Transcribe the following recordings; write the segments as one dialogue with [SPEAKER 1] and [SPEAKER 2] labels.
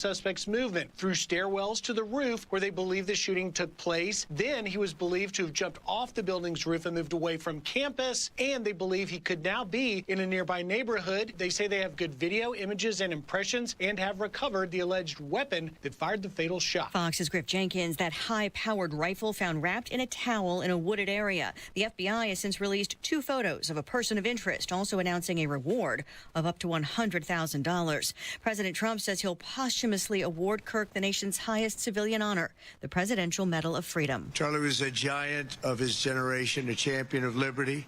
[SPEAKER 1] Suspect's movement through stairwells to the roof where they believe the shooting took place. Then he was believed to have jumped off the building's roof and moved away from campus, and they believe he could now be in a nearby neighborhood. They say they have good video, images, and impressions and have recovered the alleged weapon that fired the fatal shot.
[SPEAKER 2] Fox's Griff Jenkins, that high-powered rifle found wrapped in a towel in a wooded area. The FBI has since released 2 photos of a person of interest, also announcing a reward of up to $100,000. President Trump says he'll posthumously award Kirk the nation's highest civilian honor, the Presidential Medal of Freedom.
[SPEAKER 3] Charlie was a giant of his generation, a champion of liberty,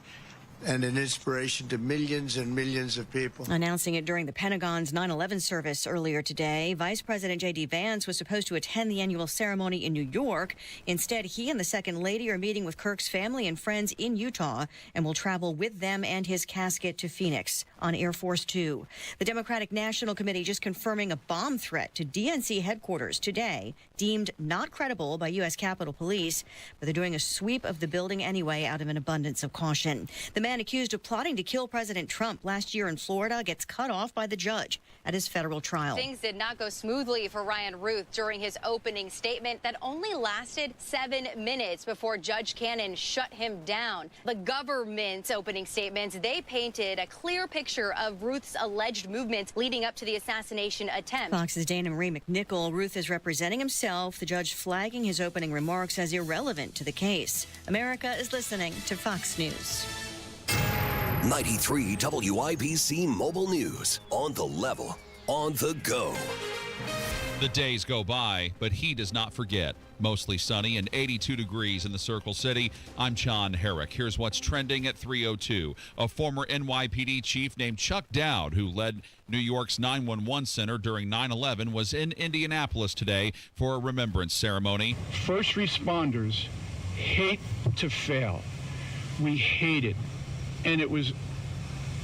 [SPEAKER 3] and an inspiration to millions and millions of people.
[SPEAKER 2] Announcing it during the Pentagon's 9/11 service earlier today, Vice President J.D. Vance was supposed to attend the annual ceremony in New York. Instead, he and the Second Lady are meeting with Kirk's family and friends in Utah and will travel with them and his casket to Phoenix on Air Force 2. The Democratic National Committee just confirming a bomb threat to DNC headquarters today, deemed not credible by U.S. Capitol Police, but they're doing a sweep of the building anyway out of an abundance of caution. The man accused of plotting to kill President Trump last year in Florida gets cut off by the judge at his federal trial.
[SPEAKER 4] Things did not go smoothly for Ryan Ruth during his opening statement that only lasted 7 minutes before Judge Cannon shut him down. The government's opening statements, they painted a clear picture of Ruth's alleged movements leading up to the assassination attempt.
[SPEAKER 2] Fox's Dana Marie McNichol. Ruth is representing himself, the judge flagging his opening remarks as irrelevant to the case. America is listening to Fox News.
[SPEAKER 5] 93 WIBC Mobile News. On the level, on the go.
[SPEAKER 6] The days go by, but he does not forget. Mostly sunny and 82 degrees in the Circle City. I'm John Herrick. Here's what's trending at 3:02. A former NYPD chief named Chuck Dowd, who led New York's 911 center during 9/11, was in Indianapolis today for a remembrance ceremony.
[SPEAKER 7] First responders hate to fail. We hate it. And it was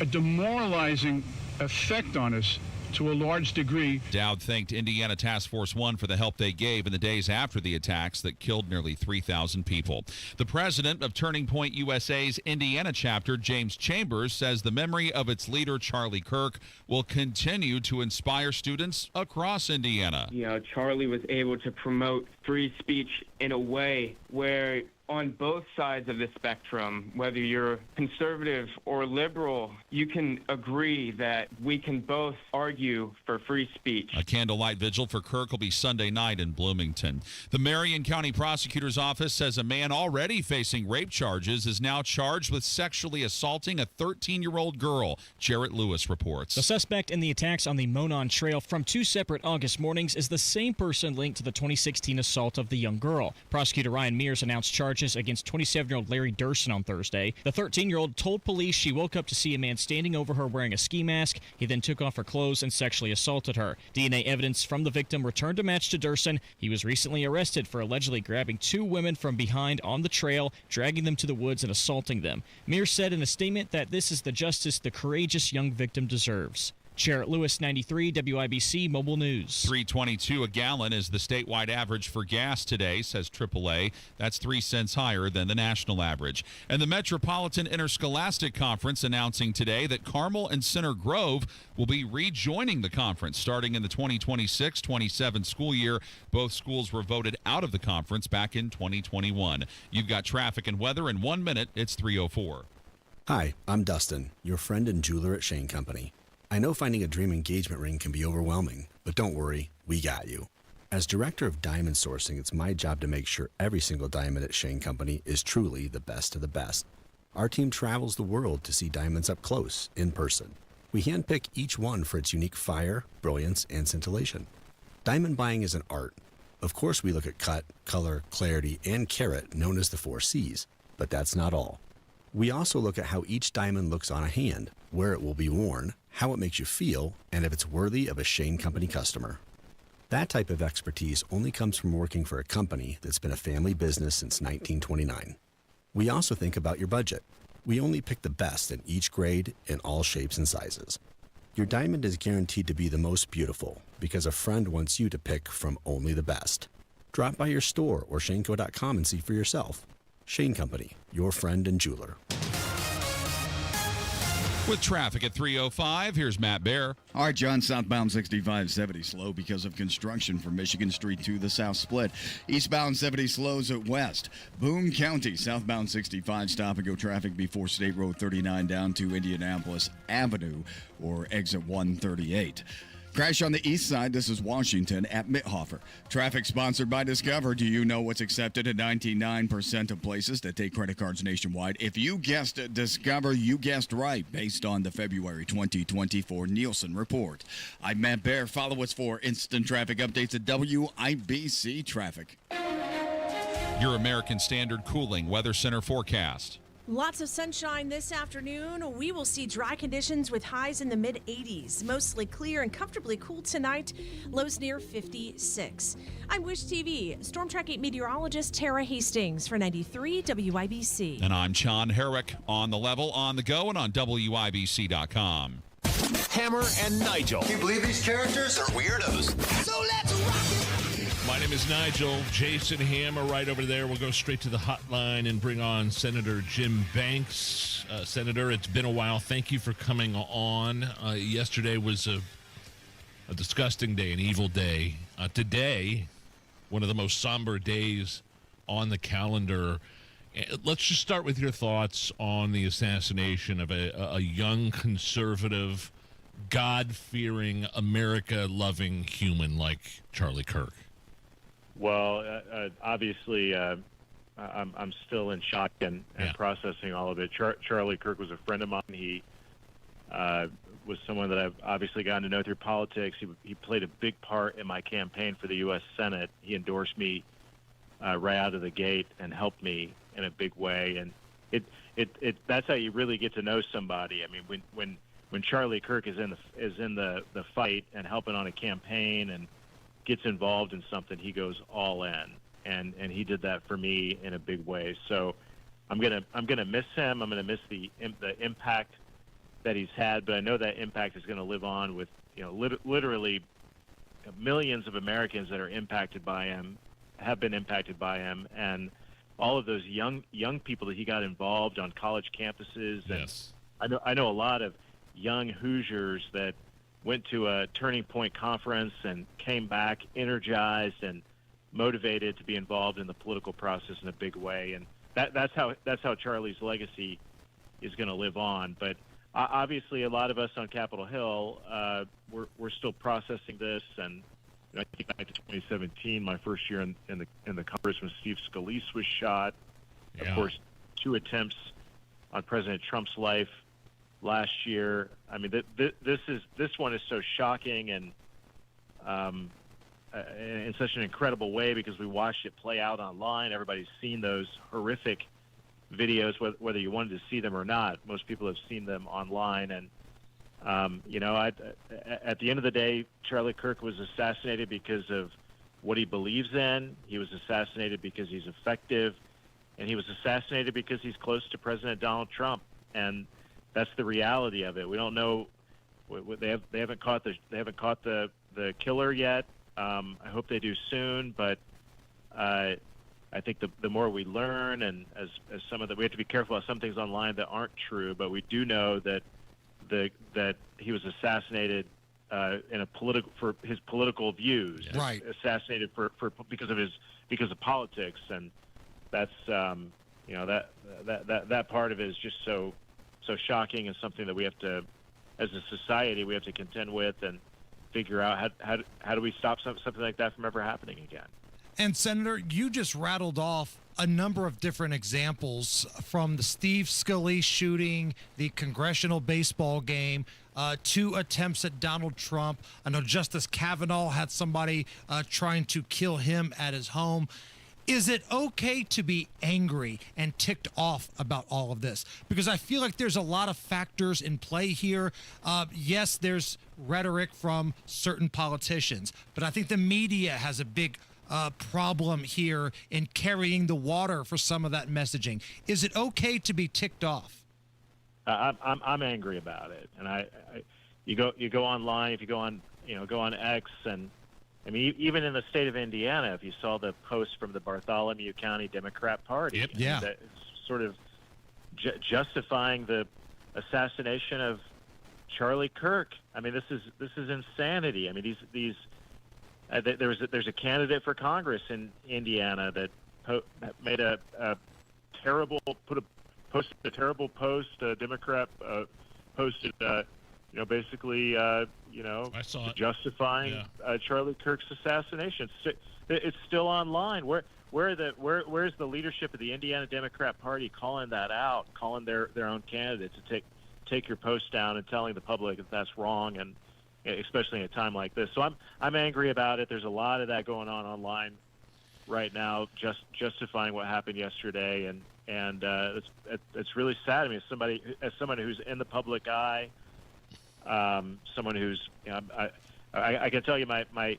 [SPEAKER 7] a demoralizing effect on us to a large degree.
[SPEAKER 6] Dowd thanked Indiana Task Force 1 for the help they gave in the days after the attacks that killed nearly 3,000 people. The president of Turning Point USA's Indiana chapter, James Chambers, says the memory of its leader, Charlie Kirk, will continue to inspire students across Indiana.
[SPEAKER 8] You know, Charlie was able to promote free speech in a way where on both sides of the spectrum, whether you're conservative or liberal, you can agree that we can both argue for free speech.
[SPEAKER 6] A candlelight vigil for Kirk will be Sunday night in Bloomington. The Marion County Prosecutor's Office says a man already facing rape charges is now charged with sexually assaulting a 13-year-old girl. Jarrett Lewis reports.
[SPEAKER 9] The suspect in the attacks on the Monon Trail from 2 separate August mornings is the same person linked to the 2016 assault of the young girl. Prosecutor Ryan Mears announced charges against 27-year-old Larry Durson on Thursday. The 13-year-old told police she woke up to see a man standing over her wearing a ski mask. He then took off her clothes and sexually assaulted her. DNA evidence from the victim returned to match to Durson. He was recently arrested for allegedly grabbing 2 women from behind on the trail, dragging them to the woods and assaulting them. Mears said in a statement that this is the justice the courageous young victim deserves. Jarrett Lewis, 93 WIBC Mobile News.
[SPEAKER 6] $3.22 a gallon is the statewide average for gas today, says AAA. That's 3 cents higher than the national average. And the Metropolitan Interscholastic Conference announcing today that Carmel and Center Grove will be rejoining the conference starting in the 2026-27 school year. Both schools were voted out of the conference back in 2021. You've got traffic and weather in 1 minute. It's 3:04.
[SPEAKER 10] Hi, I'm Dustin, your friend and jeweler at Shane Company. I know finding a dream engagement ring can be overwhelming, but don't worry, we got you. As director of diamond sourcing, it's my job to make sure every single diamond at Shane Company is truly the best of the best. Our team travels the world to see diamonds up close, in person. We handpick each one for its unique fire, brilliance, and scintillation. Diamond buying is an art. Of course, we look at cut, color, clarity, and carat, known as the 4 C's, but that's not all. We also look at how each diamond looks on a hand, where it will be worn, how it makes you feel, and if it's worthy of a Shane Company customer. That type of expertise only comes from working for a company that's been a family business since 1929. We also think about your budget. We only pick the best in each grade in all shapes and sizes. Your diamond is guaranteed to be the most beautiful because a friend wants you to pick from only the best. Drop by your store or shaneco.com and see for yourself. Shane Company, your friend and jeweler.
[SPEAKER 6] With traffic at 3:05, here's Matt Bear.
[SPEAKER 11] All right, John, southbound 6570 slow because of construction from Michigan Street to the South Split. Eastbound 70 slows at west. Boone County, southbound 65 stop and go traffic before State Road 39 down to Indianapolis Avenue or exit 138. Crash on the east side. This is Washington at Mithofer. Traffic sponsored by Discover. Do you know what's accepted at 99% of places that take credit cards nationwide? If you guessed Discover, you guessed right based on the February 2024 Nielsen report. I'm Matt Bear. Follow us for instant traffic updates at WIBC Traffic.
[SPEAKER 6] Your American Standard Cooling Weather Center forecast.
[SPEAKER 12] Lots of sunshine this afternoon. We will see dry conditions with highs in the mid-80s. Mostly clear and comfortably cool tonight. Lows near 56. I'm Wish TV Storm Track 8 meteorologist Tara Hastings for 93 WIBC.
[SPEAKER 6] And I'm Sean Herrick on the level, on the go, and on WIBC.com.
[SPEAKER 5] Hammer and Nigel.
[SPEAKER 13] Can you believe these characters are weirdos? So let's rock it!
[SPEAKER 14] My name is Nigel. Jason Hammer right over there. We'll go straight to the hotline and bring on Senator Jim Banks. Senator, it's been a while. Thank you for coming on. Yesterday was a disgusting day, an evil day. Today, one of the most somber days on the calendar. Let's just start with your thoughts on the assassination of a young, conservative, God-fearing, America-loving human like Charlie Kirk.
[SPEAKER 15] Well, obviously, I'm still in shock and processing all of it. Charlie Kirk was a friend of mine. He was someone that I've obviously gotten to know through politics. He played a big part in my campaign for the U.S. Senate. He endorsed me right out of the gate and helped me in a big way. And that's how you really get to know somebody. I mean, when Charlie Kirk is in the fight and helping on a campaign and gets involved in something, he goes all in, and he did that for me in a big way. So I'm gonna miss him. I'm gonna miss the impact that he's had, but I know that impact is gonna live on with literally millions of Americans that are impacted by him, have been impacted by him, and all of those young people that he got involved on college campuses.
[SPEAKER 14] Yes,
[SPEAKER 15] and I know a lot of young Hoosiers that went to a Turning Point conference and came back energized and motivated to be involved in the political process in a big way. And that's how Charlie's legacy is going to live on. But obviously, a lot of us on Capitol Hill, we're still processing this. And I think back to 2017, my first year in the Congress, when Steve Scalise was shot.
[SPEAKER 14] Yeah.
[SPEAKER 15] Of course, 2 attempts on President Trump's life last year. I mean, this one is so shocking and in such an incredible way because we watched it play out online. Everybody's seen those horrific videos, whether you wanted to see them or not. Most people have seen them online. And at the end of the day, Charlie Kirk was assassinated because of what he believes in. He was assassinated because he's effective, and he was assassinated because he's close to President Donald Trump. And that's the reality of it. We don't know. They haven't caught the killer yet. I hope they do soon. But I think the more we learn, and as some of we have to be careful about some things online that aren't true. But we do know that that he was assassinated for his political views.
[SPEAKER 16] Right.
[SPEAKER 15] Assassinated because of politics, and that's that part of it is just so shocking and something that we have to, as a society, we have to contend with and figure out how do we stop something like that from ever happening again.
[SPEAKER 16] And Senator, you just rattled off a number of different examples from the Steve Scalise shooting, the congressional baseball game, 2 attempts at Donald Trump. I know Justice Kavanaugh had somebody trying to kill him at his home. Is it okay to be angry and ticked off about all of this? Because I feel like there's a lot of factors in play here. Yes, there's rhetoric from certain politicians, but I think the media has a big problem here in carrying the water for some of that messaging. Is it okay to be ticked off?
[SPEAKER 15] I'm angry about it, and you go online, if you go on X, and I mean, even in the state of Indiana, if you saw the post from the Bartholomew County Democrat Party,
[SPEAKER 16] yeah,
[SPEAKER 15] that sort of justifying the assassination of Charlie Kirk. I mean, this is insanity. I mean, there's a candidate for Congress in Indiana that made a terrible posted a terrible post. A Democrat posted, basically, justifying Charlie Kirk's assassination. It's still online. Where's the leadership of the Indiana Democrat Party calling that out, calling their own candidate to take your post down and telling the public that that's wrong, and especially in a time like this. So I'm angry about it. There's a lot of that going on online right now, justifying what happened yesterday, and it's really sad. I mean, as someone who's in the public eye, someone who's I can tell you my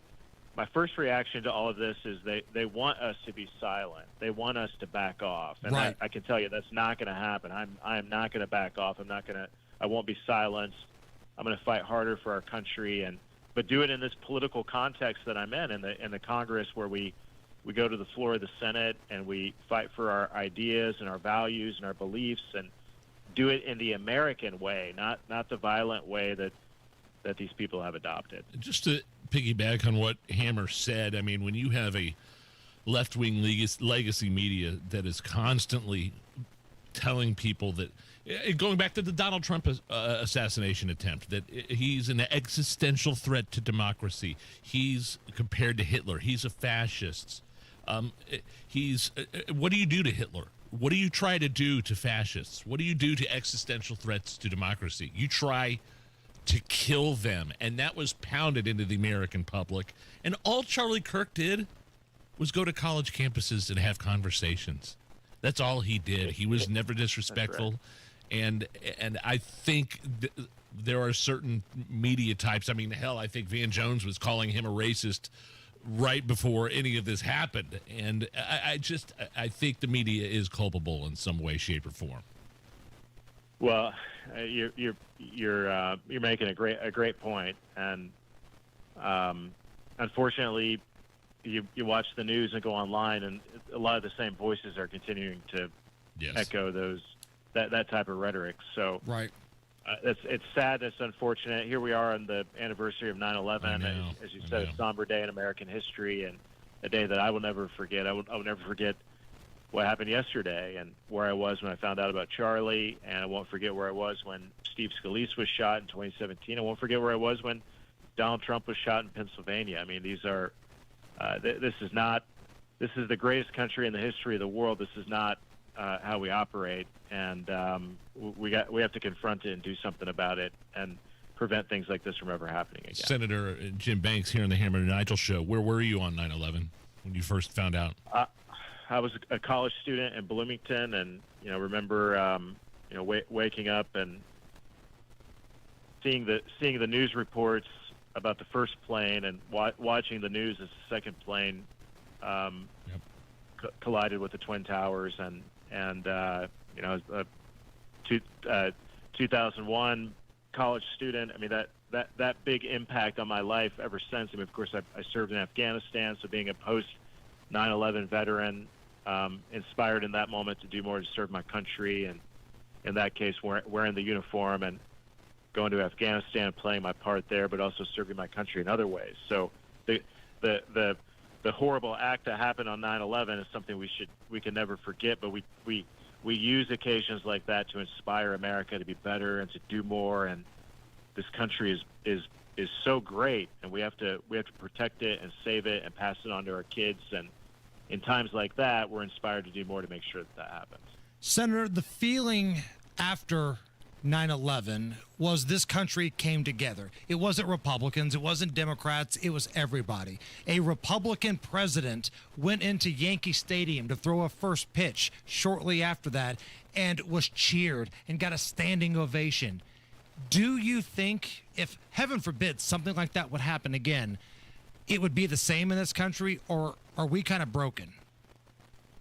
[SPEAKER 15] first reaction to all of this is they want us to be silent. They want us to back off, and
[SPEAKER 16] right.
[SPEAKER 15] I can tell you that's not going to happen. I am not going to back off. I won't be silenced. I'm going to fight harder for our country, but do it in this political context that I'm in the Congress, where we go to the floor of the Senate and we fight for our ideas and our values and our beliefs, and do it in the American way, not the violent way that these people have adopted.
[SPEAKER 14] Just to piggyback on what Hammer said, I mean, when you have a left-wing legacy media that is constantly telling people that, going back to the Donald Trump assassination attempt, that he's an existential threat to democracy. He's compared to Hitler. He's a fascist. What do you do to Hitler? What do you try to do to fascists? What do you do to existential threats to democracy? You try to kill them, and that was pounded into the American public. And all Charlie Kirk did was go to college campuses and have conversations. That's all he did. He was never disrespectful. Right. And I think there are certain media types. I mean, hell, I think Van Jones was calling him a racist right before any of this happened. And I think the media is culpable in some way, shape, or form.
[SPEAKER 15] Well, you're making a great point, and unfortunately, you watch the news and go online, and a lot of the same voices are continuing to echo that type of rhetoric. So
[SPEAKER 16] right,
[SPEAKER 15] it's sad. It's unfortunate. Here we are on the anniversary of 9/11, as you said, a somber day in American history, and a day that I will never forget. I will never forget what happened yesterday and where I was when I found out about Charlie, and I won't forget where I was when Steve Scalise was shot in 2017. I won't forget where I was when Donald Trump was shot in Pennsylvania. I mean, these are this is the greatest country in the history of the world. This is not how we operate, and we have to confront it and do something about it and prevent things like this from ever happening again.
[SPEAKER 14] Senator Jim Banks here on the Hammer and Nigel show. Where were you on 9/11 when you first found out?
[SPEAKER 15] I was a college student in Bloomington, and remember waking up and seeing the news reports about the first plane, and watching the news as the second plane collided with the Twin Towers, and 2001 college student. I mean, that big impact on my life ever since. I mean, of course, I served in Afghanistan, so being a post 9/11 veteran, inspired in that moment to do more to serve my country, and in that case, wearing the uniform and going to Afghanistan, playing my part there, but also serving my country in other ways. So the horrible act that happened on 9/11 is something we can never forget. But we use occasions like that to inspire America to be better and to do more. And this country is so great, and we have to protect it and save it and pass it on to our kids. And in times like that, we're inspired to do more to make sure that happens.
[SPEAKER 16] Senator, the feeling after 9/11 was this country came together. It wasn't Republicans, it wasn't Democrats, it was everybody. A Republican president went into Yankee Stadium to throw a first pitch shortly after that and was cheered and got a standing ovation. Do you think, if heaven forbid something like that would happen again, it would be the same in this country, or are we kind of broken?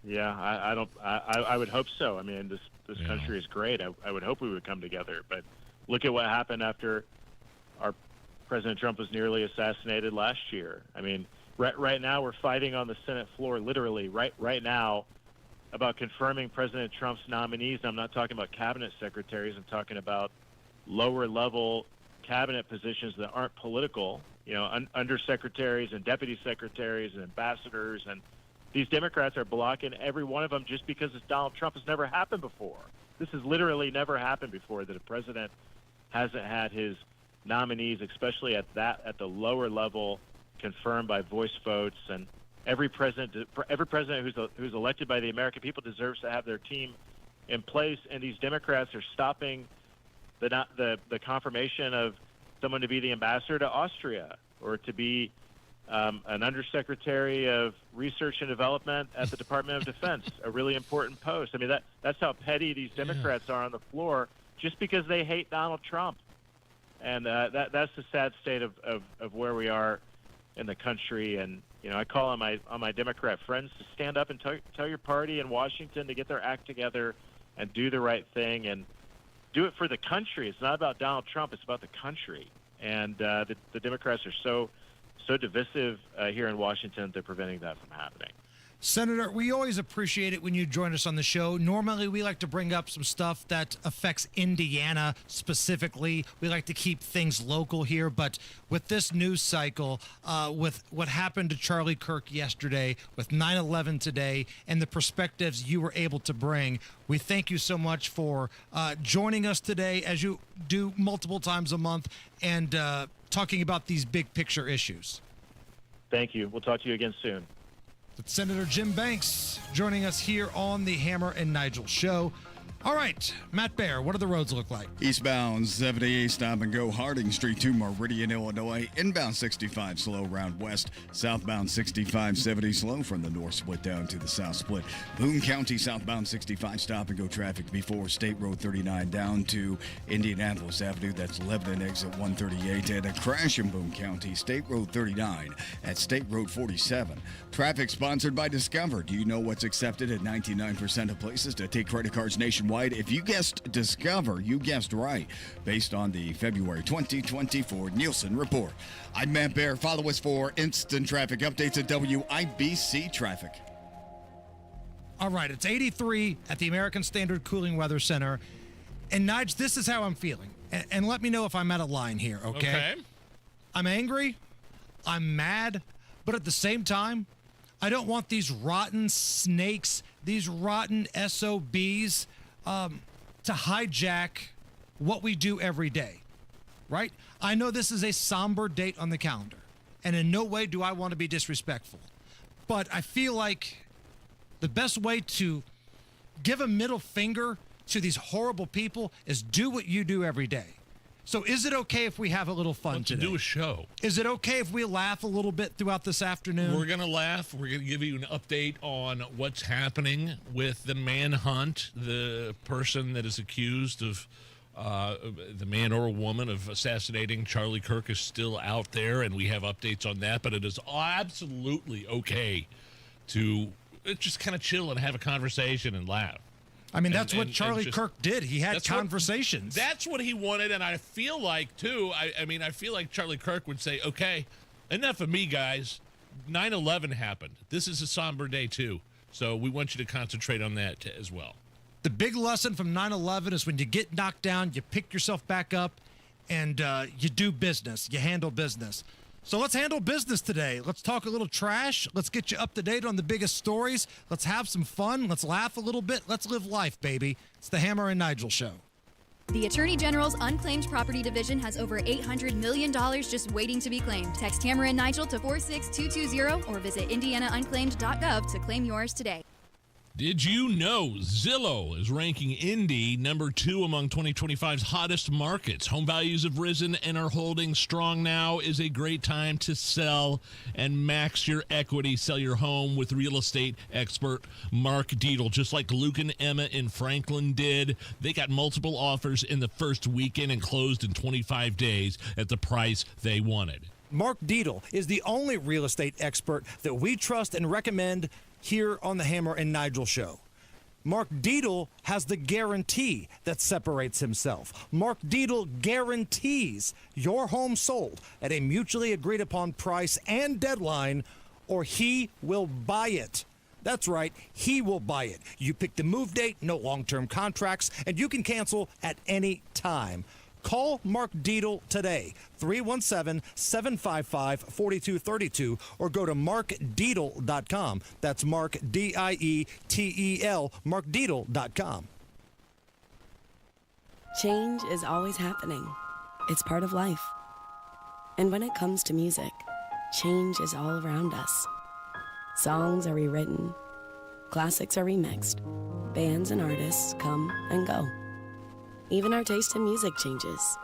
[SPEAKER 15] Yeah, I would hope so. I mean, this country is great. I would hope we would come together. But look at what happened after our President Trump was nearly assassinated last year. I mean, right now we're fighting on the Senate floor, literally right now, about confirming President Trump's nominees. I'm not talking about cabinet secretaries. I'm talking about lower-level cabinet positions that aren't political, undersecretaries and deputy secretaries and ambassadors. And these Democrats are blocking every one of them just because it's Donald Trump. Has never happened before. This has literally never happened before, that a president hasn't had his nominees, especially at the lower level, confirmed by voice votes. And every president who's elected by the American people deserves to have their team in place. And these Democrats are stopping the confirmation of someone to be the ambassador to Austria or to be an undersecretary of research and development at the Department of Defense, a really important post. I mean, that's how petty these Democrats are on the floor, just because they hate Donald Trump. And that's the sad state of where we are in the country. And I call on my Democrat friends to stand up and tell your party in Washington to get their act together and do the right thing and do it for the country. It's not about Donald Trump. It's about the country. And the Democrats are so divisive here in Washington, they're preventing that from happening.
[SPEAKER 16] Senator, we always appreciate it when you join us on the show. Normally, we like to bring up some stuff that affects Indiana specifically. We like to keep things local here, but with this news cycle, with what happened to Charlie Kirk yesterday, with 9/11 today, and the perspectives you were able to bring, we thank you so much for joining us today, as you do multiple times a month, and talking about these big picture issues.
[SPEAKER 15] Thank you. We'll talk to you again soon.
[SPEAKER 16] It's Senator Jim Banks joining us here on the Hammer and Nigel show. All right, Matt Baer, what do the roads look like?
[SPEAKER 11] Eastbound 78, stop and go Harding Street to Meridian, Illinois. Inbound 65 slow round west. Southbound 65 70 slow from the north split down to the south split. Boone County southbound 65 stop and go traffic before State Road 39 down to Indianapolis Avenue. That's Lebanon exit 138. And a crash in Boone County, State Road 39 at State Road 47. Traffic sponsored by Discover. Do you know what's accepted at 99% of places to take credit cards nationwide? If you guessed Discover, you guessed right, based on the February 2024 Nielsen report. I'm Matt Baer. Follow us for instant traffic updates at WIBC Traffic.
[SPEAKER 16] All right, it's 83 at the American Standard Cooling Weather Center. And, Nige, this is how I'm feeling. And let me know if I'm out of line here, okay? I'm angry. I'm mad. But at the same time, I don't want these rotten snakes, these rotten SOBs, to hijack what we do every day, right? I know this is a somber date on the calendar, and in no way do I want to be disrespectful, but I feel like the best way to give a middle finger to these horrible people is do what you do every day. So is it okay if we have a little fun today?
[SPEAKER 14] To do a show.
[SPEAKER 16] Is it okay if we laugh a little bit throughout this afternoon?
[SPEAKER 14] We're going to laugh. We're going to give you an update on what's happening with the manhunt, the person that is accused of, the man or woman of assassinating Charlie Kirk is still out there, and we have updates on that. But it is absolutely okay to just kind of chill and have a conversation and laugh.
[SPEAKER 16] I mean, that's what Charlie Kirk did. He had conversations.
[SPEAKER 14] That's what he wanted, and I feel like, too, I feel like Charlie Kirk would say, okay, enough of me, guys. 9/11 happened. This is a somber day, too, so we want you to concentrate on that as well.
[SPEAKER 16] The big lesson from 9/11 is when you get knocked down, you pick yourself back up, and you do business. You handle business. So let's handle business today. Let's talk a little trash. Let's get you up to date on the biggest stories. Let's have some fun. Let's laugh a little bit. Let's live life, baby. It's the Hammer and Nigel Show.
[SPEAKER 17] The Attorney General's Unclaimed Property Division has over $800 million just waiting to be claimed. Text Hammer and Nigel to 46220 or visit indianaunclaimed.gov to claim yours today.
[SPEAKER 14] Did you know Zillow is ranking Indy number 2 among 2025's hottest markets? Home values have risen and are holding strong. Now is a great time to sell and max your equity. Sell your home with real estate expert Mark Dietel, just like Luke and Emma in Franklin did. They got multiple offers in the first weekend and closed in 25 days at the price they wanted.
[SPEAKER 18] Mark Dietel is the only real estate expert that we trust and recommend here on the Hammer and Nigel Show. Mark Dietel has the guarantee that separates himself. Mark Dietel guarantees your home sold at a mutually agreed upon price and deadline, or he will buy it. That's right, he will buy it. You pick the move date, no long-term contracts, and you can cancel at any time. Call Mark Dietl today, 317-755-4232, or go to markdietl.com. That's Mark, D-I-E-T-E-L, markdietl.com.
[SPEAKER 19] Change is always happening. It's part of life. And when it comes to music, change is all around us. Songs are rewritten, classics are remixed, bands and artists come and go. Even our taste in music changes.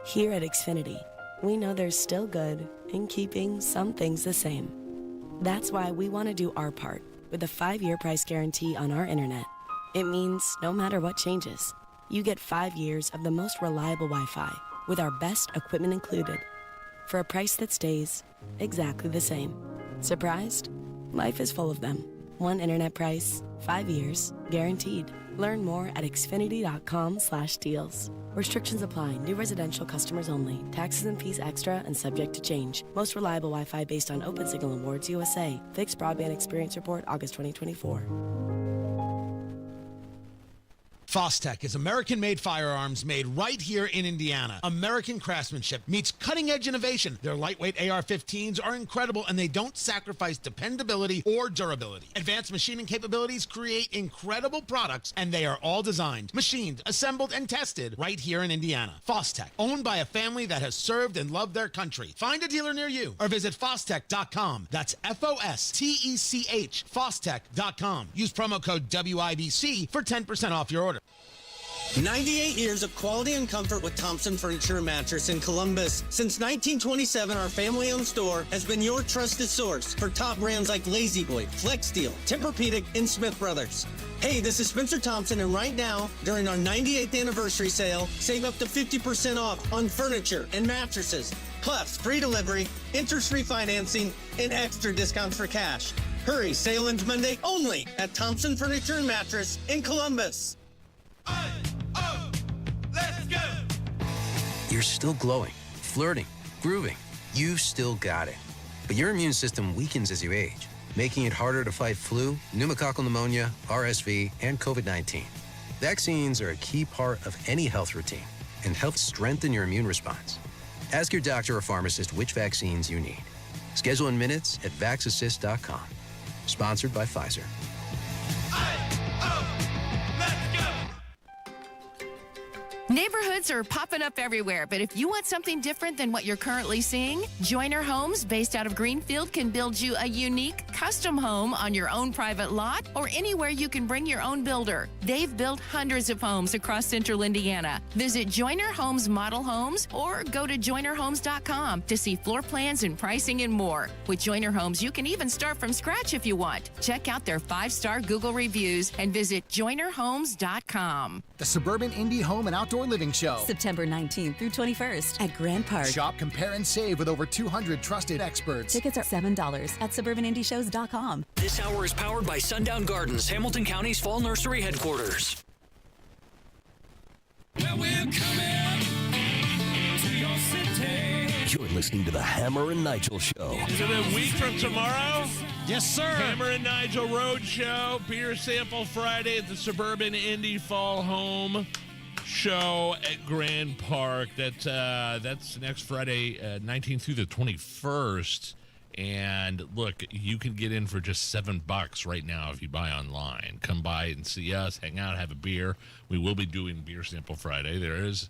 [SPEAKER 19] Here at Xfinity, we know there's still good in keeping some things the same. That's why we want to do our part with a 5-year price guarantee on our internet. It means no matter what changes, you get 5 years of the most reliable Wi-Fi with our best equipment included for a price that stays exactly the same. Surprised? Life is full of them. One internet price, 5 years, guaranteed. Learn more at xfinity.com/deals. Restrictions apply. New residential customers only. Taxes and fees extra and subject to change. Most reliable Wi-Fi based on Open Signal Awards USA. Fixed Broadband Experience Report, August 2024.
[SPEAKER 20] Fostech is American-made firearms made right here in Indiana. American craftsmanship meets cutting-edge innovation. Their lightweight AR-15s are incredible, and they don't sacrifice dependability or durability. Advanced machining capabilities create incredible products, and they are all designed, machined, assembled, and tested right here in Indiana. Fostech, owned by a family that has served and loved their country. Find a dealer near you or visit fostech.com. That's F-O-S-T-E-C-H, fostech.com. Use promo code WIBC for 10% off your order.
[SPEAKER 21] 98 years of quality and comfort with Thompson Furniture and Mattress in Columbus. Since 1927, our family-owned store has been your trusted source for top brands like Lazy Boy, Flex Steel, Tempur-Pedic, and Smith Brothers. Hey, this is Spencer Thompson, and right now, during our 98th anniversary sale, save up to 50% off on furniture and mattresses, plus free delivery, interest-free financing, and extra discounts for cash. Hurry, sale ends Monday only at Thompson Furniture and Mattress in Columbus.
[SPEAKER 22] You're still glowing, flirting, grooving. You've still got it. But your immune system weakens as you age, making it harder to fight flu, pneumococcal pneumonia, RSV, and COVID-19. Vaccines are a key part of any health routine and help strengthen your immune response. Ask your doctor or pharmacist which vaccines you need. Schedule in minutes at vaxassist.com. Sponsored by Pfizer.
[SPEAKER 23] Neighborhoods are popping up everywhere, but if you want something different than what you're currently seeing, Joyner Homes, based out of Greenfield, can build you a unique, custom home on your own private lot or anywhere you can bring your own builder. They've built hundreds of homes across central Indiana. Visit Joyner Homes Model Homes or go to joynerhomes.com to see floor plans and pricing and more. With Joyner Homes, you can even start from scratch if you want. Check out their 5-star Google reviews and visit joynerhomes.com.
[SPEAKER 24] The Suburban Indie Home and Outdoor Living Show.
[SPEAKER 25] September 19th through 21st at Grand Park.
[SPEAKER 24] Shop, compare, and save with over 200 trusted experts.
[SPEAKER 25] Tickets are $7 at suburbanindieshows.com.
[SPEAKER 26] This hour is powered by Sundown Gardens, Hamilton County's fall nursery headquarters.
[SPEAKER 13] Well, we're coming to your city.
[SPEAKER 5] You're listening to the Hammer and Nigel Show.
[SPEAKER 14] Is it a week from tomorrow?
[SPEAKER 16] Yes, sir.
[SPEAKER 14] Hammer and Nigel Road Show, Beer Sample Friday at the Suburban Indie Fall Home Show at Grand Park. That's next Friday, 19th through the 21st. And look, you can get in for just $7 right now if you buy online. Come by and see us, hang out, have a beer. We will be doing Beer Sample Friday. There is,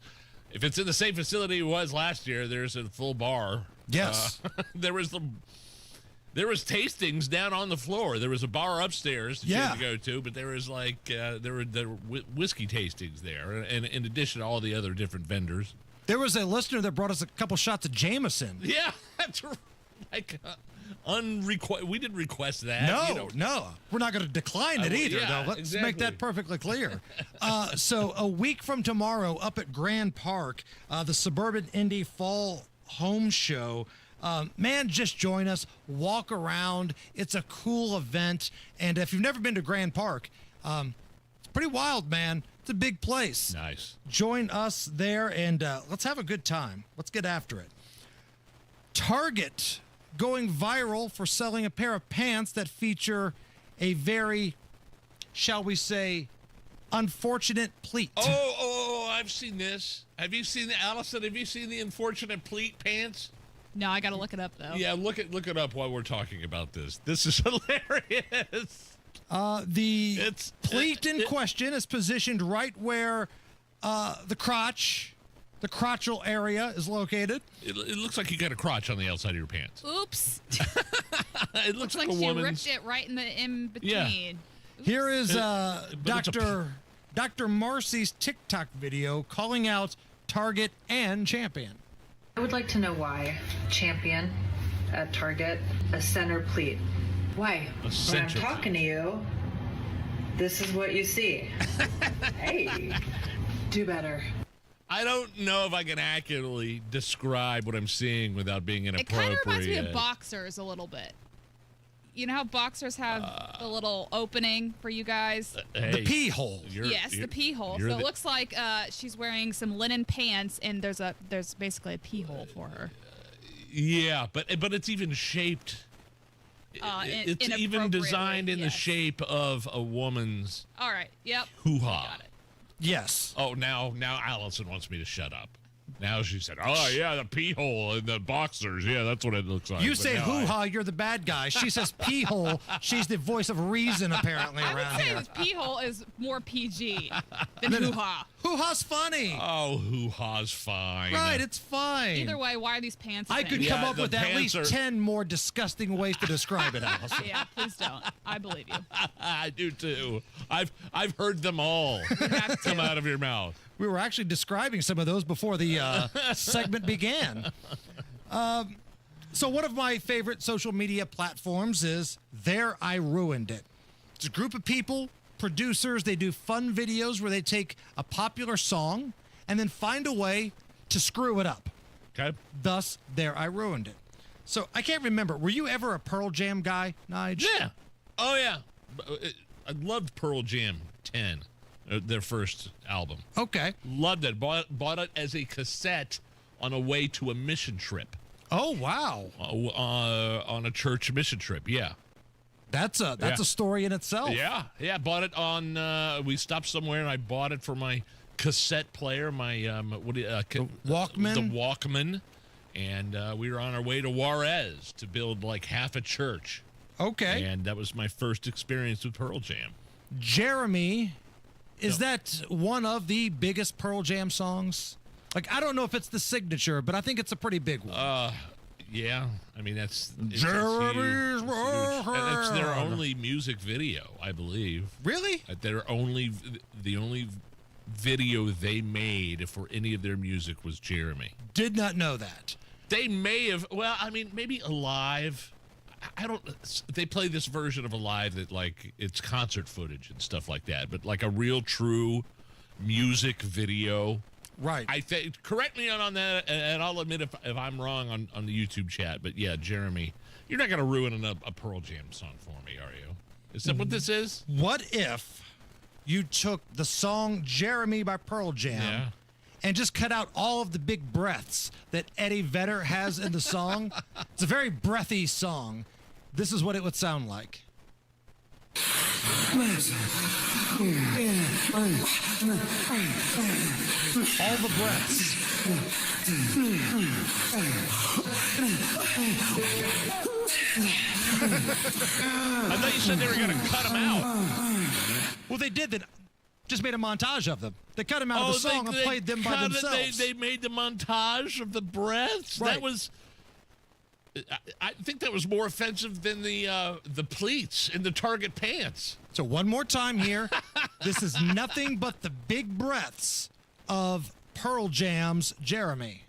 [SPEAKER 14] if it's in the same facility it was last year, there's a full bar.
[SPEAKER 16] Yes.
[SPEAKER 14] There was tastings down on the floor. There was a bar upstairs that you had to go to, but there was there were whiskey tastings there, and in addition to all the other different vendors.
[SPEAKER 16] There was a listener that brought us a couple shots of Jameson.
[SPEAKER 14] Yeah, that's like we didn't request that.
[SPEAKER 16] No, we're not going to decline it either.
[SPEAKER 14] Yeah,
[SPEAKER 16] though. Let's
[SPEAKER 14] exactly.
[SPEAKER 16] make that perfectly clear. So a week from tomorrow, up at Grand Park, the Suburban Indie Fall Home Show. Man, just join us, walk around. It's a cool event. And if you've never been to Grand Park, it's pretty wild, man. It's a big place.
[SPEAKER 14] Nice.
[SPEAKER 16] Join us there, and let's have a good time. Let's get after it. Target going viral for selling a pair of pants that feature a very, shall we say, unfortunate pleat.
[SPEAKER 14] Oh, I've seen this. Have you seen Allison? Have you seen the unfortunate pleat pants?
[SPEAKER 1] No, I got to look it up, though.
[SPEAKER 14] Yeah, look it up while we're talking about this. This is hilarious.
[SPEAKER 16] The pleat in question is positioned right where the crotchal area is located.
[SPEAKER 14] It looks like you got a crotch on the outside of your pants.
[SPEAKER 1] Oops.
[SPEAKER 14] It looks like a
[SPEAKER 1] she
[SPEAKER 14] woman's.
[SPEAKER 1] ripped it right in between.
[SPEAKER 14] Yeah.
[SPEAKER 16] Here is
[SPEAKER 14] But
[SPEAKER 16] Dr. Marcy's TikTok video calling out Target and Champion.
[SPEAKER 2] I would like to know why Champion at Target, a center pleat. Why? When I'm
[SPEAKER 14] center
[SPEAKER 2] talking to you, this is what you see. Hey, do better.
[SPEAKER 14] I don't know if I can accurately describe what I'm seeing without being
[SPEAKER 1] It
[SPEAKER 14] inappropriate.
[SPEAKER 1] kind of reminds me of boxers a little bit. You know how boxers have the little opening for you guys?
[SPEAKER 16] The pee hole.
[SPEAKER 1] Yes, the pee hole. So it looks like she's wearing some linen pants, and there's basically a pee hole for her.
[SPEAKER 14] Yeah, but it's even shaped. It's even designed in the shape of a woman's
[SPEAKER 1] All right. Yep.
[SPEAKER 14] hoo-ha.
[SPEAKER 1] Got it.
[SPEAKER 16] Yes.
[SPEAKER 14] Oh, now Allison wants me to shut up. Now she said, "Oh yeah, the pee hole in the boxers. Yeah, that's what it looks like."
[SPEAKER 16] You
[SPEAKER 14] But
[SPEAKER 16] say
[SPEAKER 14] now
[SPEAKER 16] hoo-ha, you're the bad guy. She says pee hole. She's the voice of reason, apparently,
[SPEAKER 1] I
[SPEAKER 16] around
[SPEAKER 1] would say
[SPEAKER 16] here.
[SPEAKER 1] this pee hole is more PG than hoo-ha.
[SPEAKER 16] Hoo-ha's funny.
[SPEAKER 14] Oh, hoo-ha's fine.
[SPEAKER 16] Right, it's fine.
[SPEAKER 1] Either way, why are these pants?
[SPEAKER 16] I could come up with at least 10 more disgusting ways to describe it, Allison.
[SPEAKER 1] Yeah, please don't. I believe you.
[SPEAKER 14] I do too. I've heard them all come out of your mouth.
[SPEAKER 16] We were actually describing some of those before the segment began. So one of my favorite social media platforms is There I Ruined It. It's a group of people, producers. They do fun videos where they take a popular song and then find a way to screw it up.
[SPEAKER 14] Okay.
[SPEAKER 16] Thus, There I Ruined It. So I can't remember. Were you ever a Pearl Jam guy, Nigel?
[SPEAKER 14] Yeah. Oh yeah. I loved Pearl Jam 10. Their first album.
[SPEAKER 16] Okay.
[SPEAKER 14] Loved it. Bought it as a cassette on a way to a mission trip.
[SPEAKER 16] Oh, wow.
[SPEAKER 14] On a church mission trip, yeah.
[SPEAKER 16] That's a story in itself.
[SPEAKER 14] Yeah. Bought it on. We stopped somewhere and I bought it for my cassette player, my
[SPEAKER 16] the Walkman.
[SPEAKER 14] The Walkman, and we were on our way to Juarez to build like half a church.
[SPEAKER 16] Okay.
[SPEAKER 14] And that was my first experience with Pearl Jam.
[SPEAKER 16] Jeremy, is that one of the biggest Pearl Jam songs? Like, I don't know if it's the signature, but I think it's a pretty big one.
[SPEAKER 14] Yeah. I mean, it's
[SPEAKER 16] Jeremy's
[SPEAKER 14] huge. And it's their only music video, I believe.
[SPEAKER 16] Really?
[SPEAKER 14] The only video they made for any of their music was Jeremy.
[SPEAKER 16] Did not know that.
[SPEAKER 14] They may have, well, I mean, maybe Alive. I don't, they play this version of Alive that, like, it's concert footage and stuff like that, but like a real true music video.
[SPEAKER 16] Right.
[SPEAKER 14] I think, correct me on that, and I'll admit if I'm wrong on the YouTube chat, but yeah, Jeremy, you're not going to ruin a Pearl Jam song for me, are you? Is that what this is?
[SPEAKER 16] What if you took the song Jeremy by Pearl Jam and just cut out all of the big breaths that Eddie Vedder has in the song? It's a very breathy song. This is what it would sound like. All the breaths.
[SPEAKER 14] I thought you said they were going to cut them out.
[SPEAKER 16] Well, they did that. Just made a montage of them. They cut them out of the song and played them by themselves.
[SPEAKER 14] They made the montage of the breaths.
[SPEAKER 16] Right.
[SPEAKER 14] That was. I think that was more offensive than the pleats in the Target pants.
[SPEAKER 16] So one more time here. This is nothing but the big breaths of Pearl Jam's Jeremy.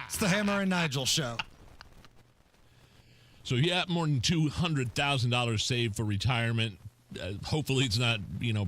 [SPEAKER 16] It's the Hammer and Nigel show.
[SPEAKER 14] So yeah, more than $200,000 saved for retirement. hopefully it's not,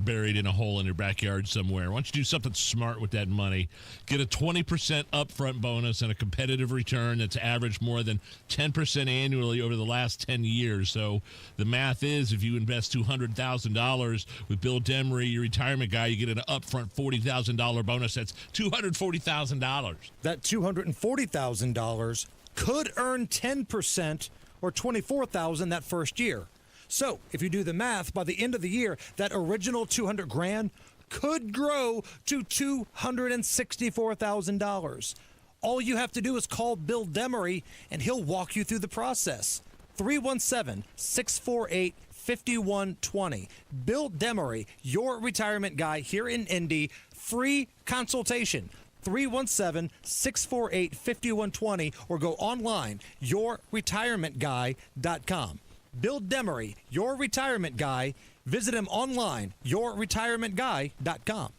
[SPEAKER 14] buried in a hole in your backyard somewhere. Why don't you do something smart with that money? Get a 20% upfront bonus and a competitive return that's averaged more than 10% annually over the last 10 years. So the math is, if you invest $200,000 with Bill Demery, your retirement guy, you get an upfront $40,000 bonus. That's $240,000.
[SPEAKER 18] That $240,000 could earn 10% or $24,000 that first year. So if you do the math, by the end of the year, that original $200,000 could grow to $264,000. All you have to do is call Bill Demery, and he'll walk you through the process. 317-648-5120. Bill Demery, your retirement guy here in Indy. Free consultation. 317-648-5120, or go online, yourretirementguy.com. Bill Demery, your retirement guy. Visit him online, yourretirementguy.com.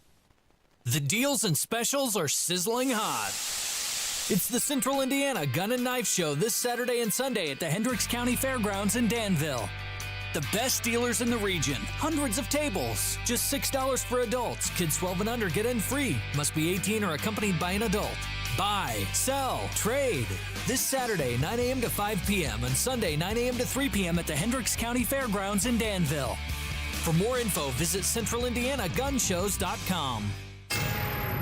[SPEAKER 26] The deals and specials are sizzling hot. It's the Central Indiana Gun and Knife Show this Saturday and Sunday at the Hendricks County Fairgrounds in Danville. The best dealers in the region. Hundreds of tables. Just $6 for adults. Kids 12 and under get in free. Must be 18 or accompanied by an adult. Buy, sell, trade. This Saturday, 9 a.m. to 5 p.m. and Sunday, 9 a.m. to 3 p.m. at the Hendricks County Fairgrounds in Danville. For more info, visit centralindianagunshows.com.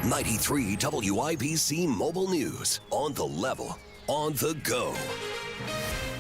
[SPEAKER 5] 93 WIBC Mobile News. On the level, on the go.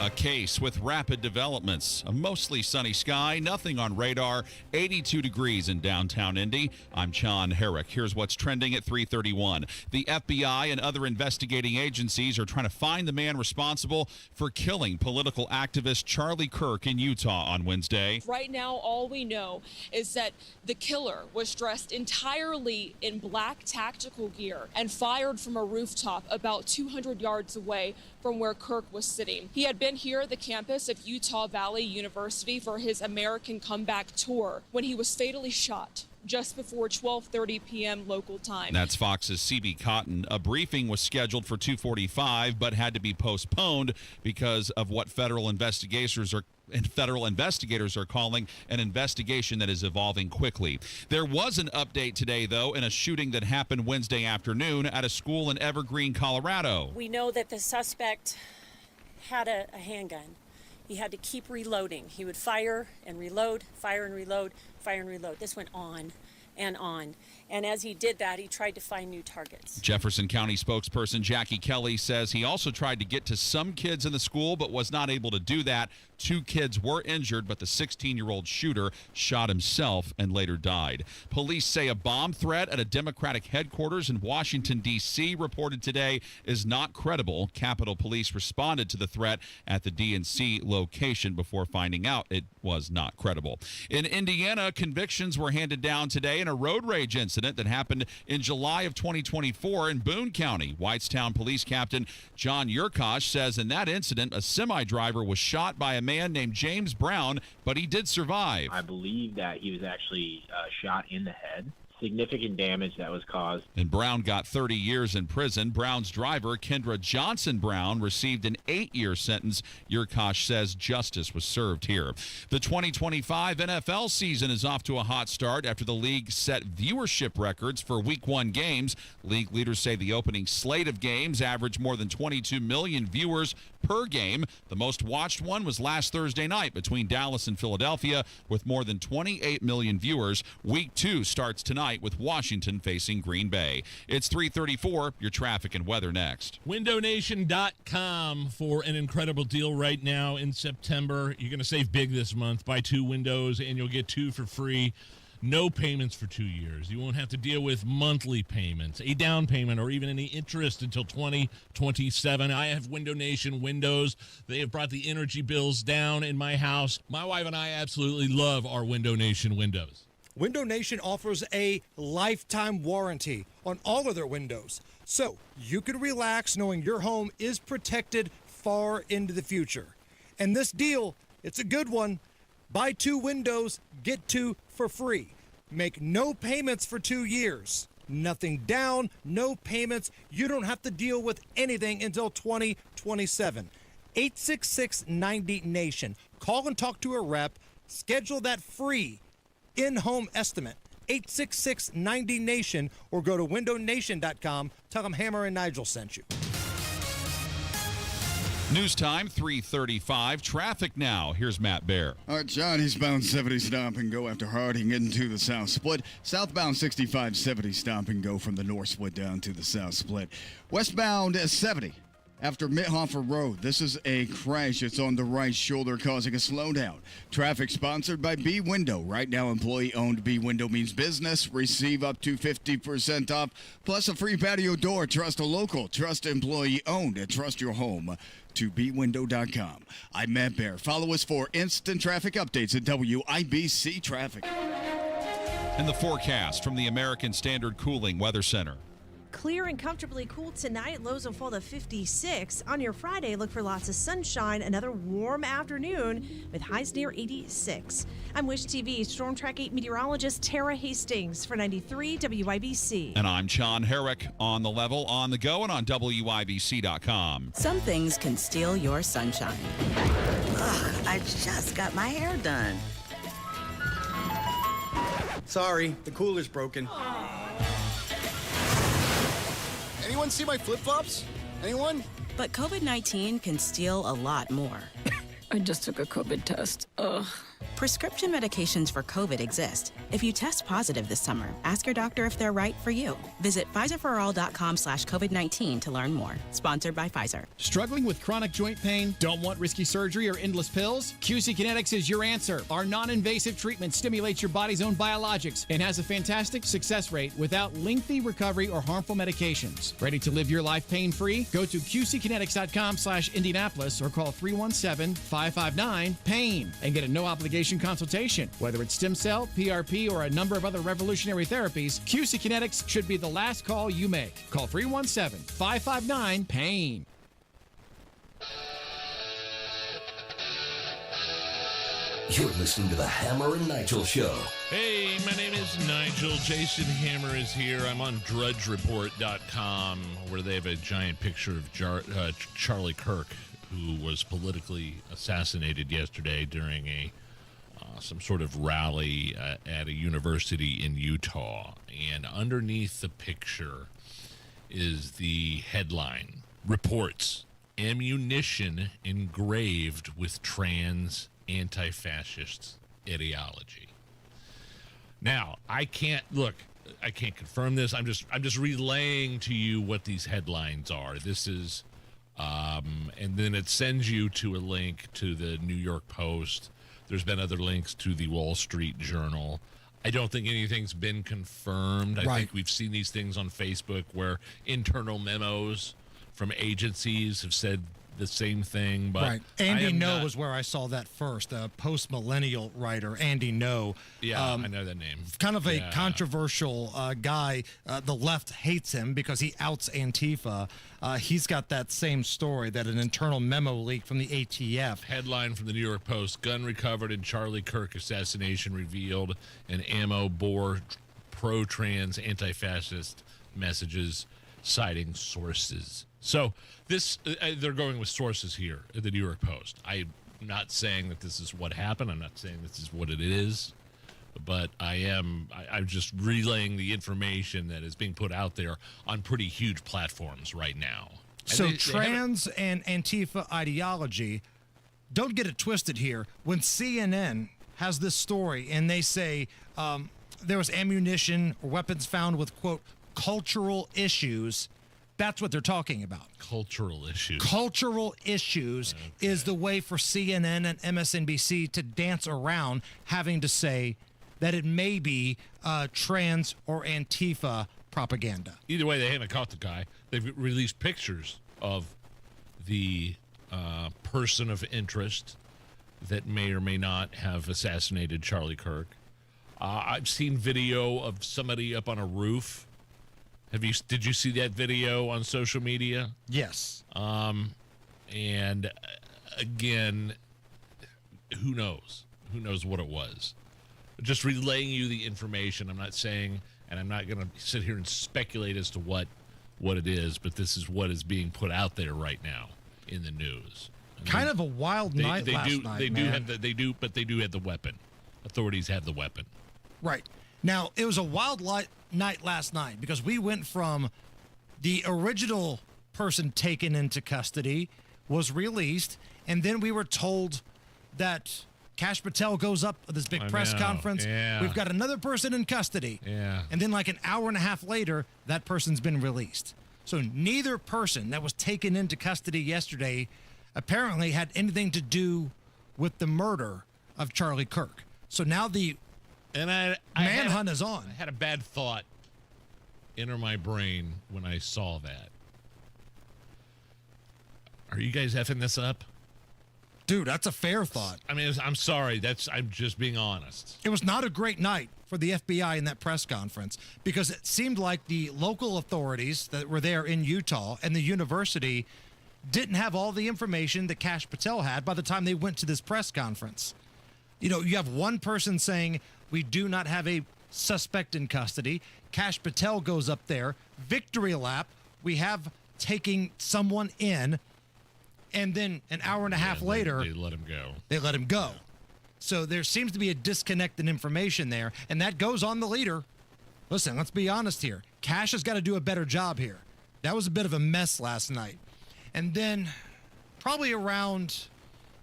[SPEAKER 6] A case with rapid developments. A mostly sunny sky, nothing on radar, 82 degrees in downtown Indy. I'm John Herrick. Here's what's trending at 3:31. The FBI and other investigating agencies are trying to find the man responsible for killing political activist Charlie Kirk in Utah on Wednesday.
[SPEAKER 3] Right now, all we know is that the killer was dressed entirely in black tactical gear and fired from a rooftop about 200 yards away from where Kirk was sitting. He had been here at the campus of Utah Valley University for his American Comeback Tour when he was fatally shot just before 12:30 p.m. local time.
[SPEAKER 6] That's Fox's CB Cotton. A briefing was scheduled for 2:45 but had to be postponed because of what federal investigators are calling an investigation that is evolving quickly. There was an update today, though, in a shooting that happened Wednesday afternoon at a school in Evergreen, Colorado.
[SPEAKER 4] We know that the suspect had a handgun. He had to keep reloading. He would fire and reload, fire and reload, fire and reload. This went on and on. And as he did that, he tried to find new targets.
[SPEAKER 6] Jefferson County spokesperson Jackie Kelly says he also tried to get to some kids in the school but was not able to do that. 2 kids were injured, but the 16-year-old shooter shot himself and later died. Police say a bomb threat at a Democratic headquarters in Washington, D.C. reported today is not credible. Capitol Police responded to the threat at the DNC location before finding out it was not credible. In Indiana, convictions were handed down today in a road rage incident that happened in July of 2024 in Boone County. Whitestown Police Captain John Yurkosh says in that incident, a semi-driver was shot by a man named James Braun, but he did survive.
[SPEAKER 7] I believe that he was actually shot in the head. Significant damage that was caused.
[SPEAKER 6] And Brown got 30 years in prison. Brown's driver, Kendra Johnson Brown, received an 8-year sentence. Yurkosh says justice was served here. The 2025 NFL season is off to a hot start after the league set viewership records for Week 1 games. League leaders say the opening slate of games averaged more than 22 million viewers per game. The most watched one was last Thursday night between Dallas and Philadelphia with more than 28 million viewers. Week 2 starts tonight with Washington facing Green Bay. It's 3:34. Your traffic and weather next.
[SPEAKER 14] WindowNation.com for an incredible deal right now in September. You're going to save big this month. Buy 2 windows and you'll get 2 for free. No payments for 2 years. You won't have to deal with monthly payments, a down payment, or even any interest until 2027. I have Window Nation windows. They have brought the energy bills down in my house. My wife and I absolutely love our Window Nation windows.
[SPEAKER 18] Window Nation offers a lifetime warranty on all of their windows, so you can relax knowing your home is protected far into the future. And this deal, it's a good one. Buy 2 windows, get 2 for free. Make no payments for 2 years. Nothing down, no payments. You don't have to deal with anything until 2027. 866-90-NATION. Call and talk to a rep. Schedule that free in-home estimate. 866-90-NATION or go to windownation.com. Tell them Hammer and Nigel sent you.
[SPEAKER 6] News time, 3:35. Traffic now. Here's Matt Bear.
[SPEAKER 8] All right, John, eastbound 70 stop and go after Harding into the south split. Southbound 65 70 stop and go from the north split down to the south split. Westbound 70 after Mithofer Road. This is a crash. It's on the right shoulder causing a slowdown. Traffic sponsored by B Window. Right now, employee-owned B Window means business. Receive up to 50% off, plus a free patio door. Trust a local. Trust employee-owned. And trust your home to bwindow.com. I'm Matt Bear. Follow us for instant traffic updates at WIBC Traffic.
[SPEAKER 6] And the forecast from the American Standard Cooling Weather Center.
[SPEAKER 9] Clear and comfortably cool tonight. Lows will fall to 56. On your Friday, look for lots of sunshine. Another warm afternoon with highs near 86. I'm Wish TV Storm Track 8 meteorologist Tara Hastings for 93 WIBC.
[SPEAKER 6] And I'm John Herrick on the level, on the go, and on WIBC.com.
[SPEAKER 25] Some things can steal your sunshine.
[SPEAKER 10] Ugh, I just got my hair done.
[SPEAKER 11] Sorry, the cooler's broken. Anyone see my flip-flops? Anyone?
[SPEAKER 25] But COVID-19 can steal a lot more.
[SPEAKER 12] I just took a COVID test. Ugh.
[SPEAKER 25] Prescription medications for COVID exist. If you test positive this summer, ask your doctor if they're right for you. Visit PfizerForAll.com/COVID-19 to learn more. Sponsored by Pfizer.
[SPEAKER 15] Struggling with chronic joint pain? Don't want risky surgery or endless pills? QC Kinetics is your answer. Our non-invasive treatment stimulates your body's own biologics and has a fantastic success rate without lengthy recovery or harmful medications. Ready to live your life pain-free? Go to QCkinetics.com/Indianapolis or call 317-559-PAIN and get a no-obligation consultation. Whether it's stem cell, PRP, or a number of other revolutionary therapies, QC Kinetics should be the last call you make. Call 317-559-PAIN.
[SPEAKER 5] You're listening to the Hammer and Nigel Show.
[SPEAKER 14] Hey, my name is Nigel. Jason Hammer is here. I'm on DrudgeReport.com, where they have a giant picture of Charlie Kirk, who was politically assassinated yesterday during some sort of rally at a university in Utah. And underneath the picture is the headline: Reports, Ammunition Engraved with Trans Anti-Fascist Ideology. Now, I can't confirm this. I'm just relaying to you what these headlines are. This is and then it sends you to a link to the New York Post. There's been other links to the Wall Street Journal. I don't think anything's been confirmed. I think we've seen these things on Facebook where internal memos from agencies have said the same thing. But
[SPEAKER 16] Andy No was where I saw that first. A post-millennial writer, Andy No.
[SPEAKER 14] Yeah, I know that name.
[SPEAKER 16] Kind of a controversial guy. The left hates him because he outs Antifa. He's got that same story, that an internal memo leak from the ATF.
[SPEAKER 14] Headline from the New York Post: Gun recovered in Charlie Kirk assassination revealed, and ammo bore pro-trans anti-fascist messages, citing sources. So this, they're going with sources here at the New York Post. I'm not saying that this is what happened. I'm not saying this is what it is. But I'm just relaying the information that is being put out there on pretty huge platforms right now.
[SPEAKER 16] So trans and Antifa ideology, don't get it twisted here. When CNN has this story and they say there was ammunition or weapons found with, quote, cultural issues, that's what they're talking about.
[SPEAKER 14] Cultural issues.
[SPEAKER 16] Cultural issues is the way for CNN and MSNBC to dance around having to say that it may be trans or Antifa propaganda.
[SPEAKER 14] Either way, they haven't caught the guy. They've released pictures of the person of interest that may or may not have assassinated Charlie Kirk. I've seen video of somebody up on a roof. Did you see that video on social media?
[SPEAKER 16] Yes.
[SPEAKER 14] And again, who knows? Who knows what it was? Just relaying you the information. I'm not saying, and I'm not going to sit here and speculate as to what it is, but this is what is being put out there right now in the news.
[SPEAKER 16] Kind of a wild night last night.
[SPEAKER 14] They do have the weapon. Authorities have the weapon.
[SPEAKER 16] Right. Now, it was a wild night last night because we went from the original person taken into custody was released, and then we were told that Kash Patel goes up at this big press conference.
[SPEAKER 14] Yeah.
[SPEAKER 16] We've got another person in custody.
[SPEAKER 14] Yeah.
[SPEAKER 16] And then like an hour and a half later, that person's been released. So neither person that was taken into custody yesterday apparently had anything to do with the murder of Charlie Kirk. So now the manhunt is on.
[SPEAKER 14] I had a bad thought enter my brain when I saw that. Are you guys effing this up?
[SPEAKER 16] Dude, that's a fair thought.
[SPEAKER 14] I mean, I'm sorry. I'm just being honest.
[SPEAKER 16] It was not a great night for the FBI in that press conference because it seemed like the local authorities that were there in Utah and the university didn't have all the information that Kash Patel had by the time they went to this press conference. You know, you have one person saying, we do not have a suspect in custody. Kash Patel goes up there, victory lap. We have taking someone in. And then an hour and a half later,
[SPEAKER 14] they let him go.
[SPEAKER 16] They let him go. So there seems to be a disconnect in information there, and that goes on the leader. Listen, let's be honest here. Kash has got to do a better job here. That was a bit of a mess last night. And then probably around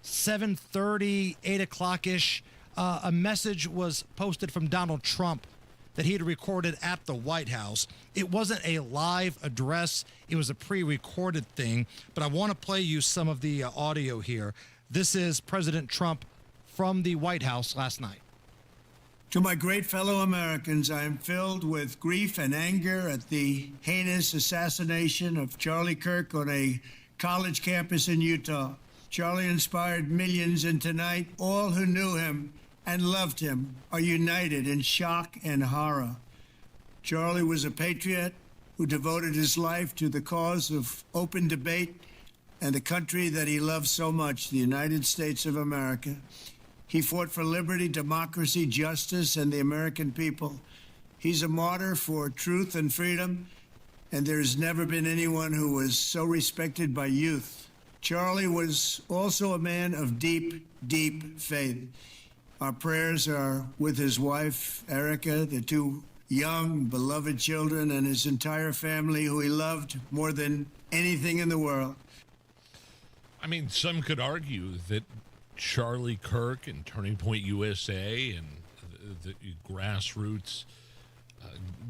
[SPEAKER 16] 7:30, 8 o'clock-ish, a message was posted from Donald Trump that he had recorded at the White House. It wasn't a live address. It was a pre-recorded thing, but I want to play you some of the audio here. This is President Trump from the White House last night.
[SPEAKER 17] To my great fellow Americans, I am filled with grief and anger at the heinous assassination of Charlie Kirk on a college campus in Utah. Charlie inspired millions, and tonight, all who knew him and loved him are united in shock and horror. Charlie was a patriot who devoted his life to the cause of open debate and the country that he loved so much, the United States of America. He fought for liberty, democracy, justice, and the American people. He's a martyr for truth and freedom, and there's never been anyone who was so respected by youth. Charlie was also a man of deep, deep faith. Our prayers are with his wife, Erica, the two young, beloved children, and his entire family, who he loved more than anything in the world.
[SPEAKER 14] I mean, some could argue that Charlie Kirk and Turning Point USA and the grassroots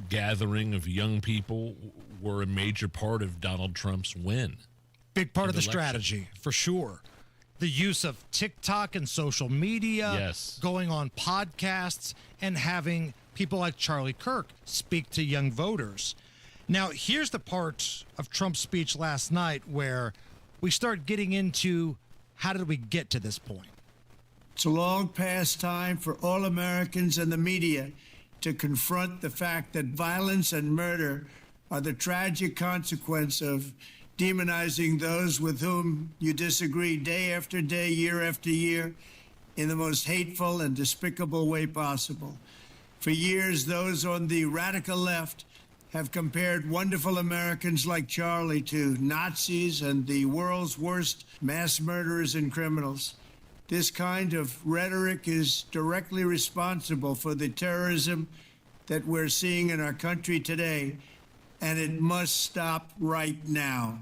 [SPEAKER 14] gathering of young people were a major part of Donald Trump's win.
[SPEAKER 16] Big part of the strategy, for sure. The use of TikTok and social media,
[SPEAKER 14] yes,
[SPEAKER 16] going on podcasts, and having people like Charlie Kirk speak to young voters. Now, here's the part of Trump's speech last night where we start getting into how did we get to this point?
[SPEAKER 17] It's a long past time for all Americans and the media to confront the fact that violence and murder are the tragic consequence of demonizing those with whom you disagree day after day, year after year, in the most hateful and despicable way possible. For years, those on the radical left have compared wonderful Americans like Charlie to Nazis and the world's worst mass murderers and criminals. This kind of rhetoric is directly responsible for the terrorism that we're seeing in our country today, and it must stop right now.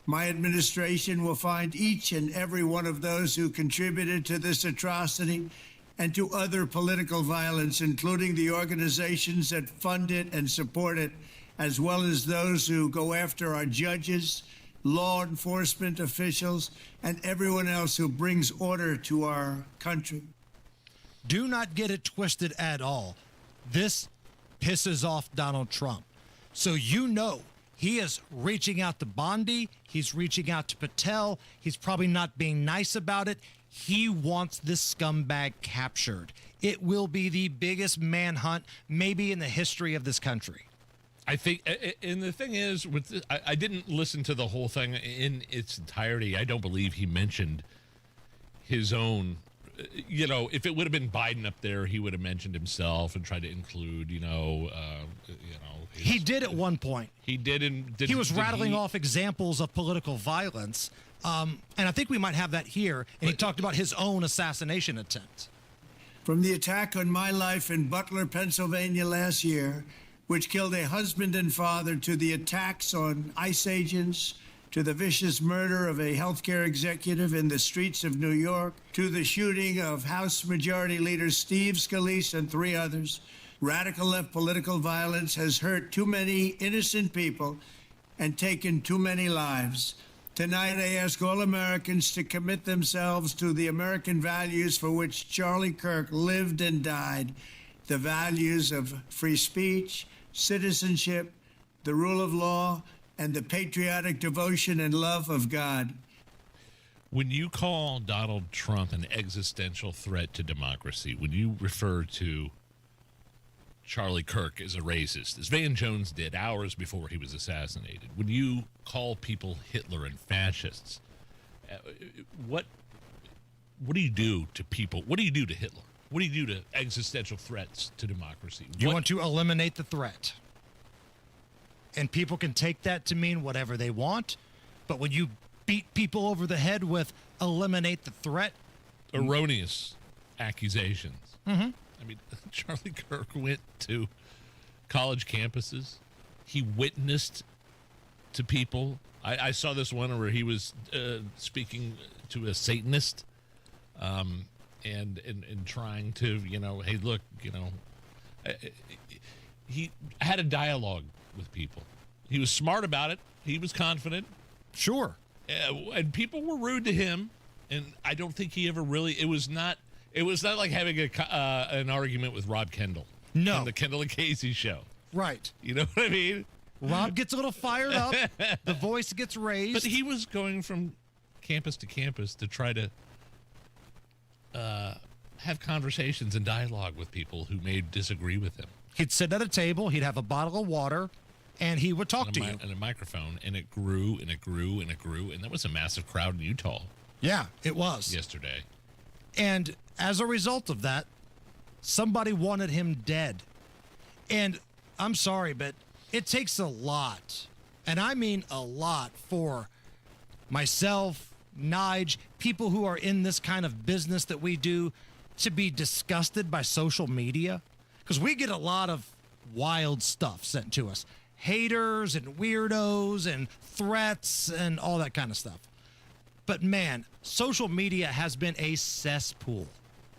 [SPEAKER 17] My administration will find each and every one of those who contributed to this atrocity and to other political violence, including the organizations that fund it and support it, as well as those who go after our judges, law enforcement officials, and everyone else who brings order to our country.
[SPEAKER 16] Do not get it twisted at all. This pisses off Donald Trump. So you know he is reaching out to Bondi. He's reaching out to Patel. He's probably not being nice about it. He wants this scumbag captured. It will be the biggest manhunt maybe in the history of this country.
[SPEAKER 14] I think, and the thing is, with this, I didn't listen to the whole thing in its entirety. I don't believe he mentioned his own. You know, if it would have been Biden up there, he would have mentioned himself and tried to include,
[SPEAKER 16] He did at one point.
[SPEAKER 14] He did.
[SPEAKER 16] He was rattling off examples of political violence,
[SPEAKER 15] And I think we might have that here. And he talked about his own assassination attempt.
[SPEAKER 17] From the attack on my life in Butler, Pennsylvania last year, which killed a husband and father, to the attacks on ICE agents, to the vicious murder of a healthcare executive in the streets of New York, to the shooting of House Majority Leader Steve Scalise and 3 others, radical left political violence has hurt too many innocent people and taken too many lives. Tonight, I ask all Americans to commit themselves to the American values for which Charlie Kirk lived and died, the values of free speech, citizenship, the rule of law, and the patriotic devotion and love of God.
[SPEAKER 14] When you call Donald Trump an existential threat to democracy, when you refer to Charlie Kirk as a racist, as Van Jones did hours before he was assassinated, when you call people Hitler and fascists, what do you do to people? What do you do to Hitler? What do you do to existential threats to democracy?
[SPEAKER 15] You want to eliminate the threat. And people can take that to mean whatever they want. But when you beat people over the head with eliminate the threat.
[SPEAKER 14] Erroneous accusations.
[SPEAKER 15] Mm-hmm.
[SPEAKER 14] I mean, Charlie Kirk went to college campuses. He witnessed to people. I saw this one where he was speaking to a Satanist and trying to, hey, look, he had a dialogue with people. He was smart about it. He was confident.
[SPEAKER 15] Sure.
[SPEAKER 14] And people were rude to him. And I don't think he ever really, it was not like having an argument with Rob Kendall.
[SPEAKER 15] No.
[SPEAKER 14] On the Kendall and Casey show.
[SPEAKER 15] Right.
[SPEAKER 14] You know what I mean?
[SPEAKER 15] Rob gets a little fired up. The voice gets raised.
[SPEAKER 14] But he was going from campus to campus to try to have conversations and dialogue with people who may disagree with him.
[SPEAKER 15] He'd sit at a table, he'd have a bottle of water, and he would talk to you.
[SPEAKER 14] And a microphone, and it grew, and it grew, and it grew, and that was a massive crowd in Utah.
[SPEAKER 15] Yeah, it was.
[SPEAKER 14] Yesterday.
[SPEAKER 15] And as a result of that, somebody wanted him dead. And I'm sorry, but it takes a lot, and I mean a lot, for myself, Nige, people who are in this kind of business that we do, to be disgusted by social media. Because we get a lot of wild stuff sent to us. Haters and weirdos and threats and all that kind of stuff. But man, social media has been a cesspool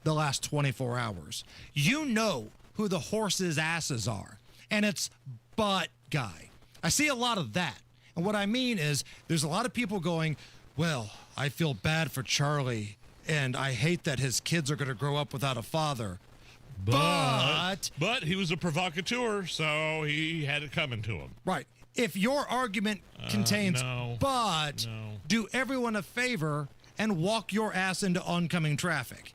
[SPEAKER 15] the last 24 hours. You know who the horse's asses are. And it's butt guy. I see a lot of that. And what I mean is there's a lot of people going, well, I feel bad for Charlie, and I hate that his kids are going to grow up without a father. But
[SPEAKER 14] he was a provocateur, so he had it coming to him.
[SPEAKER 15] Right. If your argument contains do everyone a favor and walk your ass into oncoming traffic.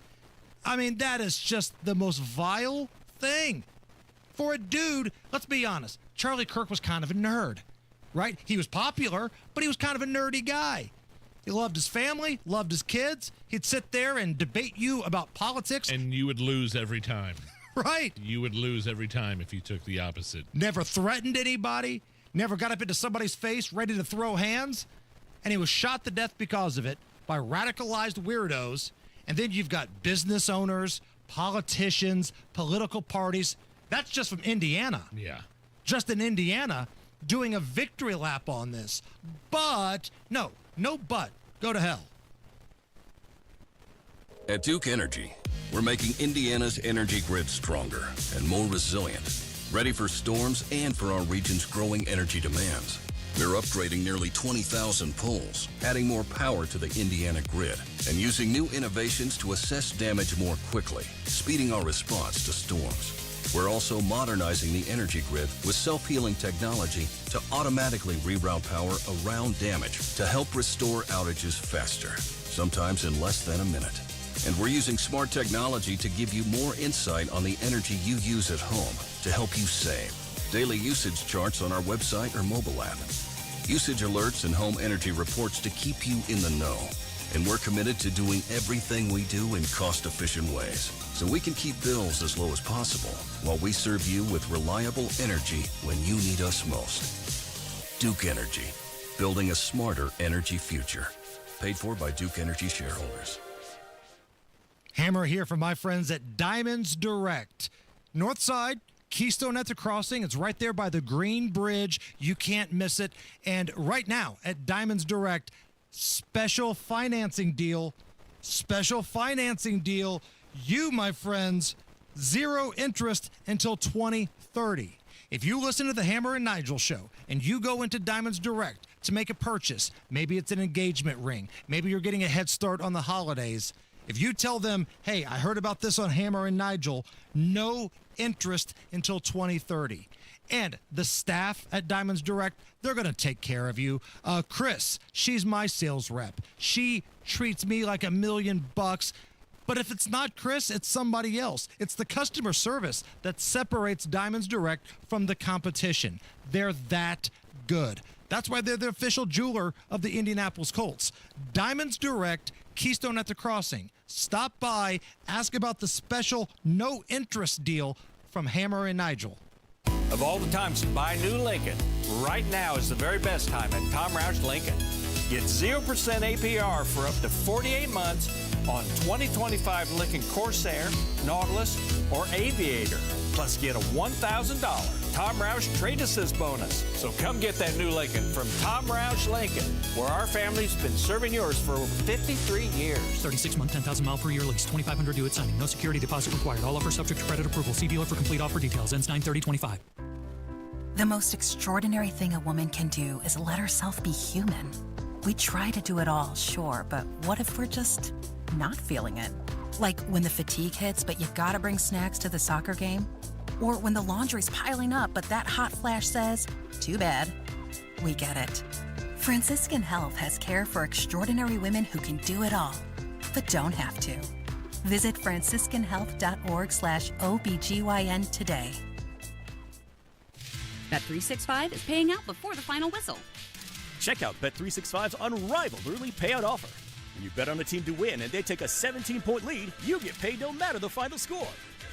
[SPEAKER 15] I mean, that is just the most vile thing. For a dude, let's be honest, Charlie Kirk was kind of a nerd, right? He was popular, but he was kind of a nerdy guy. He loved his family, loved his kids. He'd sit there and debate you about politics.
[SPEAKER 14] And you would lose every time.
[SPEAKER 15] Right.
[SPEAKER 14] You would lose every time if you took the opposite.
[SPEAKER 15] Never threatened anybody. Never got up into somebody's face ready to throw hands. And he was shot to death because of it by radicalized weirdos. And then you've got business owners, politicians, political parties. That's just from Indiana.
[SPEAKER 14] Yeah.
[SPEAKER 15] Just in Indiana doing a victory lap on this. But, no but. Go to hell.
[SPEAKER 5] At Duke Energy, we're making Indiana's energy grid stronger and more resilient, ready for storms and for our region's growing energy demands. We're upgrading nearly 20,000 poles, adding more power to the Indiana grid, and using new innovations to assess damage more quickly, speeding our response to storms. We're also modernizing the energy grid with self-healing technology to automatically reroute power around damage to help restore outages faster, sometimes in less than a minute. And we're using smart technology to give you more insight on the energy you use at home to help you save. Daily usage charts on our website or mobile app. Usage alerts and home energy reports to keep you in the know. And we're committed to doing everything we do in cost-efficient ways, so we can keep bills as low as possible while we serve you with reliable energy when you need us most. Duke Energy, building a smarter energy future. Paid for by Duke Energy shareholders.
[SPEAKER 16] Hammer here from my friends at Diamonds Direct. North Side, Keystone at the crossing. It's right there by the Green Bridge. You can't miss it. And right now at Diamonds Direct, special financing deal. Special financing deal. You, my friends, 0 interest until 2030. If you listen to the Hammer and Nigel show and you go into Diamonds Direct to make a purchase, maybe it's an engagement ring, maybe you're getting a head start on the holidays. If you tell them, hey, I heard about this on Hammer and Nigel, no interest until 2030. And the staff at Diamonds Direct, they're going to take care of you. Chris, she's my sales rep. She treats me like $1 million. But if it's not Chris, it's somebody else. It's the customer service that separates Diamonds Direct from the competition. They're that good. That's why they're the official jeweler of the Indianapolis Colts. Diamonds Direct, Keystone at the Crossing. Stop by, ask about the special no interest deal from Hammer and Nigel.
[SPEAKER 19] Of all the times to buy a new Lincoln, right now is the very best time at Tom Roush Lincoln. Get 0% APR for up to 48 months on 2025 Lincoln Corsair, Nautilus, or Aviator. Plus get a $1,000 Tom Roush Trade Assist bonus. So come get that new Lincoln from Tom Roush Lincoln, where our family's been serving yours for over 53 years.
[SPEAKER 26] 36-month, 10,000-mile per year lease. $2,500 due at signing. No security deposit required. All offers subject to credit approval. See dealer for complete offer details. Ends 9/30/25.
[SPEAKER 20] The most extraordinary thing a woman can do is let herself be human. We try to do it all, sure, but what if we're just not feeling it? Like when the fatigue hits, but you gotta bring snacks to the soccer game? Or when the laundry's piling up, but that hot flash says, too bad. We get it. Franciscan Health has care for extraordinary women who can do it all, but don't have to. Visit franciscanhealth.org/OBGYN today.
[SPEAKER 21] Bet365 is paying out before the final whistle.
[SPEAKER 22] Check out Bet365's unrivaled early payout offer. When you bet on a team to win and they take a 17-point lead, you get paid no matter the final score.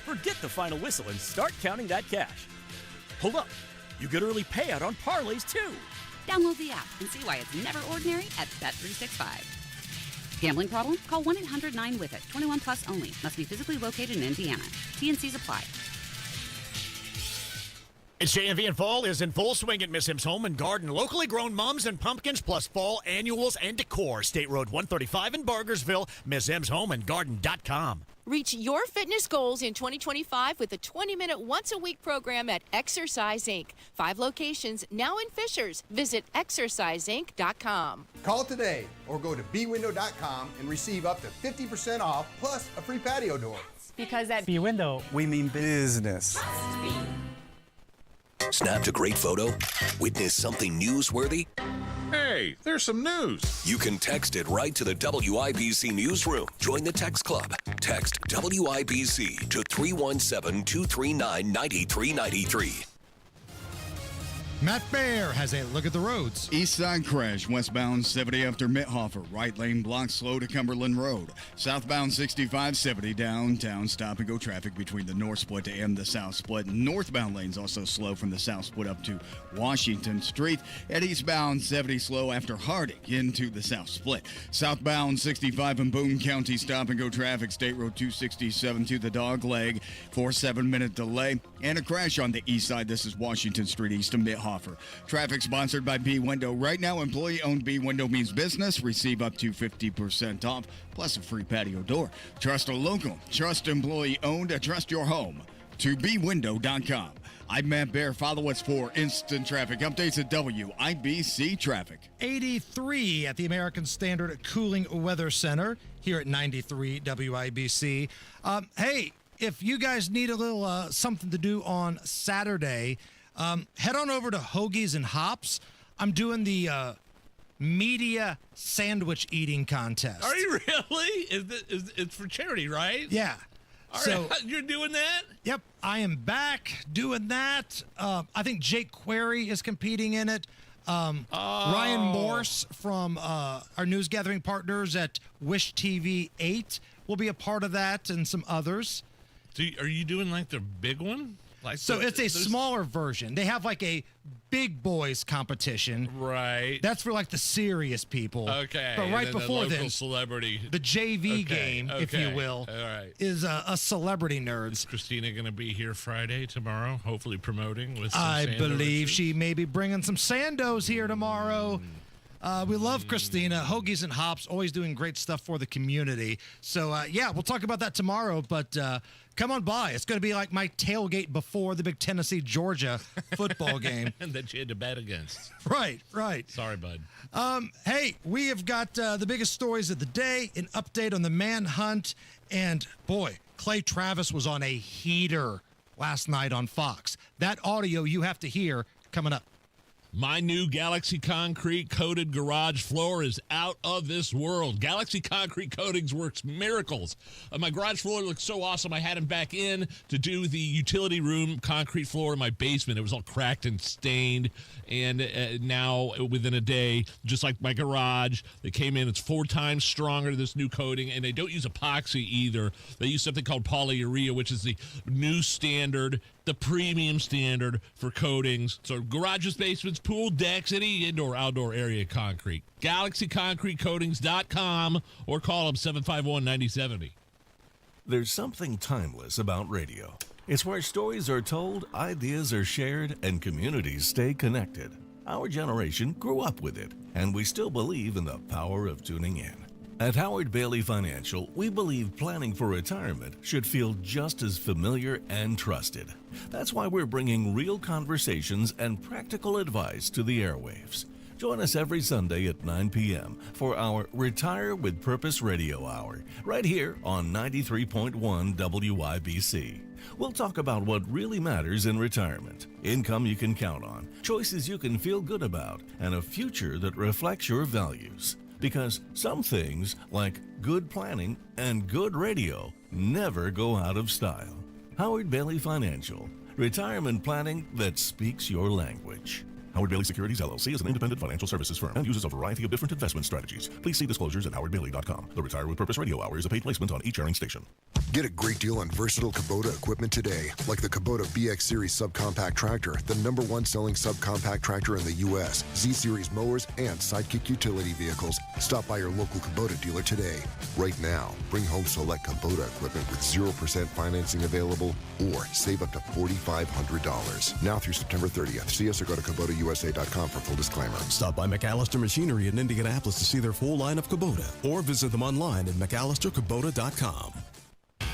[SPEAKER 22] Forget the final whistle and start counting that cash. Hold up. You get early payout on parlays, too.
[SPEAKER 21] Download the app and see why it's never ordinary at Bet365. Gambling problem? Call 1-800-9-WITH-IT. 21 plus only. Must be physically located in Indiana. T&Cs apply.
[SPEAKER 23] It's JMV and fall is in full swing at Miss M's Home and Garden. Locally grown mums and pumpkins plus fall annuals and decor. State Road 135 in Bargersville. MissMsHomeandGarden.com.
[SPEAKER 24] Reach your fitness goals in 2025 with a 20-minute once-a-week program at Exercise Inc. 5 locations now in Fishers. Visit exerciseinc.com.
[SPEAKER 27] Call today or go to bwindow.com and receive up to 50% off plus a free patio door.
[SPEAKER 28] Because at B-Window,
[SPEAKER 27] we mean business.
[SPEAKER 5] Snapped a great photo? Witness something newsworthy?
[SPEAKER 29] Hey, there's some news.
[SPEAKER 5] You can text it right to the WIBC newsroom. Join the text club. Text WIBC to 317-239-9393.
[SPEAKER 16] Matt Baer has a look at the roads.
[SPEAKER 8] East side crash, westbound 70 after Mithofer. Right lane blocked slow to Cumberland Road. Southbound 65-70 downtown stop and go traffic between the north split and the south split. Northbound lanes also slow from the south split up to Washington Street. And eastbound 70 slow after Harding into the south split. Southbound 65 in Boone County stop and go traffic. State Road 267 to the Dog Leg for 7-minute delay. And a crash on the east side. This is Washington Street east of Mithofer. Traffic sponsored by B-Window. Right now, employee-owned B-Window means business. Receive up to 50% off, plus a free patio door. Trust a local. Trust employee-owned. Trust your home. To bwindow.com. I'm Matt Baer. Follow us for instant traffic updates at WIBC Traffic.
[SPEAKER 16] 83 at the American Standard Cooling Weather Center here at 93 WIBC. Hey, if you guys need a little something to do on Saturday, head on over to Hoagies and Hops. I'm doing the media sandwich eating contest.
[SPEAKER 14] Are you really? It's for charity, right?
[SPEAKER 16] Yeah.
[SPEAKER 14] All
[SPEAKER 16] So
[SPEAKER 14] right. You're doing that?
[SPEAKER 16] Yep, I am back doing that. I think Jake Query is competing in it. Ryan Morse from our news gathering partners at Wish TV 8 will be a part of that, and some others.
[SPEAKER 14] So are you doing like the big one?
[SPEAKER 16] So it's a smaller version. They have like a big boys competition.
[SPEAKER 14] Right.
[SPEAKER 16] That's for like the serious people.
[SPEAKER 14] Okay.
[SPEAKER 16] But right
[SPEAKER 14] then
[SPEAKER 16] before
[SPEAKER 14] the local
[SPEAKER 16] then,
[SPEAKER 14] celebrity.
[SPEAKER 16] the JV game, if you will,
[SPEAKER 14] all right,
[SPEAKER 16] is a celebrity nerds.
[SPEAKER 14] Is Christina going to be here Friday, tomorrow, hopefully promoting with some
[SPEAKER 16] I
[SPEAKER 14] Sandos
[SPEAKER 16] believe
[SPEAKER 14] issues?
[SPEAKER 16] she may be bringing some Sandos here tomorrow. We love Christina. Hoagies and Hops, always doing great stuff for the community. So, yeah, we'll talk about that tomorrow, but come on by. It's going to be like my tailgate before the big Tennessee-Georgia football game.
[SPEAKER 14] And that you had to bet against.
[SPEAKER 16] Right.
[SPEAKER 14] Sorry, bud.
[SPEAKER 16] Hey, we have got the biggest stories of the day, an update on the Manhunt, and, boy, Clay Travis was on a heater last night on Fox. That audio you have to hear coming up.
[SPEAKER 14] My new Galaxy Concrete coated garage floor is out of this world. Galaxy Concrete Coatings works miracles. My garage floor looks so awesome. I had him back in to do the utility room concrete floor in my basement. It was all cracked and stained. And now, within a day, just like my garage, they came in. It's 4 times stronger, this new coating. And they don't use epoxy either. They use something called polyurea, which is the new standard, the premium standard for coatings. So garages, basements, pool decks, any indoor-outdoor area concrete. GalaxyConcreteCoatings.com or call them 751-9070.
[SPEAKER 1] There's something timeless about radio. It's where stories are told, ideas are shared, and communities stay connected. Our generation grew up with it, and we still believe in the power of tuning in. At Howard Bailey Financial, we believe planning for retirement should feel just as familiar and trusted. That's why we're bringing real conversations and practical advice to the airwaves. Join us every Sunday at 9 p.m. for our Retire with Purpose Radio Hour, right here on 93.1 WIBC. We'll talk about what really matters in retirement, income you can count on, choices you can feel good about, and a future that reflects your values. Because some things, like good planning and good radio, never go out of style. Howard Bailey Financial, retirement planning that speaks your language. Howard Bailey Securities, LLC is an independent financial services firm and uses a variety of different investment strategies. Please see disclosures at howardbailey.com. The Retire with Purpose Radio Hour is a paid placement on each airing station.
[SPEAKER 2] Get a great deal on versatile Kubota equipment today, like the Kubota BX Series subcompact tractor, the #1 selling subcompact tractor in the U.S., Z-Series mowers, and Sidekick utility vehicles. Stop by your local Kubota dealer today. Right now, bring home select Kubota equipment with 0% financing available or save up to $4,500. Now through September 30th. See us or go to KubotaUSA.com for full disclaimer.
[SPEAKER 3] Stop by McAllister Machinery in Indianapolis to see their full line of Kubota or visit them online at McAllisterKubota.com.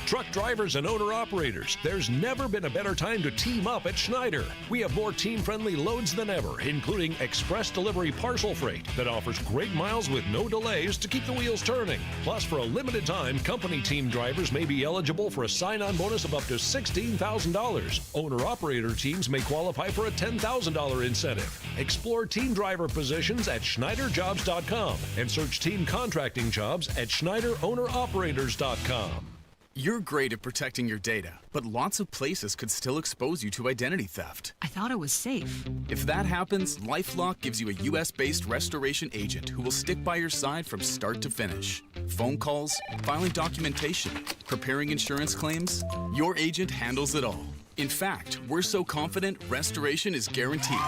[SPEAKER 4] Truck drivers and owner-operators, there's never been a better time to team up at Schneider. We have more team-friendly loads than ever, including express delivery parcel freight that offers great miles with no delays to keep the wheels turning. Plus, for a limited time, company team drivers may be eligible for a sign-on bonus of up to $16,000. Owner-operator teams may qualify for a $10,000 incentive. Explore team driver positions at SchneiderJobs.com and search team contracting jobs at SchneiderOwneroperators.com.
[SPEAKER 7] You're great at protecting your data, but lots of places could still expose you to identity theft.
[SPEAKER 9] I thought it was safe.
[SPEAKER 7] If that happens, LifeLock gives you a U.S.-based restoration agent who will stick by your side from start to finish. Phone calls, filing documentation, preparing insurance claims, your agent handles it all. In fact, we're so confident restoration is guaranteed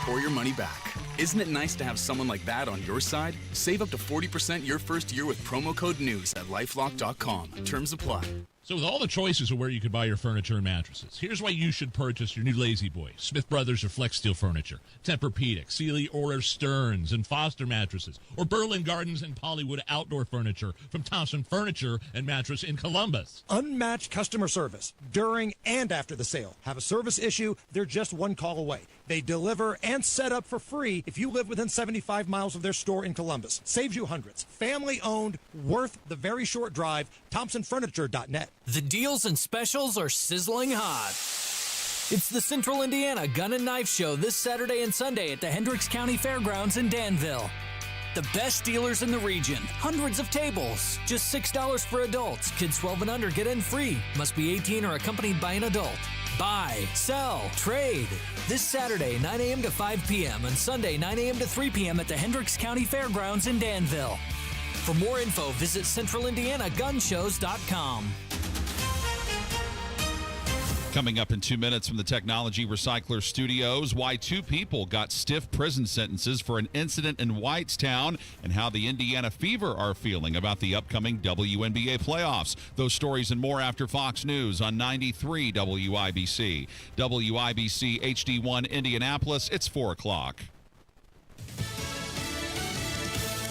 [SPEAKER 7] or your money back. Isn't it nice to have someone like that on your side? Save up to 40% your first year with promo code NEWS at LifeLock.com. Terms apply.
[SPEAKER 14] So with all the choices of where you could buy your furniture and mattresses, here's why you should purchase your new Lazy Boy, Smith Brothers or Flex Steel Furniture, Tempur-Pedic, Sealy or Stearns and Foster mattresses, or Berlin Gardens and Pollywood outdoor furniture from Thompson Furniture and Mattress in Columbus.
[SPEAKER 23] Unmatched customer service during and after the sale. Have a service issue, they're just one call away. They deliver and set up for free if you live within 75 miles of their store in Columbus. Saves you hundreds. Family owned, worth the very short drive. ThompsonFurniture.net.
[SPEAKER 26] The deals and specials are sizzling hot. It's the Central Indiana Gun and Knife Show this Saturday and Sunday at the Hendricks County Fairgrounds in Danville. The best dealers in the region. Hundreds of tables. Just $6 for adults. Kids 12 and under get in free. Must be 18 or accompanied by an adult. Buy, sell, trade. This Saturday, 9 a.m. to 5 p.m. and Sunday, 9 a.m. to 3 p.m. at the Hendricks County Fairgrounds in Danville. For more info, visit CentralIndianaGunShows.com.
[SPEAKER 6] Coming up in 2 minutes from the Technology Recycler Studios, why 2 people got stiff prison sentences for an incident in Whitestown and how the Indiana Fever are feeling about the upcoming WNBA playoffs. Those stories and more after Fox News on 93 WIBC. WIBC HD1 Indianapolis, it's 4 o'clock.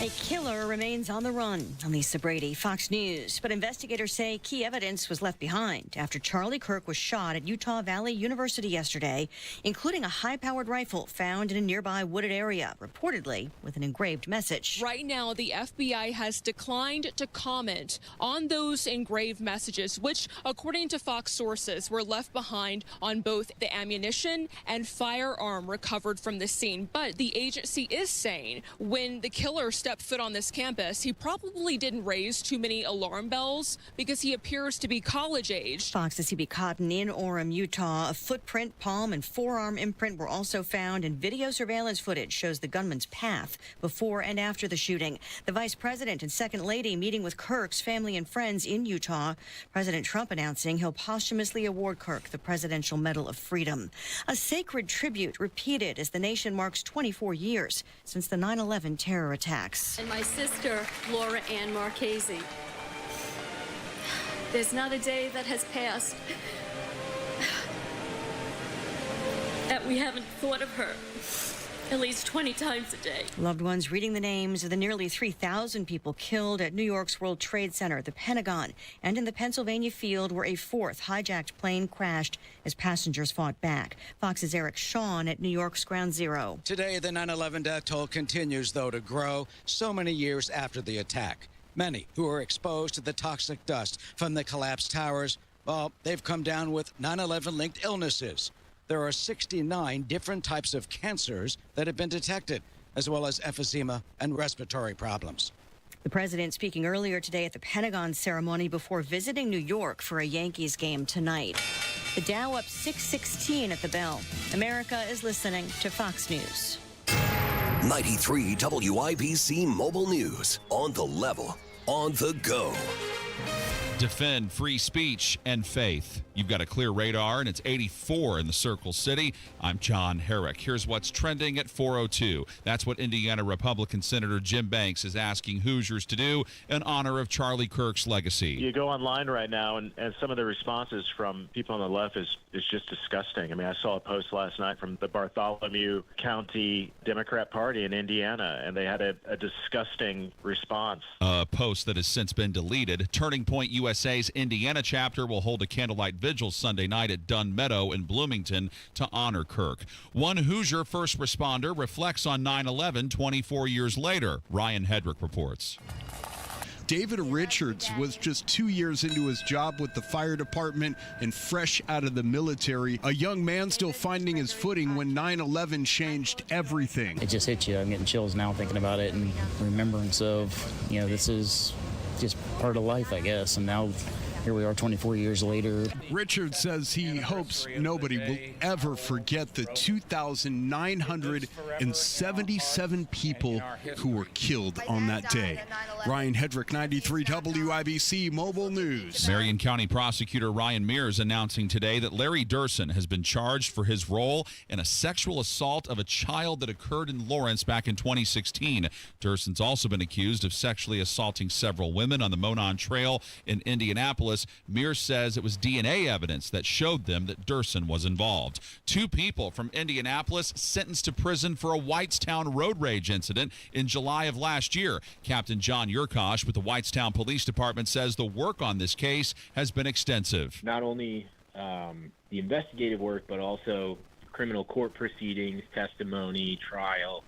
[SPEAKER 9] A killer remains on the run. I'm Lisa Brady, Fox News. But investigators say key evidence was left behind after Charlie Kirk was shot at Utah Valley University yesterday, including a high-powered rifle found in a nearby wooded area, reportedly with an engraved message.
[SPEAKER 10] Right now, the FBI has declined to comment on those engraved messages, which, according to Fox sources, were left behind on both the ammunition and firearm recovered from the scene. But the agency is saying when the killer stepped foot on this campus, he probably didn't raise too many alarm bells because he appears to be college age.
[SPEAKER 9] Fox to CB Cotton in Orem, Utah. A footprint, palm, and forearm imprint were also found, and video surveillance footage shows the gunman's path before and after the shooting. The vice president and second lady meeting with Kirk's family and friends in Utah. President Trump announcing he'll posthumously award Kirk the Presidential Medal of Freedom. A sacred tribute repeated as the nation marks 24 years since the 9/11 terror attacks.
[SPEAKER 11] And my sister, Laura Ann Marchese. There's not a day that has passed that we haven't thought of her at least 20 times a day.
[SPEAKER 9] Loved ones reading the names of the nearly 3,000 people killed at New York's World Trade Center, the Pentagon, and in the Pennsylvania field where a 4th hijacked plane crashed as passengers fought back. Fox's Eric Shawn at New York's Ground Zero.
[SPEAKER 12] Today, the 9/11 death toll continues, though, to grow so many years after the attack. Many who are exposed to the toxic dust from the collapsed towers, well, they've come down with 9/11-linked illnesses. There are 69 different types of cancers that have been detected, as well as emphysema and respiratory problems.
[SPEAKER 9] The president speaking earlier today at the Pentagon ceremony before visiting New York for a Yankees game tonight. The Dow up 616 at the bell. America is listening to Fox News.
[SPEAKER 13] 93 WIBC Mobile News. On the level, on the go.
[SPEAKER 6] Defend free speech and faith. You've got a clear radar, and it's 84 in the Circle City. I'm John Herrick. Here's what's trending at 4:02. That's what Indiana Republican Senator Jim Banks is asking Hoosiers to do in honor of Charlie Kirk's legacy.
[SPEAKER 18] You go online right now, and some of the responses from people on the left is just disgusting. I mean, I saw a post last night from the Bartholomew County Democrat Party in Indiana, and they had a disgusting response.
[SPEAKER 6] A post that has since been deleted. Turning Point USA's Indiana chapter will hold a candlelight vigil Sunday night at Dunn Meadow in Bloomington to honor Kirk. One Hoosier first responder reflects on 9/11 24 years later. Ryan Hedrick reports.
[SPEAKER 25] David Richards was just 2 years into his job with the fire department and fresh out of the military. A young man still finding his footing when 9/11 changed everything.
[SPEAKER 28] It just hits you. I'm getting chills now thinking about it and remembrance of, this is just part of life, I guess. And now here we are 24 years later.
[SPEAKER 25] Richard says he hopes nobody will ever forget the 2,977 people who were killed on that day. Ryan Hedrick, 93 WIBC Mobile News.
[SPEAKER 6] Marion County Prosecutor Ryan Mears announcing today that Larry Durson has been charged for his role in a sexual assault of a child that occurred in Lawrence back in 2016. Durson's also been accused of sexually assaulting several women on the Monon Trail in Indianapolis. Mears says it was DNA evidence that showed them that Durson was involved. 2 people from Indianapolis sentenced to prison for a Whitestown road rage incident in July of last year. Captain John Yurkosh with the Whitestown Police Department says the work on this case has been extensive.
[SPEAKER 30] Not only the investigative work, but also criminal court proceedings, testimony, trial.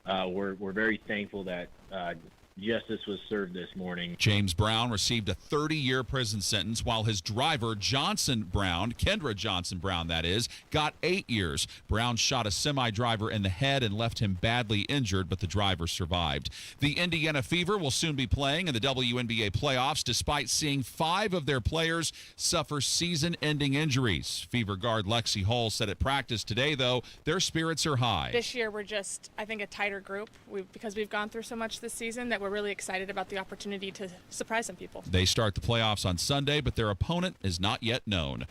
[SPEAKER 30] We're very thankful that justice was served this morning.
[SPEAKER 6] James Brown received a 30-year prison sentence, while his driver, Kendra Johnson Brown, that is, got 8 years. Brown shot a semi-driver in the head and left him badly injured, but the driver survived. The Indiana Fever will soon be playing in the WNBA playoffs, despite seeing 5 of their players suffer season-ending injuries. Fever guard Lexi Hull said at practice today, though, their spirits are high.
[SPEAKER 31] This year we're just, I think, a tighter group because we've gone through so much this season that we're really excited about the opportunity to surprise some people.
[SPEAKER 6] They start the playoffs on Sunday, but their opponent is not yet known.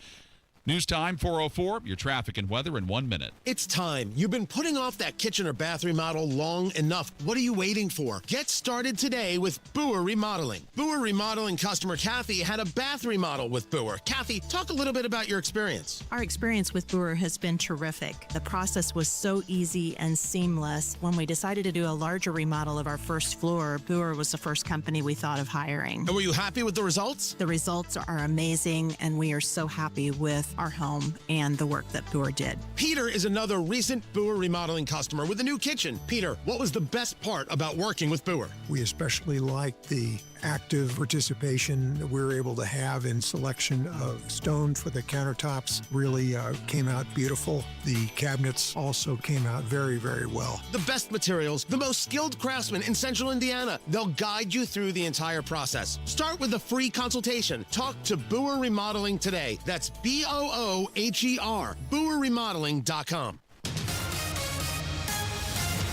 [SPEAKER 6] News time, 4:04. Your traffic and weather in 1 minute.
[SPEAKER 5] It's time. You've been putting off that kitchen or bath remodel long enough. What are you waiting for? Get started today with Boer Remodeling. Boer Remodeling customer Kathy had a bath remodel with Boer. Kathy, talk a little bit about your experience.
[SPEAKER 8] Our experience with Boer has been terrific. The process was so easy and seamless. When we decided to do a larger remodel of our first floor, Boer was the first company we thought of hiring.
[SPEAKER 5] And were you happy with the results?
[SPEAKER 8] The results are amazing, and we are so happy with our home and the work that Boer did.
[SPEAKER 5] Peter is another recent Boer Remodeling customer with a new kitchen. Peter, what was the best part about working with Boer?
[SPEAKER 15] We especially liked the active participation that we were able to have in selection of stone for the countertops. Really came out beautiful. The cabinets also came out very, very well.
[SPEAKER 5] The best materials, the most skilled craftsmen in Central Indiana. They'll guide you through the entire process. Start with a free consultation. Talk to Boer Remodeling today. That's BOOHER, BoerRemodeling.com.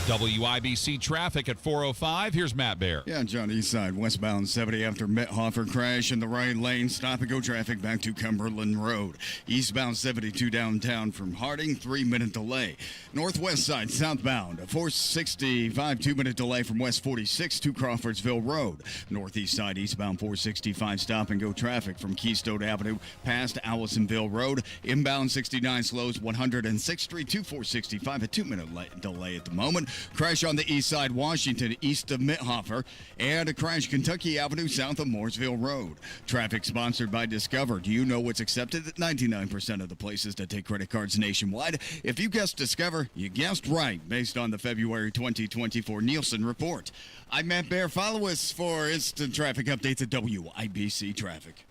[SPEAKER 6] WIBC traffic at 4:05. Here's Matt Bear.
[SPEAKER 17] Yeah, John, east side, westbound 70 after Methofer crash in the right lane. Stop and go traffic back to Cumberland Road. Eastbound 72 downtown from Harding, 3-minute delay. Northwest side, southbound, a 465, 2-minute delay from West 46 to Crawfordsville Road. Northeast side, eastbound 465, stop and go traffic from Keystone Avenue past Allisonville Road. Inbound 69 slows 106th Street to 465, a 2-minute delay at the moment. Crash on the east side, Washington, east of Methofer, and a crash Kentucky Avenue south of Mooresville Road. Traffic sponsored by Discover. Do you know what's accepted at 99% of the places that take credit cards nationwide? If you guessed Discover, you guessed right, based on the February 2024 Nielsen report. I'm Matt Bear. Follow us for instant traffic updates at WIBC Traffic.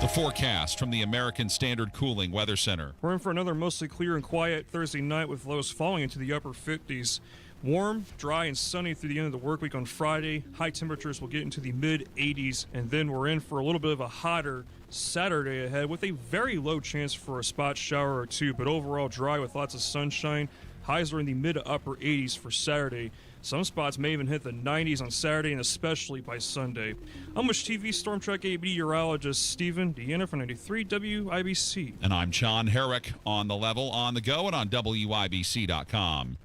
[SPEAKER 6] The forecast from the American Standard Cooling Weather Center.
[SPEAKER 19] We're in for another mostly clear and quiet Thursday night with lows falling into the upper 50s. Warm, dry, and sunny through the end of the work week on Friday. High temperatures will get into the mid-80s, and then we're in for a little bit of a hotter Saturday ahead with a very low chance for a spot shower or two, but overall dry with lots of sunshine. Highs are in the mid to upper 80s for Saturday. Some spots may even hit the 90s on Saturday and especially by Sunday. I'm Wish TV Storm Track 8 meteorologist Stephen Deanna for 93 WIBC.
[SPEAKER 6] And I'm John Herrick on the level, on the go, and on WIBC.com.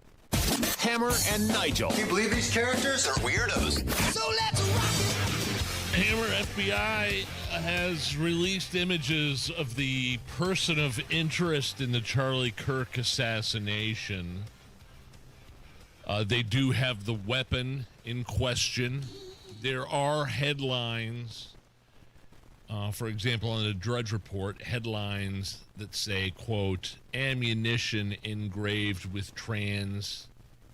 [SPEAKER 13] Hammer and Nigel.
[SPEAKER 20] Can you believe these characters are weirdos? So let's rock it!
[SPEAKER 14] Hammer FBI has released images of the person of interest in the Charlie Kirk assassination. They do have the weapon in question. There are headlines, for example, on the Drudge Report, headlines that say, quote, ammunition engraved with trans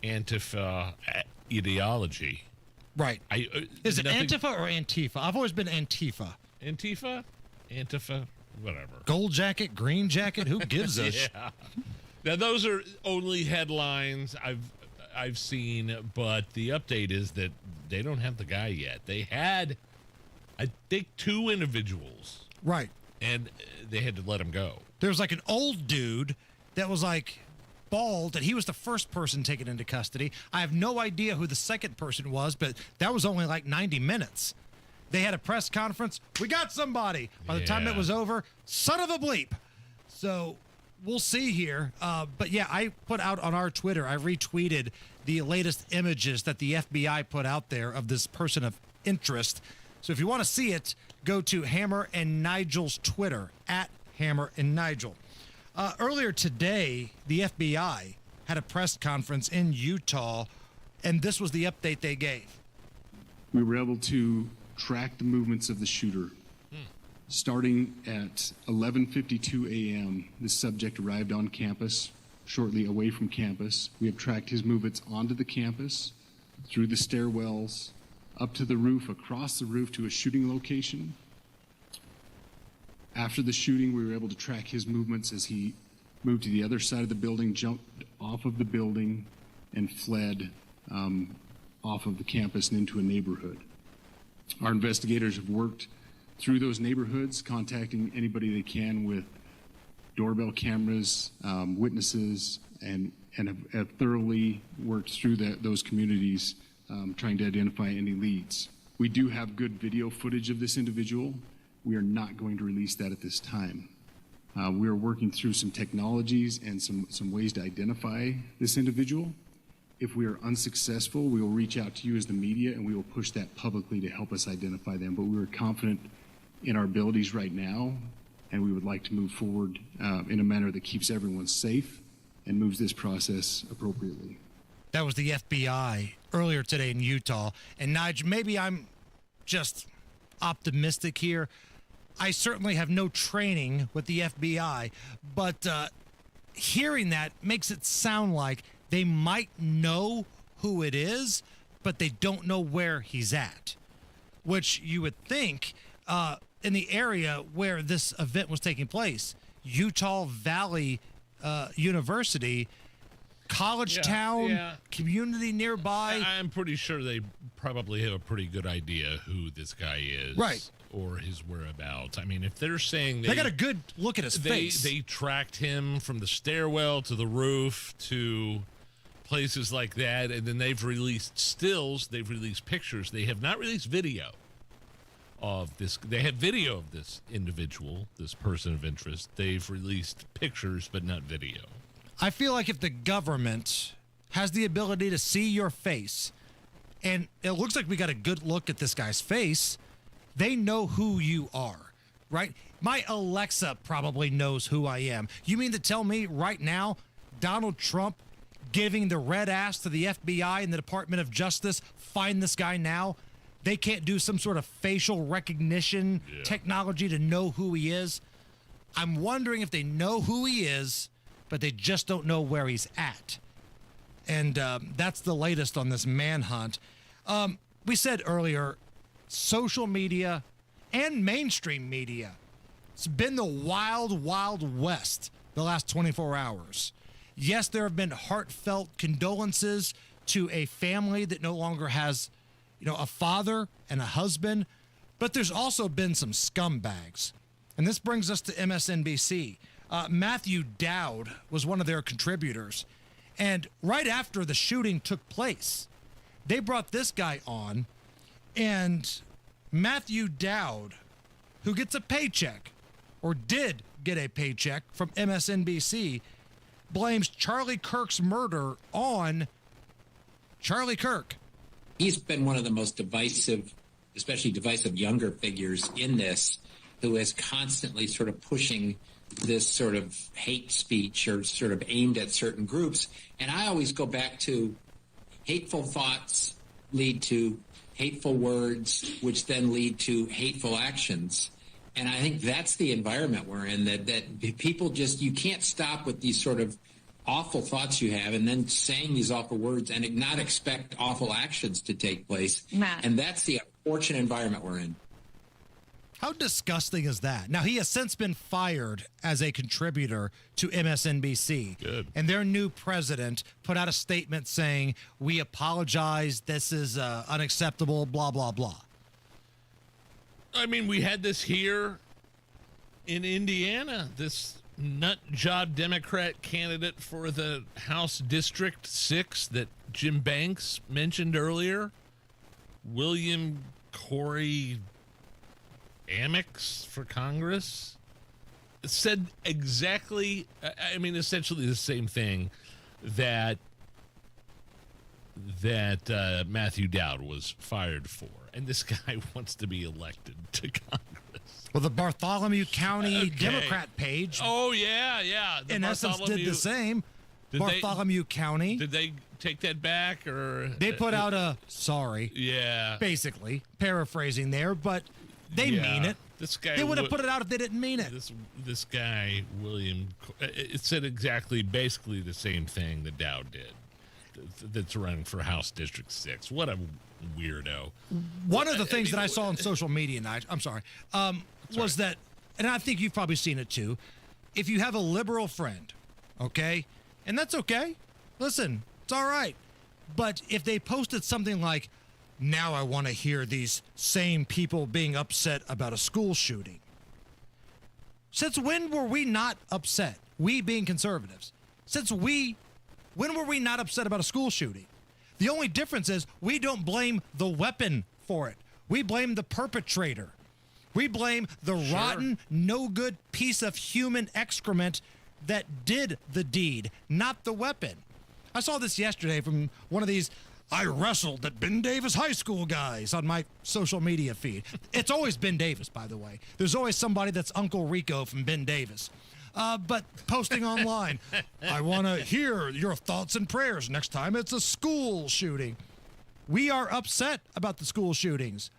[SPEAKER 14] Antifa ideology.
[SPEAKER 16] Right. Is it Antifa or Antifa? I've always been Antifa.
[SPEAKER 14] Antifa? Antifa? Whatever.
[SPEAKER 16] Gold jacket, green jacket, who gives a
[SPEAKER 14] Yeah. Now, those are only headlines I've seen, but the update is that they don't have the guy yet. They had, I think, 2 individuals.
[SPEAKER 16] Right.
[SPEAKER 14] And they had to let him go.
[SPEAKER 16] There's like an old dude that was like bald, and he was the first person taken into custody. I have no idea who the second person was, but that was only like 90 minutes. They had a press conference. We got somebody. By the time it was over, son of a bleep. So we'll see here. But yeah, I put out on our Twitter, I retweeted the latest images that the FBI put out there of this person of interest. So if you want to see it, go to Hammer and Nigel's Twitter, at Hammer and Nigel. Earlier today, the FBI had a press conference in Utah, and this was the update they gave.
[SPEAKER 21] We were able to track the movements of the shooter. Starting at 11:52 a.m., the subject arrived on campus, shortly away from campus. We have tracked his movements onto the campus, through the stairwells, up to the roof, across the roof to a shooting location. After the shooting, we were able to track his movements as he moved to the other side of the building, jumped off of the building, and fled off of the campus and into a neighborhood. Our investigators have worked through those neighborhoods, contacting anybody they can with doorbell cameras, witnesses, and have thoroughly worked through those communities, trying to identify any leads. We do have good video footage of this individual. We are not going to release that at this time. We are working through some technologies and some ways to identify this individual. If we are unsuccessful, we will reach out to you as the media and we will push that publicly to help us identify them. But we are confident in our abilities right now, and we would like to move forward in a manner that keeps everyone safe and moves this process appropriately.
[SPEAKER 16] That was the FBI earlier today in Utah. And Nigel, maybe I'm just optimistic here. I certainly have no training with the FBI, but hearing that makes it sound like they might know who it is, but they don't know where he's at, which you would think in the area where this event was taking place, Utah Valley University, college town, community nearby.
[SPEAKER 14] I'm pretty sure they probably have a pretty good idea who this guy is.
[SPEAKER 16] Right.
[SPEAKER 14] Or his whereabouts. I mean, if they're saying
[SPEAKER 16] they got a good look at his face.
[SPEAKER 14] They tracked him from the stairwell to the roof to places like that, and then they've released stills, they've released pictures. They have not released video of this. They have video of this individual, this person of interest. They've released pictures, but not video.
[SPEAKER 16] I feel like if the government has the ability to see your face, and it looks like we got a good look at this guy's face, they know who you are, right? My Alexa probably knows who I am. You mean to tell me right now, Donald Trump giving the red ass to the FBI and the Department of Justice, find this guy now? They can't do some sort of facial recognition technology to know who he is? I'm wondering if they know who he is, but they just don't know where he's at. And that's the latest on this manhunt. We said earlier, social media and mainstream media, it's been the wild, wild west the last 24 hours. Yes, there have been heartfelt condolences to a family that no longer has, a father and a husband, but there's also been some scumbags. And this brings us to MSNBC. Matthew Dowd was one of their contributors. And right after the shooting took place, they brought this guy on, and Matthew Dowd, who gets a paycheck, or did get a paycheck from MSNBC, blames Charlie Kirk's murder on Charlie Kirk.
[SPEAKER 1] He's been one of the most divisive, especially divisive younger figures in this, who is constantly sort of pushing this sort of hate speech or sort of aimed at certain groups. And I always go back to hateful thoughts lead to hateful words, which then lead to hateful actions. And I think that's the environment we're in, that people just, you can't stop with these sort of awful thoughts you have and then saying these awful words and not expect awful actions to take place.
[SPEAKER 2] Matt.
[SPEAKER 1] And that's the unfortunate environment we're in.
[SPEAKER 16] How disgusting is that? Now, he has since been fired as a contributor to MSNBC.
[SPEAKER 14] Good.
[SPEAKER 16] And their new president put out a statement saying, we apologize, this is unacceptable, blah, blah, blah.
[SPEAKER 14] I mean, we had this here in Indiana, this nut job Democrat candidate for the House District 6 that Jim Banks mentioned earlier, William Corey Amex for Congress, said exactly, essentially the same thing that Matthew Dowd was fired for. And this guy wants to be elected to Congress.
[SPEAKER 16] Well, the Bartholomew County Democrat page.
[SPEAKER 14] Oh, yeah.
[SPEAKER 16] In essence, did the same. Bartholomew County.
[SPEAKER 14] Did they take that back? Or
[SPEAKER 16] they put out a sorry.
[SPEAKER 14] Yeah.
[SPEAKER 16] Basically, paraphrasing there, but they mean it.
[SPEAKER 14] This guy,
[SPEAKER 16] they would have put it out if they didn't mean it.
[SPEAKER 14] This guy, William, it said basically the same thing that Dowd did. That's running for House District 6. What a weirdo.
[SPEAKER 16] One of the things that I saw on social media, Nigel, I'm sorry, was that, and I think you've probably seen it too, if you have a liberal friend, okay, and that's okay, listen, it's all right, but if they posted something like, now I want to hear these same people being upset about a school shooting. Since when were we not upset? We being conservatives. When were we not upset about a school shooting? The only difference is we don't blame the weapon for it. We blame the perpetrator. We blame the rotten, no good piece of human excrement that did the deed, not the weapon. I saw this yesterday from one of these I wrestled at Ben Davis High School guys on my social media feed. It's always Ben Davis, by the way. There's always somebody that's Uncle Rico from Ben Davis. But posting online, I want to hear your thoughts and prayers next time it's a school shooting. We are upset about the school shootings,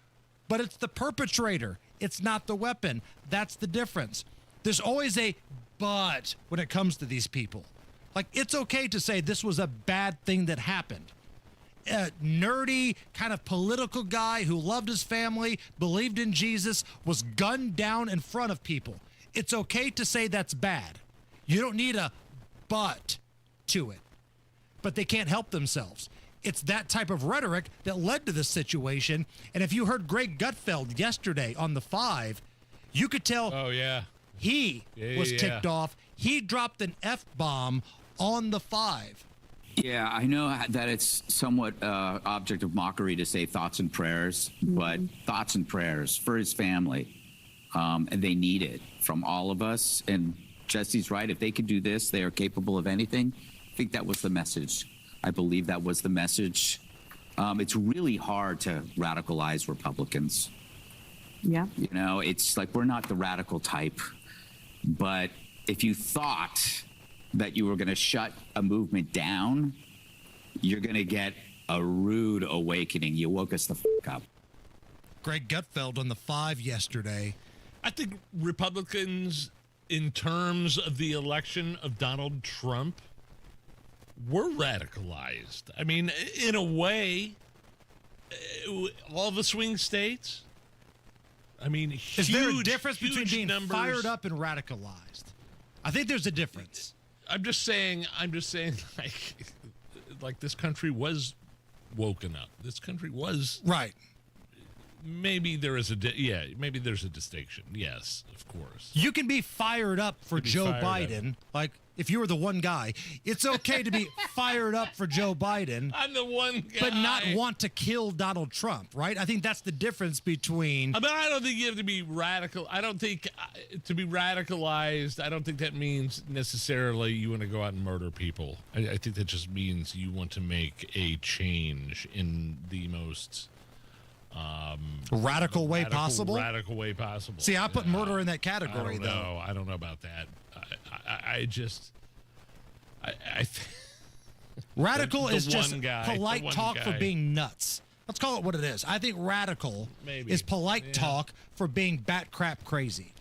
[SPEAKER 16] but it's the perpetrator. It's not the weapon. That's the difference. There's always a but when it comes to these people. Like, it's okay to say this was a bad thing that happened. A nerdy, kind of political guy who loved his family, believed in Jesus, was gunned down in front of people. It's okay to say that's bad. You don't need a but to it. But they can't help themselves. It's that type of rhetoric that led to this situation. And if you heard Greg Gutfeld yesterday on the 5, you could tell he was ticked off. He dropped an F-bomb on the 5.
[SPEAKER 2] Yeah, I know that it's somewhat object of mockery to say thoughts and prayers, but thoughts and prayers for his family. And they need it from all of us. And Jesse's right. If they could do this, they are capable of anything. I think that was the message. I believe that was the message. It's really hard to radicalize Republicans.
[SPEAKER 3] Yeah.
[SPEAKER 2] You know, it's like we're not the radical type. But if you thought that you were going to shut a movement down, you're going to get a rude awakening. You woke us the fuck up.
[SPEAKER 16] Greg Gutfeld on the 5 yesterday.
[SPEAKER 14] I think Republicans, in terms of the election of Donald Trump, were radicalized. I mean, in a way, all the swing states. I mean,
[SPEAKER 16] is there a difference between being fired up and radicalized? I think there's a difference.
[SPEAKER 14] I'm just saying, like this country was woken up. This country was
[SPEAKER 16] right.
[SPEAKER 14] Maybe there is maybe there's a distinction. Yes, of course.
[SPEAKER 16] You can be fired up for Joe Biden. Like, if you were the one guy, it's okay to be fired up for Joe Biden.
[SPEAKER 14] I'm the one guy.
[SPEAKER 16] But not want to kill Donald Trump, right? I think that's the difference between...
[SPEAKER 14] I mean, I don't think you have to be radical. I don't think to be radicalized, I don't think that means necessarily you want to go out and murder people. I think that just means you want to make a change in the most...
[SPEAKER 16] radical way possible?
[SPEAKER 14] Radical way possible.
[SPEAKER 16] See, I put murder in that category, though.
[SPEAKER 14] I don't know about that.
[SPEAKER 16] Radical is just polite
[SPEAKER 14] polite
[SPEAKER 16] talk for being nuts. Let's call it what it is. I think radical is polite talk for being bat crap crazy.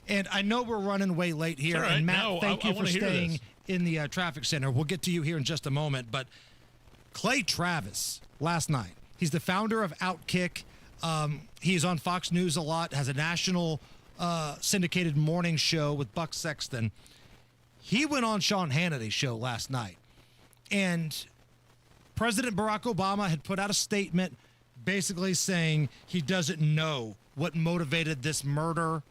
[SPEAKER 16] And I know we're running way late here.
[SPEAKER 14] Right.
[SPEAKER 16] And Matt, thank you for staying
[SPEAKER 14] this.
[SPEAKER 16] in the traffic center. We'll get to you here in just a moment. But Clay Travis last night, he's the founder of Outkick. He's on Fox News a lot, has a national syndicated morning show with Buck Sexton. He went on Sean Hannity's show last night, and President Barack Obama had put out a statement basically saying he doesn't know what motivated this murder,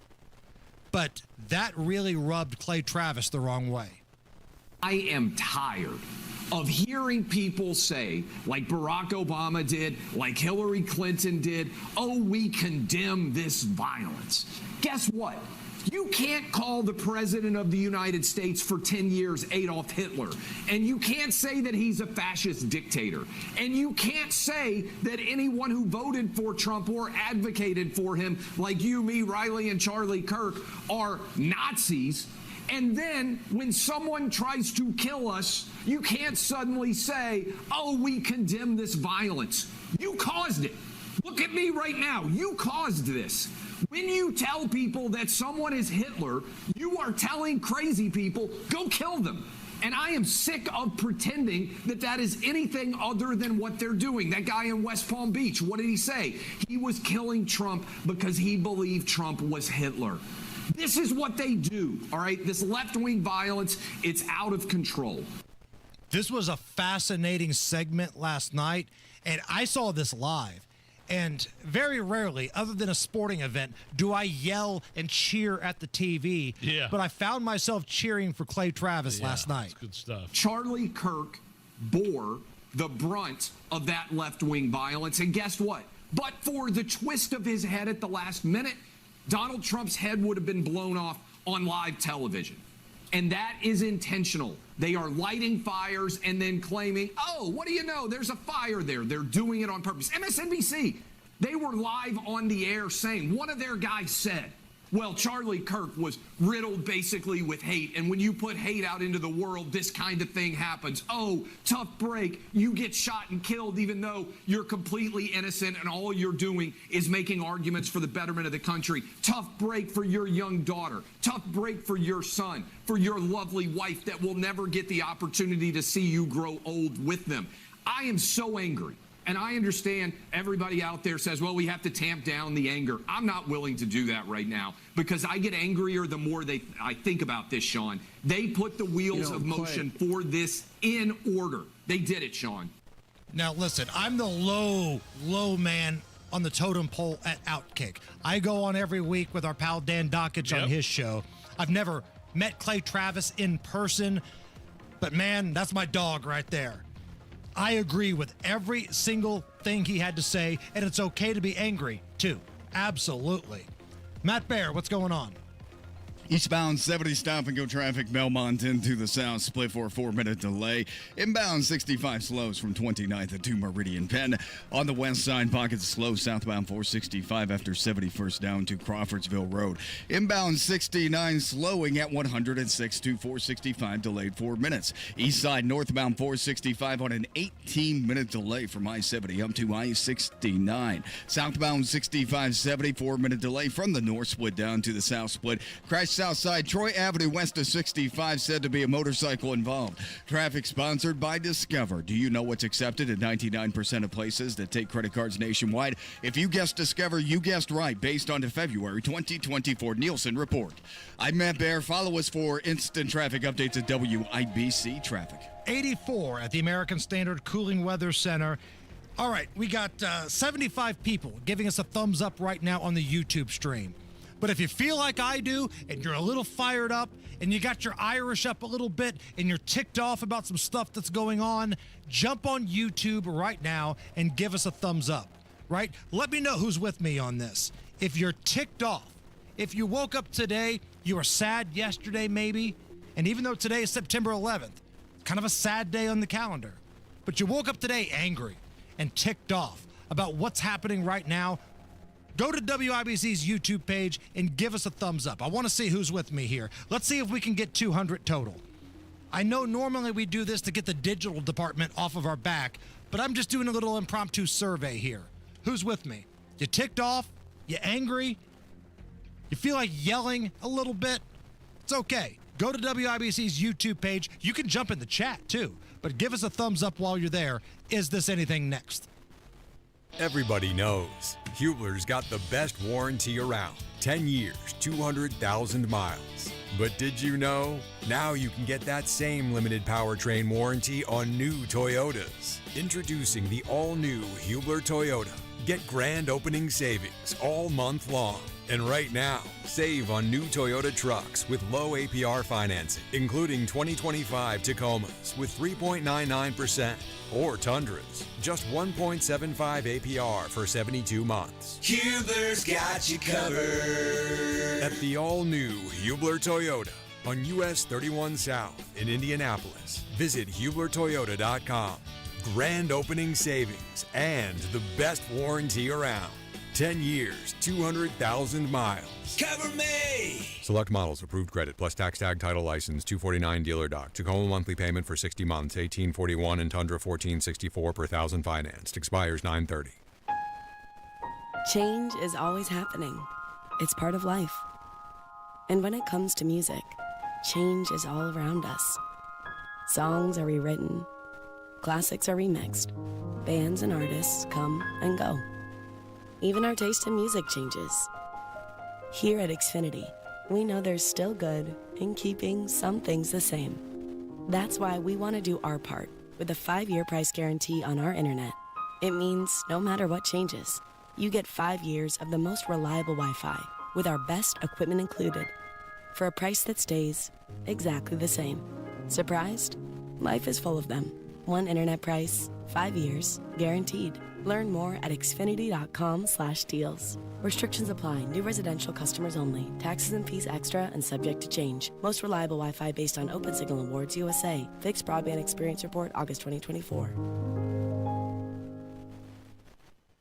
[SPEAKER 16] but that really rubbed Clay Travis the wrong way.
[SPEAKER 4] I am tired of hearing people say, like Barack Obama did, like Hillary Clinton did, oh, we condemn this violence. Guess what? You can't call the president of the United States for 10 years Adolf Hitler. And you can't say that he's a fascist dictator. And you can't say that anyone who voted for Trump or advocated for him, like you, me, Riley, and Charlie Kirk, are Nazis. And then when someone tries to kill us, you can't suddenly say, oh, we condemn this violence. You caused it. Look at me right now. You caused this. When you tell people that someone is Hitler, you are telling crazy people, go kill them. And I am sick of pretending that that is anything other than what they're doing. That guy in West Palm Beach, what did he say? He was killing Trump because he believed Trump was Hitler. This is what they do, all right? This left-wing violence, it's out of control.
[SPEAKER 16] This was a fascinating segment last night, and I saw this live. And very rarely, other than a sporting event, do I yell and cheer at the TV.
[SPEAKER 14] Yeah.
[SPEAKER 16] But I found myself cheering for Clay Travis last night.
[SPEAKER 14] That's good stuff.
[SPEAKER 4] Charlie Kirk bore the brunt of that left-wing violence. And guess what? But for the twist of his head at the last minute, Donald Trump's head would have been blown off on live television. And that is intentional. They are lighting fires and then claiming, oh, what do you know? There's a fire there. They're doing it on purpose. MSNBC, they were live on the air saying, one of their guys said, well, Charlie Kirk was riddled basically with hate. And when you put hate out into the world, this kind of thing happens. Oh, tough break. You get shot and killed even though you're completely innocent and all you're doing is making arguments for the betterment of the country. Tough break for your young daughter. Tough break for your son, for your lovely wife that will never get the opportunity to see you grow old with them. I am so angry. And I understand everybody out there says, well, we have to tamp down the anger. I'm not willing to do that right now because I get angrier the more I think about this, Sean. They put the wheels of motion for this in order. They did it, Sean.
[SPEAKER 16] Now, listen, I'm the low man on the totem pole at Outkick. I go on every week with our pal Dan Dockich on his show. I've never met Clay Travis in person, but, man, that's my dog right there. I agree with every single thing he had to say, and it's okay to be angry, too. Absolutely. Matt Baer, what's going on?
[SPEAKER 17] Eastbound 70 stop and go traffic, Belmont into the south, split for a 4-minute delay. Inbound 65 slows from 29th to Meridian Penn. On the west side, pockets slow southbound 465 after 71st down to Crawfordsville Road. Inbound 69 slowing at 106 to 465, delayed 4 minutes. East side northbound 465 on an 18-minute delay from I-70 up to I-69. Southbound 65-70, 4-minute delay from the north split down to the south split. Crash Southside, Troy Avenue west of 65, said to be a motorcycle involved. Traffic sponsored by Discover. Do you know what's accepted at 99% of places that take credit cards nationwide? If you guessed Discover, you guessed right, based on the February 2024 Nielsen report. I'm Matt Baer. Follow us for instant traffic updates at WIBC Traffic.
[SPEAKER 16] 84 at the American Standard Cooling Weather Center. All right, we got 75 people giving us a thumbs up right now on the YouTube stream. But if you feel like I do, and you're a little fired up, and you got your Irish up a little bit, and you're ticked off about some stuff that's going on, jump on YouTube right now and give us a thumbs up, right? Let me know who's with me on this. If you're ticked off, if you woke up today, you were sad yesterday maybe, and even though today is September 11th, kind of a sad day on the calendar, but you woke up today angry and ticked off about what's happening right now, go to WIBC's YouTube page and give us a thumbs up. I want to see who's with me here. Let's see if we can get 200 total. I know normally we do this to get the digital department off of our back, but I'm just doing a little impromptu survey here. Who's with me? You ticked off? You angry? You feel like yelling a little bit? It's okay. Go to WIBC's YouTube page. You can jump in the chat too, but give us a thumbs up while you're there. Is this anything next?
[SPEAKER 3] Everybody knows Hubler's got the best warranty around. 10 years, 200,000 miles. But did you know? Now you can get that same limited powertrain warranty on new Toyotas. Introducing the all-new Hubler Toyota. Get grand opening savings all month long. And right now, save on new Toyota trucks with low APR financing, including 2025 Tacomas with 3.99% or Tundras, just 1.75 APR for 72 months.
[SPEAKER 20] Hubler's got you covered.
[SPEAKER 3] At the all-new Hubler Toyota on US 31 South in Indianapolis. Visit HublerToyota.com. Grand opening savings and the best warranty around. 10 years, 200,000 miles.
[SPEAKER 20] Cover me!
[SPEAKER 3] Select models, approved credit, plus tax tag title license, 249 dealer doc. Tacoma monthly payment for 60 months, 1841 and Tundra 1464 per thousand financed. Expires 9/30.
[SPEAKER 7] Change is always happening. It's part of life. And when it comes to music, change is all around us. Songs are rewritten. Classics are remixed. Bands and artists come and go. Even our taste in music changes. Here at Xfinity, we know there's still good in keeping some things the same. That's why we want to do our part with a 5-year price guarantee on our internet. It means no matter what changes, you get 5 years of the most reliable Wi-Fi with our best equipment included for a price that stays exactly the same. Surprised? Life is full of them. One internet price, 5 years, guaranteed. Learn more at Xfinity.com/deals. Restrictions apply. New residential customers only. Taxes and fees extra and subject to change. Most reliable Wi-Fi based on Open Signal Awards USA. Fixed Broadband Experience Report, August 2024.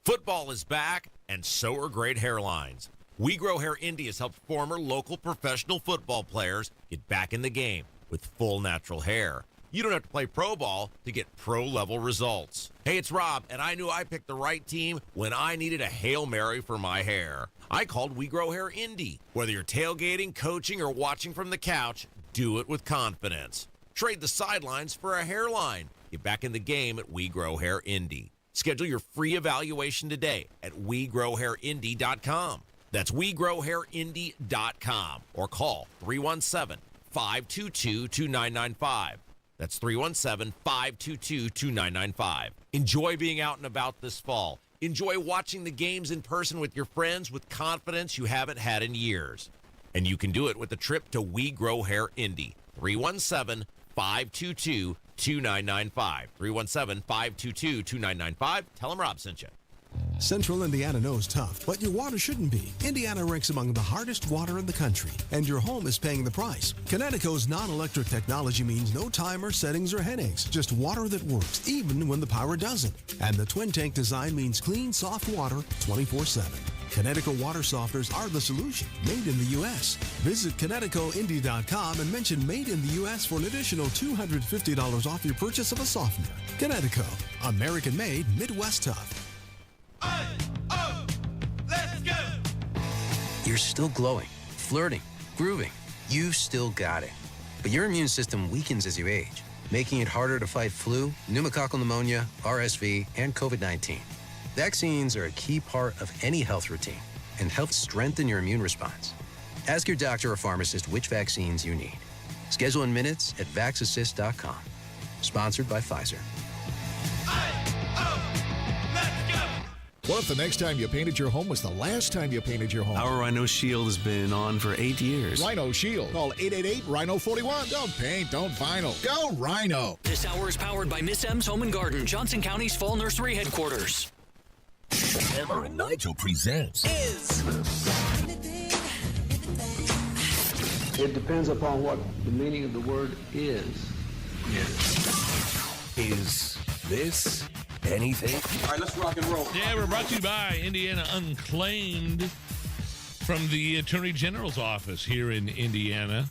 [SPEAKER 9] Football is back, and so are great hairlines. We Grow Hair Indy has helped former local professional football players get back in the game with full natural hair. You don't have to play pro ball to get pro-level results. Hey, it's Rob, and I knew I picked the right team when I needed a Hail Mary for my hair. I called We Grow Hair Indy. Whether you're tailgating, coaching, or watching from the couch, do it with confidence. Trade the sidelines for a hairline. Get back in the game at We Grow Hair Indy. Schedule your free evaluation today at WeGrowHairIndy.com. That's WeGrowHairIndy.com, or call 317-522-2995. That's 317-522-2995. Enjoy being out and about this fall. Enjoy watching the games in person with your friends with confidence you haven't had in years. And you can do it with a trip to We Grow Hair Indy. 317-522-2995. 317-522-2995. Tell them Rob sent you.
[SPEAKER 10] Central Indiana knows tough, but your water shouldn't be. Indiana ranks among the hardest water in the country, and your home is paying the price. Connecticut's non-electric technology means no timer, settings, or headaches. Just water that works, even when the power doesn't. And the twin tank design means clean, soft water 24/7. Connecticut water softeners are the solution, made in the U.S. Visit ConnecticutIndy.com and mention Made in the U.S. for an additional $250 off your purchase of a softener. Connecticut, American-made, Midwest tough.
[SPEAKER 20] Let's go! You're still glowing, flirting, grooving. You've still got it. But your immune system weakens as you age, making it harder to fight flu, pneumococcal pneumonia, RSV, and COVID-19. Vaccines are a key part of any health routine and help strengthen your immune response. Ask your doctor or pharmacist which vaccines you need. Schedule in minutes at VaxAssist.com. Sponsored by Pfizer.
[SPEAKER 11] What if the next time you painted your home was the last time you painted your home?
[SPEAKER 12] Our Rhino Shield has been on for 8 years.
[SPEAKER 11] Rhino Shield. Call 888-RHINO-41. Don't paint, don't vinyl. Go Rhino.
[SPEAKER 18] This hour is powered by Miss M's Home and Garden, Johnson County's Fall Nursery headquarters.
[SPEAKER 13] Hammer and Nigel presents
[SPEAKER 22] It depends upon what the meaning of the word is.
[SPEAKER 13] Is this anything?
[SPEAKER 22] All right, let's rock and roll.
[SPEAKER 14] Yeah, we're brought to you by Indiana Unclaimed from the Attorney General's office here in Indiana.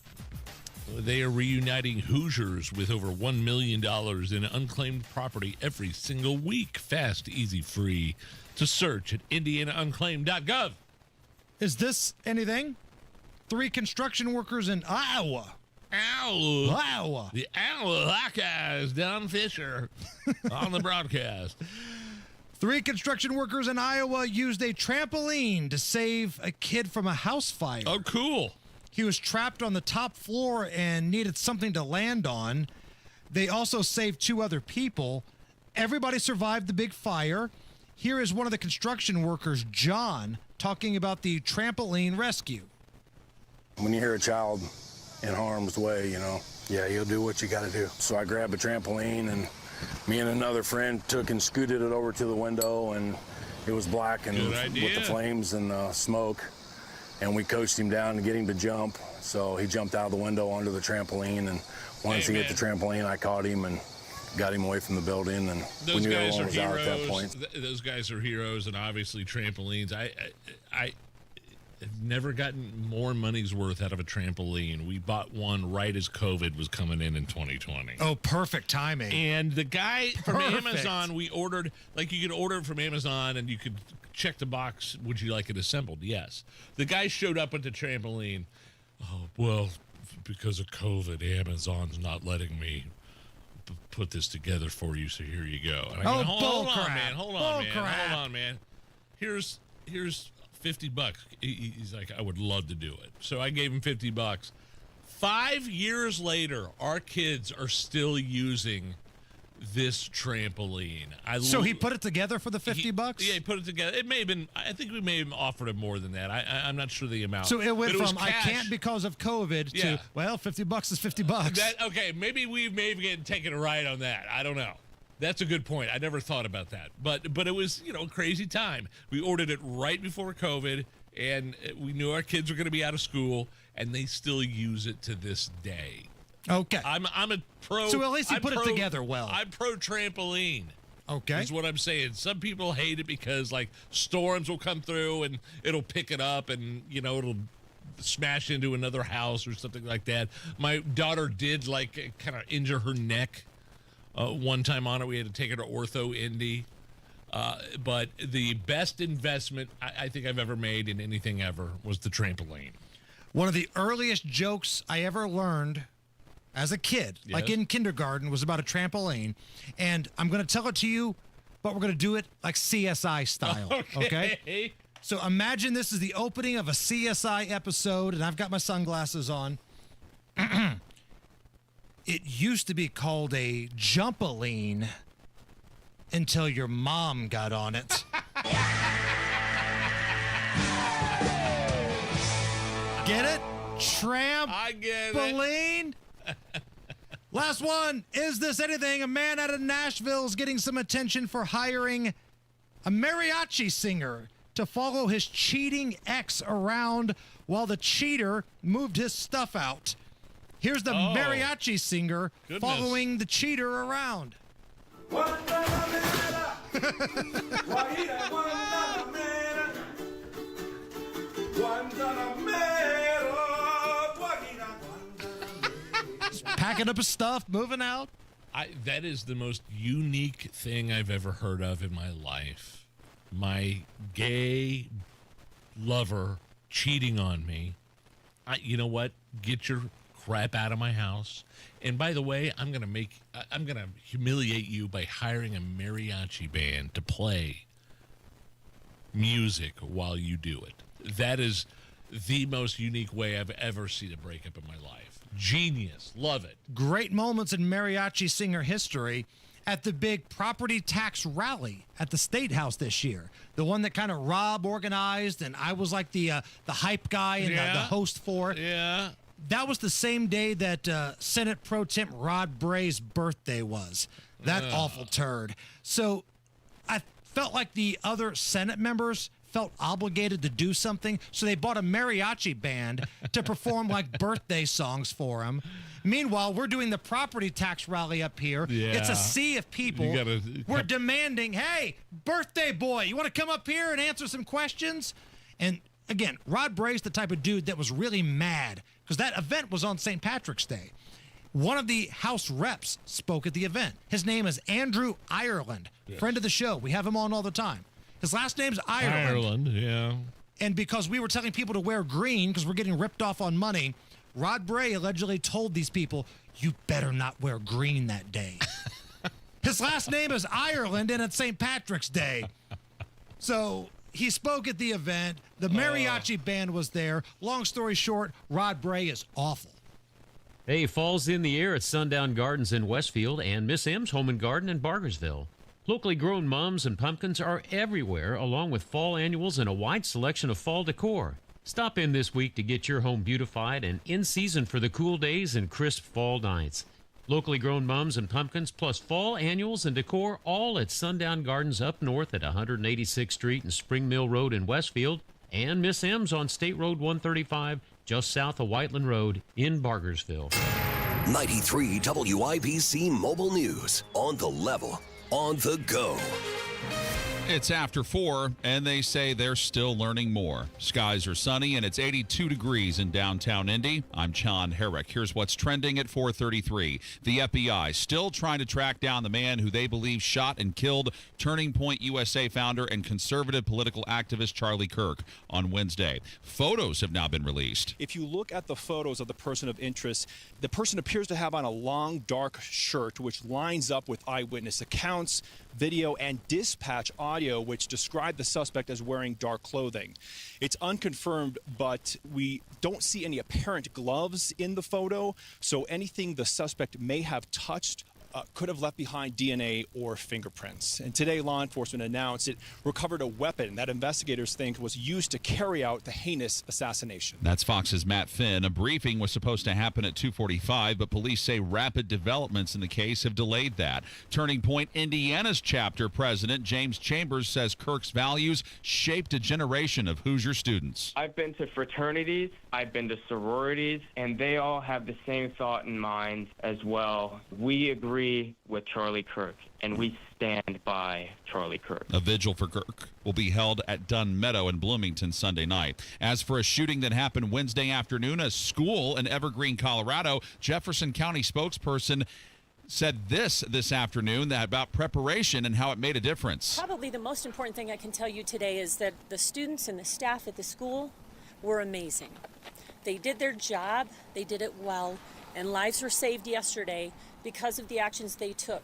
[SPEAKER 14] They are reuniting Hoosiers with over $1 million in unclaimed property every single week. Fast, easy, free to search at indianaunclaimed.gov.
[SPEAKER 16] Is this anything? 3 construction workers in Iowa.
[SPEAKER 14] Iowa. The Iowa Hawkeyes, Don Fisher, on the broadcast.
[SPEAKER 16] 3 construction workers in Iowa used a trampoline to save a kid from a house fire.
[SPEAKER 14] Oh, cool.
[SPEAKER 16] He was trapped on the top floor and needed something to land on. They also saved 2 other people. Everybody survived the big fire. Here is one of the construction workers, John, talking about the trampoline rescue.
[SPEAKER 23] When you hear a child in harm's way, you'll do what you got to do. So I grabbed a trampoline, and me and another friend took and scooted it over to the window, and it was black and with the flames and smoke. And we coached him down to get him to jump. So he jumped out of the window onto the trampoline, and once he hit the trampoline, I caught him and got him away from the building. And
[SPEAKER 14] those guys are
[SPEAKER 23] was out at that point.
[SPEAKER 14] Those guys are heroes, and obviously trampolines. I've never gotten more money's worth out of a trampoline. We bought one right as COVID was coming in 2020.
[SPEAKER 16] Oh, perfect timing.
[SPEAKER 14] And the guy from Amazon, we ordered, you could order it from Amazon and you could check the box, would you like it assembled? Yes. The guy showed up with the trampoline. Oh, well, because of COVID, Amazon's not letting me put this together for you, so here you go. And I go, hold on, man. Here's $50. He's like, I would love to do it. So I gave him $50. 5 years later, our kids are still using this trampoline.
[SPEAKER 16] So he put it together for the $50?
[SPEAKER 14] Yeah, he put it together. It may have been, I think we may have offered him more than that. I'm not sure the amount.
[SPEAKER 16] So it went from I can't because of COVID to, well, $50 is $50.
[SPEAKER 14] Okay, maybe we may have taken a ride on that. I don't know. That's a good point. I never thought about that. But it was, a crazy time. We ordered it right before COVID, and we knew our kids were going to be out of school, and they still use it to this day.
[SPEAKER 16] Okay.
[SPEAKER 14] I'm a pro.
[SPEAKER 16] So at least you put it together well.
[SPEAKER 14] I'm pro trampoline.
[SPEAKER 16] Okay.
[SPEAKER 14] Is what I'm saying. Some people hate it because, storms will come through, and it'll pick it up, and, it'll smash into another house or something like that. My daughter did, kind of injure her neck. One time on it, we had to take her to Ortho Indy. But the best investment I think I've ever made in anything ever was the trampoline.
[SPEAKER 16] One of the earliest jokes I ever learned as a kid, like in kindergarten, was about a trampoline. And I'm going to tell it to you, but we're going to do it like CSI style. Okay? So imagine this is the opening of a CSI episode, and I've got my sunglasses on. It used to be called a jumpaline until your mom got on it. Get it?
[SPEAKER 14] I get
[SPEAKER 16] it. Last one. Is this anything? A man out of Nashville is getting some attention for hiring a mariachi singer to follow his cheating ex around while the cheater moved his stuff out. Here's the mariachi singer following the cheater around. Just packing up his stuff, moving out.
[SPEAKER 14] That is the most unique thing I've ever heard of in my life. My gay lover cheating on me. You know what? Get your crap out of my house. And by the way, I'm gonna humiliate you by hiring a mariachi band to play music while you do it. That is the most unique way I've ever seen a breakup in my life. Genius. Love it.
[SPEAKER 16] Great moments in mariachi singer history at the big property tax rally at the State House this year. The one that kind of Rob organized, and I was like the hype guy and the host for it.
[SPEAKER 14] Yeah.
[SPEAKER 16] That was the same day that Senate Pro Temp Rod Bray's birthday was. That awful turd. So I felt like the other Senate members felt obligated to do something, so they bought a mariachi band to perform birthday songs for him. Meanwhile, we're doing the property tax rally up here.
[SPEAKER 14] Yeah.
[SPEAKER 16] It's a sea of people. We're demanding, hey, birthday boy, you want to come up here and answer some questions? And again, Rod Bray's the type of dude that was really mad because that event was on St. Patrick's Day. One of the House reps spoke at the event. His name is Andrew Ireland, friend of the show. We have him on all the time. His last name's Ireland.
[SPEAKER 14] Ireland, yeah.
[SPEAKER 16] And because we were telling people to wear green because we're getting ripped off on money, Rod Bray allegedly told these people, you better not wear green that day. His last name is Ireland, and it's St. Patrick's Day. So he spoke at the event. The mariachi band was there. Long story short, Rod Bray is awful.
[SPEAKER 5] Hey, fall's in the air at Sundown Gardens in Westfield and Miss M's Home and Garden in Bargersville. Locally grown mums and pumpkins are everywhere, along with fall annuals and a wide selection of fall decor. Stop in this week to get your home beautified and in season for the cool days and crisp fall nights. Locally grown mums and pumpkins plus fall annuals and decor all at Sundown Gardens up north at 186th Street and Spring Mill Road in Westfield, and Miss M's on State Road 135 just south of Whiteland Road in Bargersville.
[SPEAKER 13] 93 WIBC Mobile News. On the level. On the go.
[SPEAKER 6] It's after 4, and they say they're still learning more. Skies are sunny, and it's 82 degrees in downtown Indy. I'm John Herrick. Here's what's trending at 4:33. The FBI still trying to track down the man who they believe shot and killed Turning Point USA founder and conservative political activist Charlie Kirk on Wednesday. Photos have now been released.
[SPEAKER 8] If you look at the photos of the person of interest, the person appears to have on a long, dark shirt, which lines up with eyewitness accounts, video, and dispatch audio, which describe the suspect as wearing dark clothing. It's unconfirmed, but we don't see any apparent gloves in the photo, so anything the suspect may have touched could have left behind DNA or fingerprints. And today, law enforcement announced it recovered a weapon that investigators think was used to carry out the heinous assassination.
[SPEAKER 6] That's Fox's Matt Finn. A briefing was supposed to happen at 2:45, but police say rapid developments in the case have delayed that. Turning Point Indiana's chapter president James Chambers says Kirk's values shaped a generation of Hoosier students.
[SPEAKER 15] I've been to fraternities, I've been to sororities, and they all have the same thought in mind as well. We agree with Charlie Kirk, and we stand by Charlie Kirk.
[SPEAKER 6] A vigil for Kirk will be held at Dunn Meadow in Bloomington Sunday night. As for a shooting that happened Wednesday afternoon, a school in Evergreen, Colorado, Jefferson County spokesperson said this afternoon about preparation and how it made a difference.
[SPEAKER 19] Probably the most important thing I can tell you today is that the students and the staff at the school were amazing. They did their job, they did it well, and lives were saved yesterday because of the actions they took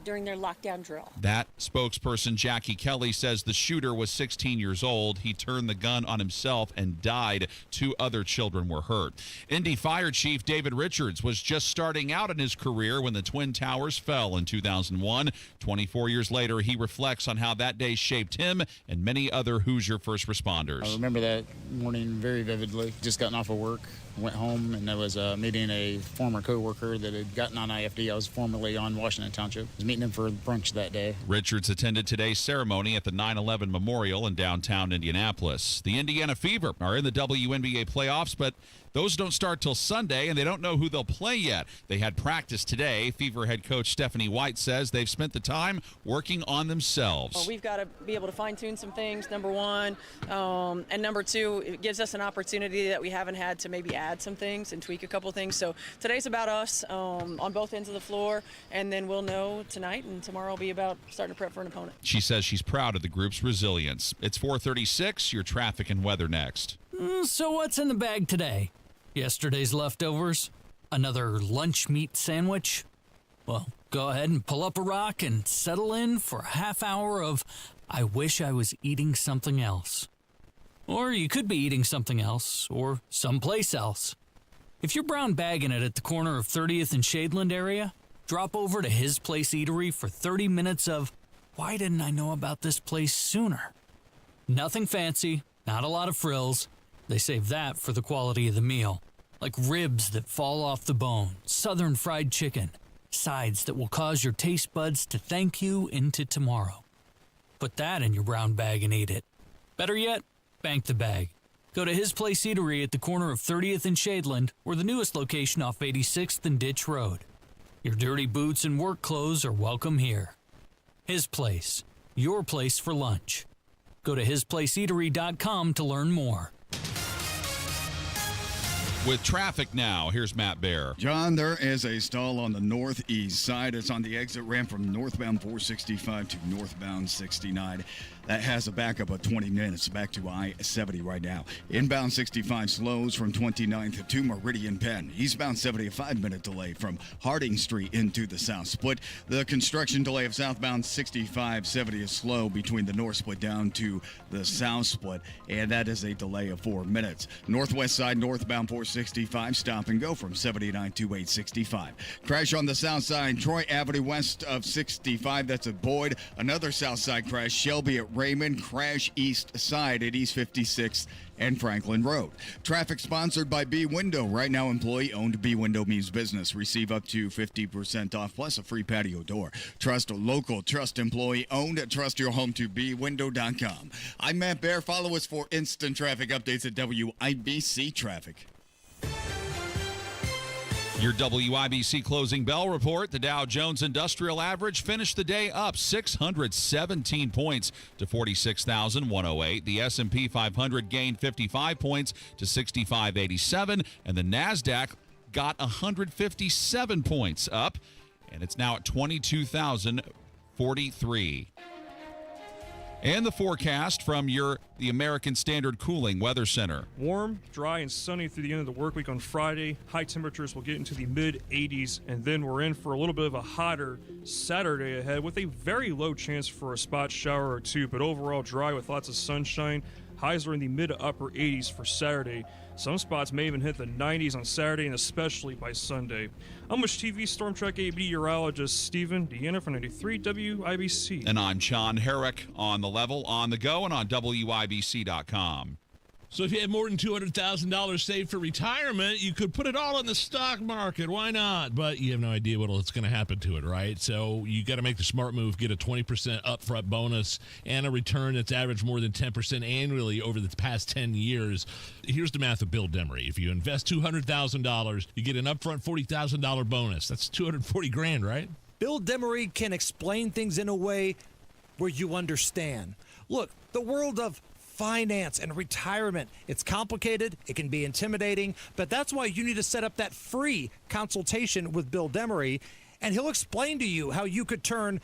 [SPEAKER 19] during their lockdown drill.
[SPEAKER 6] That spokesperson, Jackie Kelly, says the shooter was 16 years old. He turned the gun on himself and died. 2 other children were hurt. Indy Fire Chief David Richards was just starting out in his career when the Twin Towers fell in 2001. 24 years later, he reflects on how that day shaped him and many other Hoosier first responders.
[SPEAKER 21] I remember that morning very vividly. Just gotten off of work, went home, and I was meeting a former coworker that had gotten on IFD. I was formerly on Washington Township. I was meeting him for brunch that day.
[SPEAKER 6] Richards attended today's ceremony at the 9/11 Memorial in downtown Indianapolis. The Indiana Fever are in the WNBA playoffs, but those don't start till Sunday, and they don't know who they'll play yet. They had practice today. Fever head coach Stephanie White says they've spent the time working on themselves.
[SPEAKER 24] Well, we've got to be able to fine-tune some things, number one. And number two, it gives us an opportunity that we haven't had to maybe add some things and tweak a couple things. So today's about us on both ends of the floor, and then we'll know tonight, and tomorrow will be about starting to prep for an opponent.
[SPEAKER 6] She says she's proud of the group's resilience. It's 4:36. Your traffic and weather next.
[SPEAKER 18] So what's in the bag today? Yesterday's leftovers? Another lunch meat sandwich? Well, go ahead and pull up a rock and settle in for a half hour of I wish I was eating something else. Or you could be eating something else, or someplace else. If you're brown bagging it at the corner of 30th and Shadeland area, drop over to His Place Eatery for 30 minutes of why didn't I know about this place sooner? Nothing fancy, not a lot of frills. They save that for the quality of the meal, like ribs that fall off the bone, southern fried chicken, sides that will cause your taste buds to thank you into tomorrow. Put that in your brown bag and eat it. Better yet, bank the bag. Go to His Place Eatery at the corner of 30th and Shadeland, or the newest location off 86th and Ditch Road. Your dirty boots and work clothes are welcome here. His Place, your place for lunch. Go to hisplaceeatery.com to learn more.
[SPEAKER 6] With traffic now, here's Matt Bear.
[SPEAKER 17] John, there is a stall on the northeast side. It's on the exit ramp from northbound 465 to northbound 69. That has a backup of 20 minutes back to I-70 right now. Inbound 65 slows from 29th to Meridian Penn. Eastbound 70, a 5-minute delay from Harding Street into the south split. The construction delay of southbound 65-70 is slow between the north split down to the south split, and that is a delay of 4 minutes. Northwest side, northbound 465, stop and go from 79 to 865. Crash on the south side, Troy Avenue west of 65. That's at Boyd. Another south side crash, Shelby at Raymond. Crash east side at East 56th and Franklin Road. Traffic sponsored by B Window. Right now, employee-owned B Window means business. Receive up to 50% off plus a free patio door. Trust local, trust employee-owned. Trust your home to bwindow.com. I'm Matt Bear. Follow us for instant traffic updates at WIBC Traffic.
[SPEAKER 6] Your WIBC closing bell report. The Dow Jones Industrial Average finished the day up 617 points to 46,108. The S&P 500 gained 55 points to 6587, and the NASDAQ got 157 points up, and it's now at 22,043. And the forecast from the American Standard Cooling Weather Center.
[SPEAKER 25] Warm, dry, and sunny through the end of the work week on Friday. High temperatures will get into the mid-80s, and then we're in for a little bit of a hotter Saturday ahead with a very low chance for a spot shower or two, but overall dry with lots of sunshine. Highs are in the mid to upper 80s for Saturday. Some spots may even hit the 90s on Saturday and especially by Sunday. I'm Wish TV Storm Track 8 meteorologist Stephen Deanna for 93 WIBC.
[SPEAKER 6] And I'm Sean Herrick on the level, on the go, and on WIBC.com.
[SPEAKER 14] So if you had more than $200,000 saved for retirement, you could put it all in the stock market. Why not? But you have no idea what's going to happen to it, right? So you got to make the smart move, get a 20% upfront bonus and a return that's averaged more than 10% annually over the past 10 years. Here's the math of Bill Demery. If you invest $200,000, you get an upfront $40,000 bonus. That's $240,000, right?
[SPEAKER 1] Bill Demery can explain things in a way where you understand. Look, the world of finance and retirement, it's complicated, it can be intimidating, but that's why you need to set up that free consultation with Bill Demery, and he'll explain to you how you could turn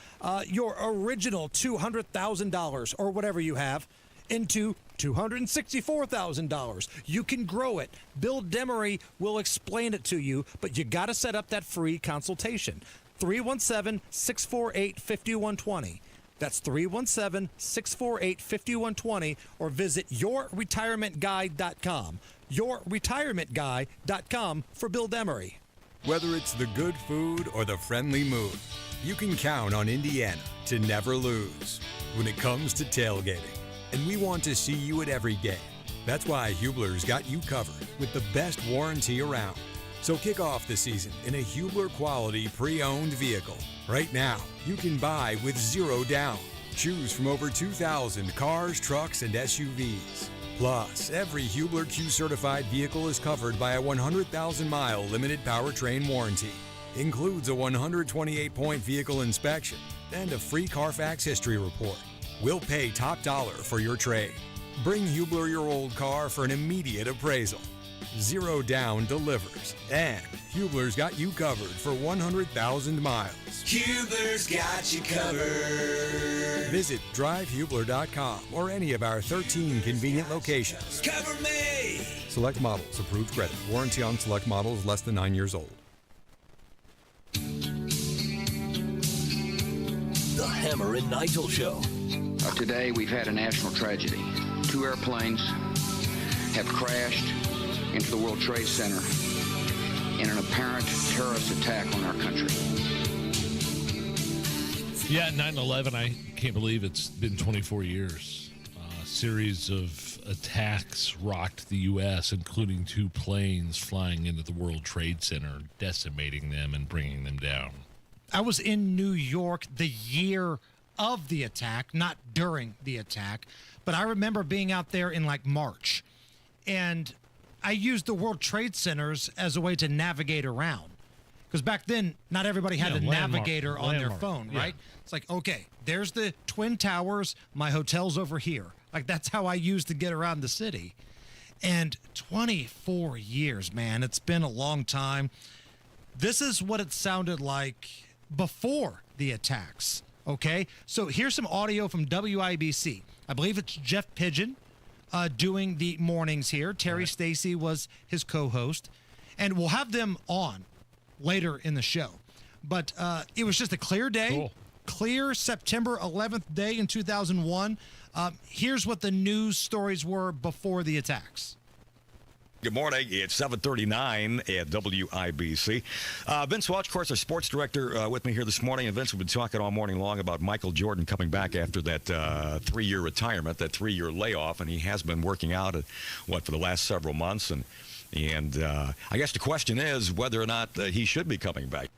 [SPEAKER 1] your original $200,000 or whatever you have into $264,000. You can grow it. Bill Demery will explain it to you, but you got to set up that free consultation. 317-648-5120. That's 317-648-5120, or visit yourretirementguide.com. Yourretirementguide.com for Bill Demery.
[SPEAKER 2] Whether it's the good food or the friendly mood, you can count on Indiana to never lose when it comes to tailgating. And we want to see you at every game. That's why Hubler's got you covered with the best warranty around. So kick off the season in a Hubler quality pre-owned vehicle. Right now, you can buy with zero down. Choose from over 2,000 cars, trucks, and SUVs. Plus, every Hubler Q-certified vehicle is covered by a 100,000-mile limited powertrain warranty. Includes a 128-point vehicle inspection and a free Carfax history report. We'll pay top dollar for your trade. Bring Hubler your old car for an immediate appraisal. Zero down delivers, and Hubler's got you covered for 100,000 miles.
[SPEAKER 3] Hubler's got you covered.
[SPEAKER 2] Visit drivehubler.com or any of our 13 convenient locations.
[SPEAKER 3] Cover me!
[SPEAKER 2] Select models, approved credit. Warranty on select models less than 9 years old.
[SPEAKER 13] The Hammer and Nigel Show.
[SPEAKER 4] Today we've had a national tragedy. 2 airplanes have crashed into the World Trade Center in an apparent terrorist attack on our country.
[SPEAKER 14] Yeah, 9/11, I can't believe it's been 24 years. A series of attacks rocked the U.S., including 2 planes flying into the World Trade Center, decimating them and bringing them down.
[SPEAKER 16] I was in New York the year of the attack, not during the attack, but I remember being out there in like March, and I used the World Trade Centers as a way to navigate around. Because back then, not everybody had a navigator on their phone, right? Yeah. It's like, okay, there's the Twin Towers, my hotel's over here. Like, that's how I used to get around the city. And 24 years, man, it's been a long time. This is what it sounded like before the attacks, okay? So here's some audio from WIBC. I believe it's Jeff Pigeon doing the mornings here. Terry Stacy was his co-host, and we'll have them on later in the show. But it was just a clear day,
[SPEAKER 14] cool.
[SPEAKER 16] Clear September 11th day in 2001. Here's what the news stories were before the attacks.
[SPEAKER 7] Good morning. It's 7:39 at WIBC. Vince Welch, of course, our sports director, with me here this morning. And Vince, we've been talking all morning long about Michael Jordan coming back after that 3-year retirement, that 3-year layoff, and he has been working out for the last several months. And I guess the question is whether or not he should be coming back.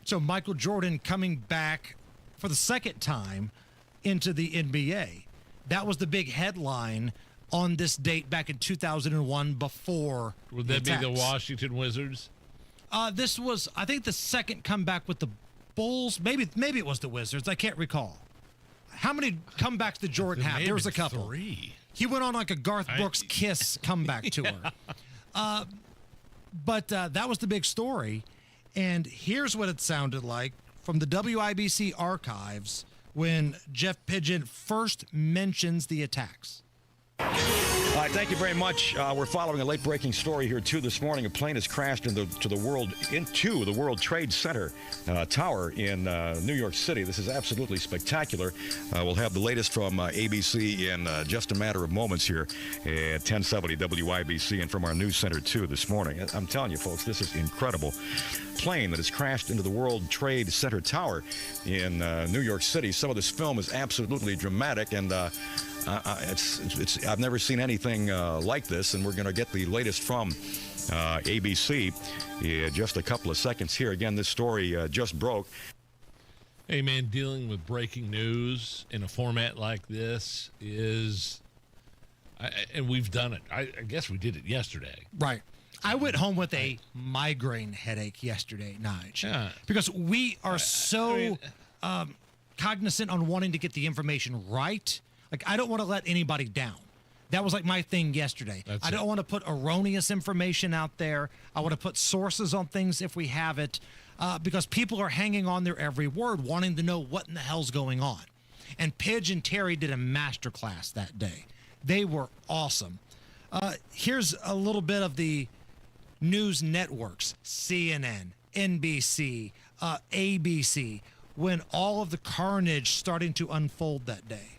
[SPEAKER 16] So Michael Jordan coming back for the second time into the NBA. That was the big headline on this date back in 2001 before
[SPEAKER 14] Would that be the Washington Wizards?
[SPEAKER 16] This was, I think, the second comeback with the Bulls. Maybe it was the Wizards. I can't recall. How many comebacks did Jordan have? There was a couple.
[SPEAKER 14] 3.
[SPEAKER 16] He went on like a Garth Brooks Kiss comeback tour. But that was the big story. And here's what it sounded like from the WIBC archives when Jeff Pigeon first mentions the attacks.
[SPEAKER 7] All right, thank you very much. We're following a late-breaking story here, too, this morning. A plane has crashed into the World Trade Center tower in New York City. This is absolutely spectacular. We'll have the latest from ABC in just a matter of moments here at 1070 WIBC and from our news center, too, this morning. I'm telling you, folks, this is incredible. Plane that has crashed into the World Trade Center tower in New York City. Some of this film is absolutely dramatic, and I've never seen anything like this, and we're going to get the latest from ABC in just a couple of seconds here. Again, this story just broke.
[SPEAKER 14] Hey, man, dealing with breaking news in a format like this is, and we've done it. I guess we did it yesterday.
[SPEAKER 16] Right. I went home with a migraine headache yesterday, Nigel, because we are so cognizant on wanting to get the information right. Like, I don't want to let anybody down. That was like my thing yesterday. I don't want to put erroneous information out there. I want to put sources on things if we have it, because people are hanging on their every word, wanting to know what in the hell's going on. And Pidge and Terry did a masterclass that day. They were awesome. Here's a little bit of the news networks, CNN, NBC, ABC, when all of the carnage starting to unfold that day.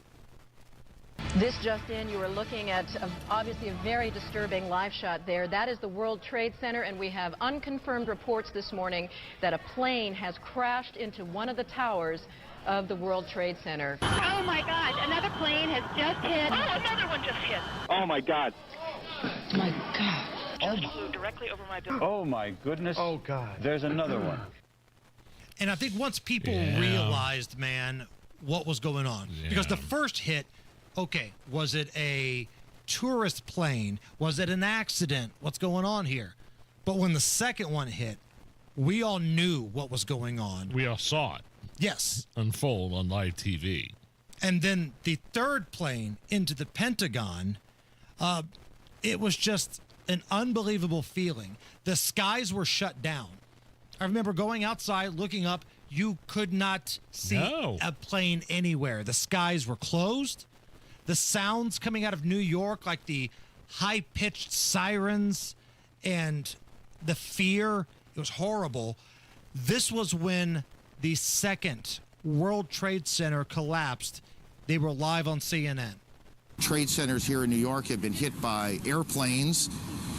[SPEAKER 9] This just in, you are looking at obviously a very disturbing live shot there. That is the World Trade Center, and we have unconfirmed reports this morning that a plane has crashed into one of the towers of the World Trade Center.
[SPEAKER 10] Oh my gosh, another plane has just hit. Oh, another one just hit.
[SPEAKER 11] Oh my God.
[SPEAKER 9] My God.
[SPEAKER 10] Just flew directly over my building.
[SPEAKER 11] Oh my goodness. Oh God. There's another one.
[SPEAKER 16] And I think once people realized, man, what was going on, because the first hit, okay, was it a tourist plane? Was it an accident? What's going on here? But when the second one hit, we all knew what was going on.
[SPEAKER 14] We all saw it.
[SPEAKER 16] Yes.
[SPEAKER 14] Unfold on live TV.
[SPEAKER 16] And then the third plane into the Pentagon, it was just an unbelievable feeling. The skies were shut down. I remember going outside, looking up. You could not see a plane anywhere. The skies were closed. The sounds coming out of New York, like the high-pitched sirens and the fear, it was horrible. This was when the second World Trade Center collapsed. They were live on CNN.
[SPEAKER 12] Trade centers here in New York have been hit by airplanes.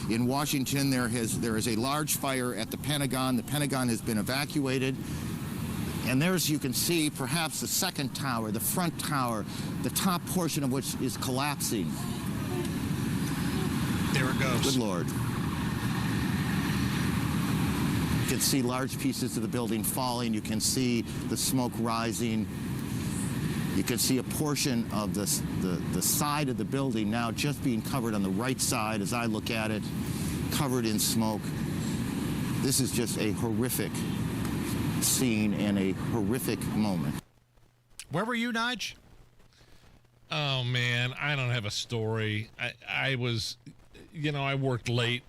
[SPEAKER 12] In Washington, there is a large fire at the Pentagon. The Pentagon has been evacuated. And there's, you can see, perhaps the second tower, the front tower, the top portion of which is collapsing.
[SPEAKER 16] There it goes.
[SPEAKER 12] Good Lord. You can see large pieces of the building falling. You can see the smoke rising. You can see a portion of the side of the building now just being covered on the right side as I look at it, covered in smoke. This is just a horrific scene and a horrific moment.
[SPEAKER 16] Where were you, Nige?
[SPEAKER 14] Oh, man, I don't have a story. I was, I worked late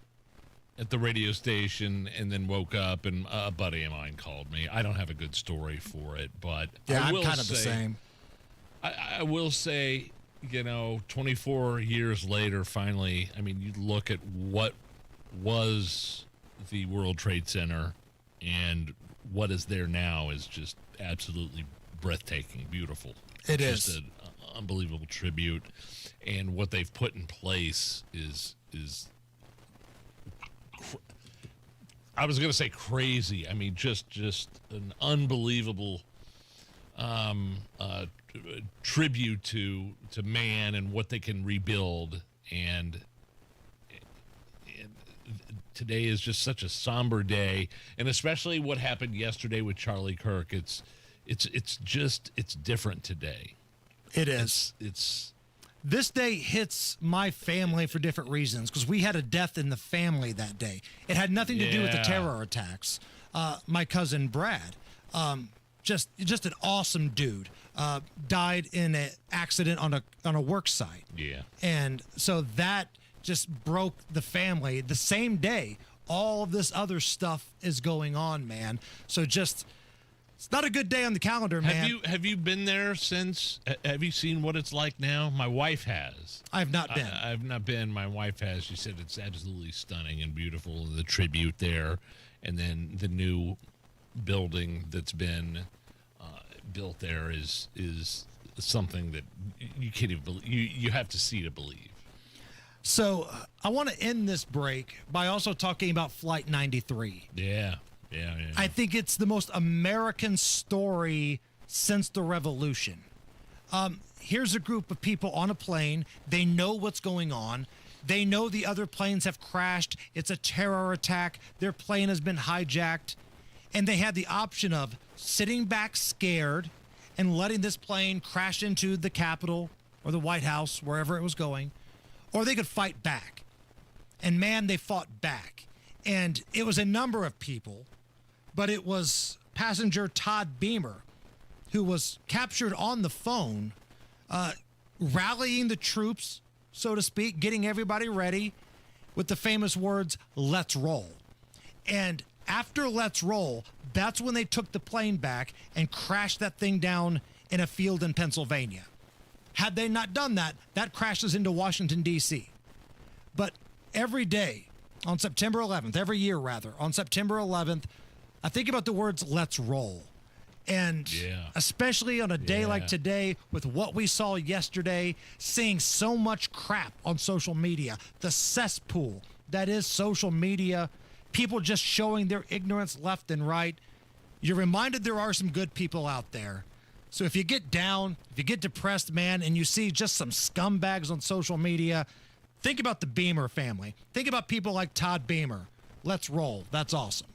[SPEAKER 14] at the radio station and then woke up and a buddy of mine called me. I don't have a good story for it, but
[SPEAKER 16] I will I'm kind of the same.
[SPEAKER 14] I will say, 24 years later, finally, I mean, you look at what was the World Trade Center and what is there now is just absolutely breathtaking, beautiful.
[SPEAKER 16] It
[SPEAKER 14] is.
[SPEAKER 16] Just
[SPEAKER 14] an unbelievable tribute. And what they've put in place is I was going to say crazy. I mean, just an unbelievable tribute to man and what they can rebuild. And today is just such a somber day, and especially what happened yesterday with Charlie Kirk. It's different today.
[SPEAKER 16] It is.
[SPEAKER 14] It's
[SPEAKER 16] this day hits my family for different reasons, because we had a death in the family that day. It had nothing to do with the terror attacks. My cousin Brad, just an awesome dude, died in an accident on a work site.
[SPEAKER 14] Yeah.
[SPEAKER 16] And so that just broke the family. The same day, all of this other stuff is going on, man. So just It's not a good day on the calendar, man.
[SPEAKER 14] Have you been there since? Have you seen what it's like now? My wife has.
[SPEAKER 16] I've not been.
[SPEAKER 14] I've not been. My wife has. She said it's absolutely stunning and beautiful. The tribute there, and then the new building that's been built there is something that you can't even believe. You have to see to believe.
[SPEAKER 16] So I want to end this break by also talking about Flight 93.
[SPEAKER 14] Yeah.
[SPEAKER 16] I think it's the most American story since the Revolution. Here's a group of people on a plane. They know what's going on. They know the other planes have crashed. It's a terror attack. Their plane has been hijacked. And they had the option of sitting back scared and letting this plane crash into the Capitol or the White House, wherever it was going, or they could fight back. And man, they fought back. And it was a number of people, but it was passenger Todd Beamer who was captured on the phone, rallying the troops, so to speak, getting everybody ready with the famous words, "Let's roll." And after "Let's roll," that's when they took the plane back and crashed that thing down in a field in Pennsylvania. Had they not done that, that crashes into Washington, D.C. But every day on September 11th, every year rather, on September 11th, I think about the words "Let's roll." And especially on a day like today, with what we saw yesterday, seeing so much crap on social media, the cesspool that is social media, people just showing their ignorance left and right, you're reminded there are some good people out there. So if you get down, if you get depressed, man, and you see just some scumbags on social media, think about the Beamer family. Think about people like Todd Beamer. Let's roll. That's awesome.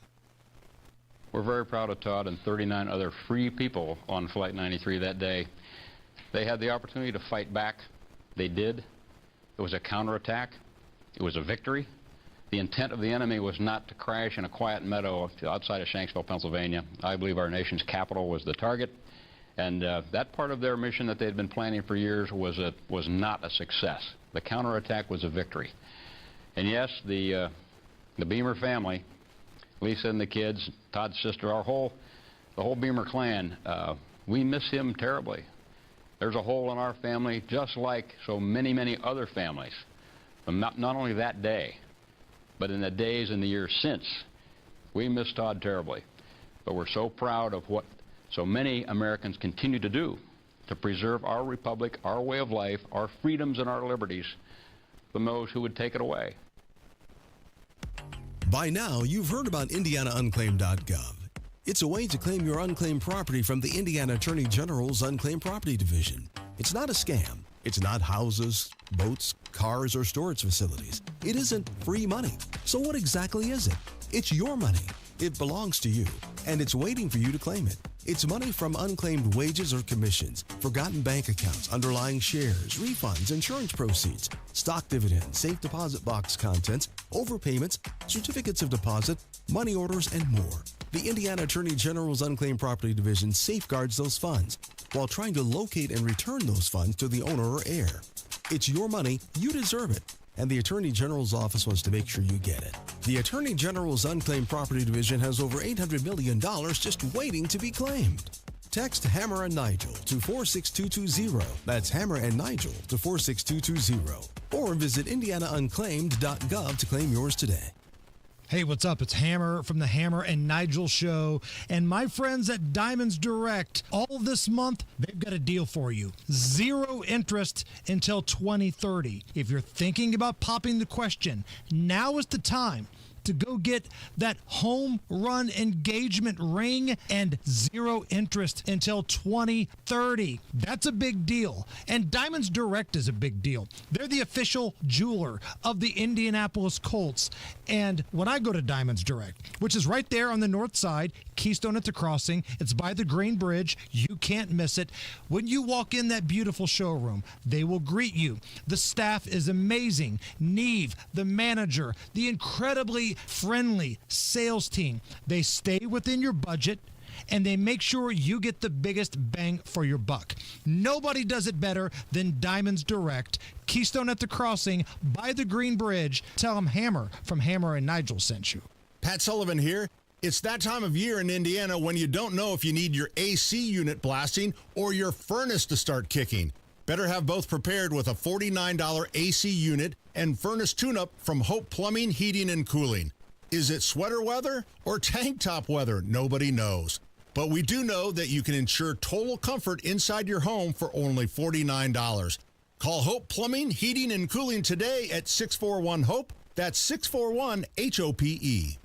[SPEAKER 5] We're very proud of Todd and 39 other free people on Flight 93 that day. They had the opportunity to fight back. They did. It was a counterattack. It was a victory. The intent of the enemy was not to crash in a quiet meadow outside of Shanksville, Pennsylvania. I believe our nation's capital was the target. And that part of their mission that they had been planning for years was not a success. The counterattack was a victory. And yes, the Beamer family, Lisa and the kids, Todd's sister, the whole Beamer clan, we miss him terribly. There's a hole in our family, just like so many, many other families. But not only that day, but in the days and the years since, we miss Todd terribly. But we're so proud of what so many Americans continue to do to preserve our republic, our way of life, our freedoms and our liberties from those who would take it away.
[SPEAKER 8] By now, you've heard about IndianaUnclaimed.gov. It's a way to claim your unclaimed property from the Indiana Attorney General's Unclaimed Property Division. It's not a scam. It's not houses, boats, cars, or storage facilities. It isn't free money. So what exactly is it? It's your money. It belongs to you, and it's waiting for you to claim it. It's money from unclaimed wages or commissions, forgotten bank accounts, underlying shares, refunds, insurance proceeds, stock dividends, safe deposit box contents, overpayments, certificates of deposit, money orders, and more. The Indiana Attorney General's Unclaimed Property Division safeguards those funds while trying to locate and return those funds to the owner or heir. It's your money, you deserve it, and the Attorney General's office wants to make sure you get it. The Attorney General's Unclaimed Property Division has over $800 million just waiting to be claimed. Text Hammer and Nigel to 46220. That's Hammer and Nigel to 46220. Or visit IndianaUnclaimed.gov to claim yours today.
[SPEAKER 16] Hey, what's up? It's Hammer from the Hammer and Nigel Show. And my friends at Diamonds Direct, all this month, they've got a deal for you. 0 interest until 2030. If you're thinking about popping the question, now is the time to go get that home run engagement ring and 0 interest until 2030. That's a big deal. And Diamonds Direct is a big deal. They're the official jeweler of the Indianapolis Colts. And when I go to Diamonds Direct, which is right there on the north side, Keystone at the Crossing, it's by the Green Bridge. You can't miss it. When you walk in that beautiful showroom, they will greet you. The staff is amazing. Neve, the manager, the incredibly friendly sales team. They stay within your budget and they make sure you get the biggest bang for your buck. Nobody does it better than Diamonds Direct. Keystone at the Crossing by the Green Bridge. Tell them Hammer from Hammer and Nigel sent you.
[SPEAKER 8] Pat Sullivan here.
[SPEAKER 15] It's that time of year in Indiana when you don't know if you need your AC unit blasting or your furnace to start kicking. Better have both prepared with a $49 AC unit and furnace tune-up from Hope Plumbing, Heating, and Cooling. Is it sweater weather or tank top weather? Nobody knows. But we do know that you can ensure total comfort inside your home for only $49. Call Hope Plumbing, Heating, and Cooling today at 641-HOPE. That's 641-HOPE.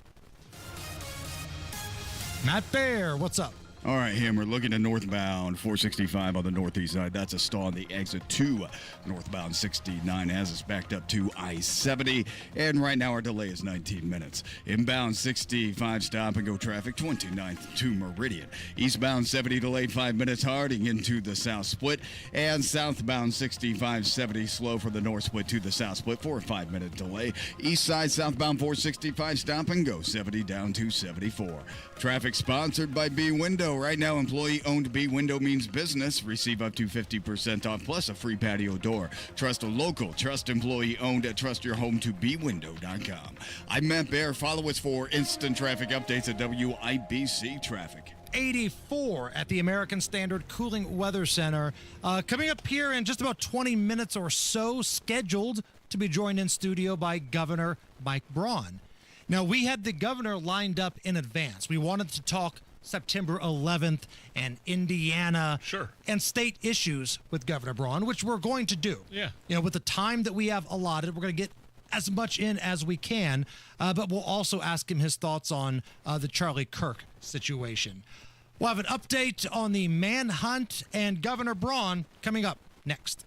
[SPEAKER 16] Matt Bear, what's up?
[SPEAKER 17] All right, Hammer, looking at northbound 465 on the northeast side. That's a stall on the exit to northbound 69 as it's backed up to I-70. And right now our delay is 19 minutes. Inbound 65 stop-and-go traffic, 29th to Meridian. Eastbound 70 delayed 5 minutes harding into the south split. And southbound 65-70 slow from the north split to the south split for a 5-minute delay. East side southbound 465 stop-and-go 70 down to 74. Traffic sponsored by B-Window. Right now, employee-owned B-Window means business. Receive up to 50% off plus a free patio door. Trust a local, trust employee-owned at trustyourhome2bwindow.com. I'm Matt Bear. Follow us for instant traffic updates at WIBC Traffic.
[SPEAKER 16] 84 at the American Standard Cooling Weather Center. Coming up here in just about 20 minutes or so, scheduled to be joined in studio by Governor Mike Braun. Now, we had the governor lined up in advance. We wanted to talk September 11th and Indiana and state issues with Governor Braun, which we're going to do.
[SPEAKER 14] Yeah.
[SPEAKER 16] You know, with the time that we have allotted, we're going to get as much in as we can, but we'll also ask him his thoughts on the Charlie Kirk situation. We'll have an update on the Manhunt and Governor Braun coming up next.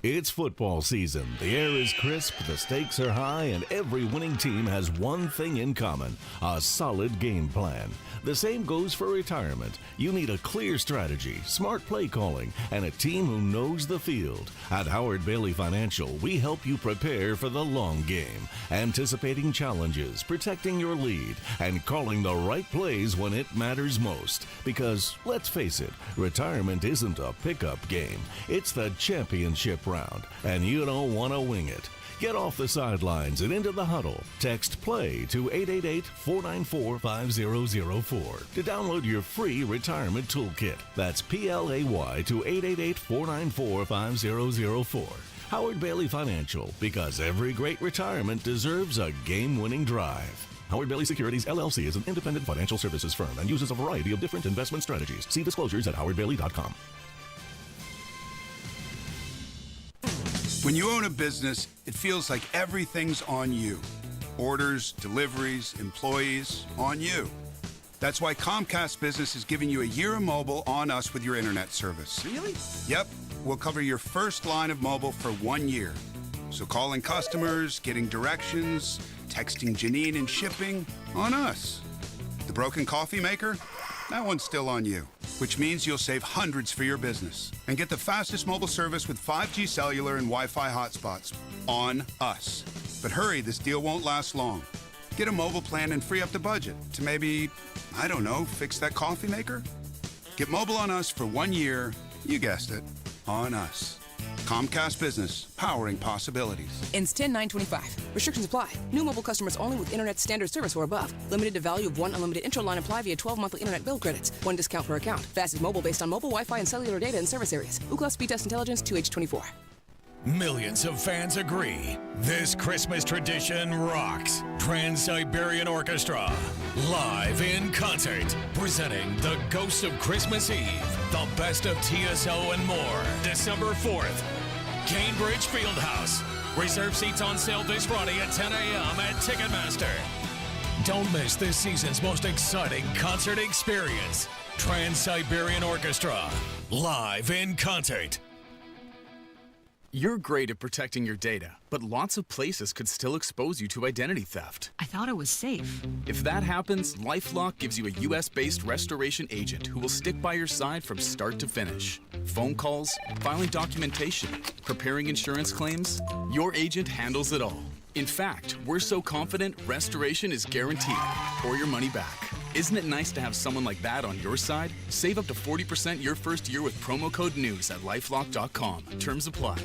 [SPEAKER 19] It's football season. The air is crisp, the stakes are high, and every winning team has one thing in common: a solid game plan. The same goes for retirement. You need a clear strategy, smart play calling, and a team who knows the field. At Howard Bailey Financial, we help you prepare for the long game, anticipating challenges, protecting your lead, and calling the right plays when it matters most. Because, let's face it, retirement isn't a pickup game. It's the championship round, and you don't want to wing it. Get off the sidelines and into the huddle. Text PLAY to 888-494-5004 to download your free retirement toolkit. That's PLAY to 888-494-5004. Howard Bailey Financial, because every great retirement deserves a game-winning drive. Howard Bailey Securities, LLC is an independent financial services firm and uses a variety of different investment strategies. See disclosures at howardbailey.com.
[SPEAKER 20] When you own a business, it feels like everything's on you. Orders, deliveries, employees, on you. That's why Comcast Business is giving you a year of mobile on us with your internet service.
[SPEAKER 22] Really?
[SPEAKER 20] Yep. We'll cover your first line of mobile for 1 year. So calling customers, getting directions, texting Janine and shipping, on us. The broken coffee maker? That one's still on you, which means you'll save hundreds for your business and get the fastest mobile service with 5G cellular and Wi-Fi hotspots on us. But hurry, this deal won't last long. Get a mobile plan and free up the budget to maybe, I don't know, fix that coffee maker? Get mobile on us for 1 year, you guessed it, on us. Comcast Business, powering possibilities.
[SPEAKER 23] Ends 10/9/25. Restrictions apply. New mobile customers only with internet standard service or above. Limited to value of one unlimited intro line apply via 12 monthly internet bill credits. One discount per account. Fastest mobile based on mobile Wi-Fi and cellular data in service areas. Ookla Speed Test Intelligence 2H24.
[SPEAKER 26] Millions of fans agree. This Christmas tradition rocks. Trans-Siberian Orchestra, live in concert, presenting The Ghost of Christmas Eve, the best of TSO and more, December 4th, Cambridge Fieldhouse. Reserve seats on sale this Friday at 10 a.m. at Ticketmaster. Don't miss this season's most exciting concert experience. Trans-Siberian Orchestra, live in concert.
[SPEAKER 27] You're great at protecting your data, but lots of places could still expose you to identity theft.
[SPEAKER 28] I thought it was safe.
[SPEAKER 27] If that happens, LifeLock gives you a US-based restoration agent who will stick by your side from start to finish. Phone calls, filing documentation, preparing insurance claims, your agent handles it all. In fact, we're so confident restoration is guaranteed or your money back. Isn't it nice to have someone like that on your side? Save up to 40% your first year with promo code NEWS at LifeLock.com. Terms apply.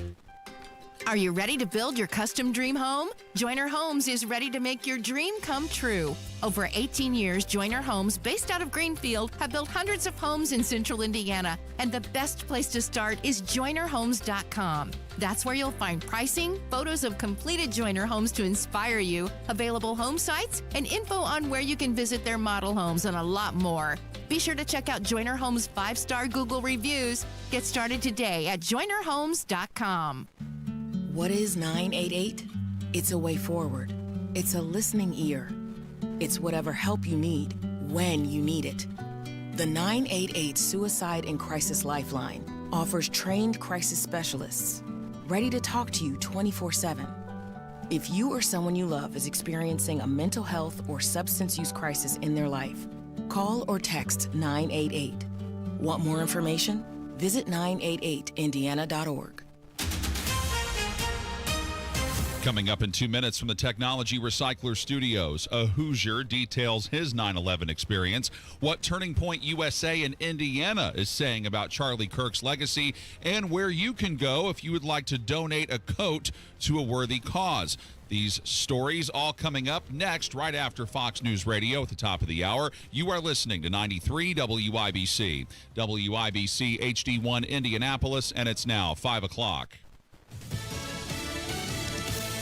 [SPEAKER 1] Are you ready to build your custom dream home? Joyner Homes is ready to make your dream come true. Over 18 years, Joyner Homes, based out of Greenfield, have built hundreds of homes in central Indiana, and the best place to start is JoynerHomes.com. That's where you'll find pricing, photos of completed Joyner homes to inspire you, available home sites, and info on where you can visit their model homes, and a lot more. Be sure to check out Joyner Homes' 5-star Google reviews. Get started today at JoynerHomes.com.
[SPEAKER 23] What is 988? It's a way forward. It's a listening ear. It's whatever help you need, when you need it. The 988 Suicide and Crisis Lifeline offers trained crisis specialists ready to talk to you 24/7. If you or someone you love is experiencing a mental health or substance use crisis in their life, call or text 988. Want more information? Visit 988indiana.org.
[SPEAKER 6] Coming up in 2 minutes from the Technology Recycler Studios, a Hoosier details his 9/11 experience, what Turning Point USA in Indiana is saying about Charlie Kirk's legacy, and where you can go if you would like to donate a coat to a worthy cause. These stories all coming up next, right after Fox News Radio at the top of the hour. You are listening to 93 WIBC, WIBC HD1 Indianapolis, and it's now 5 o'clock.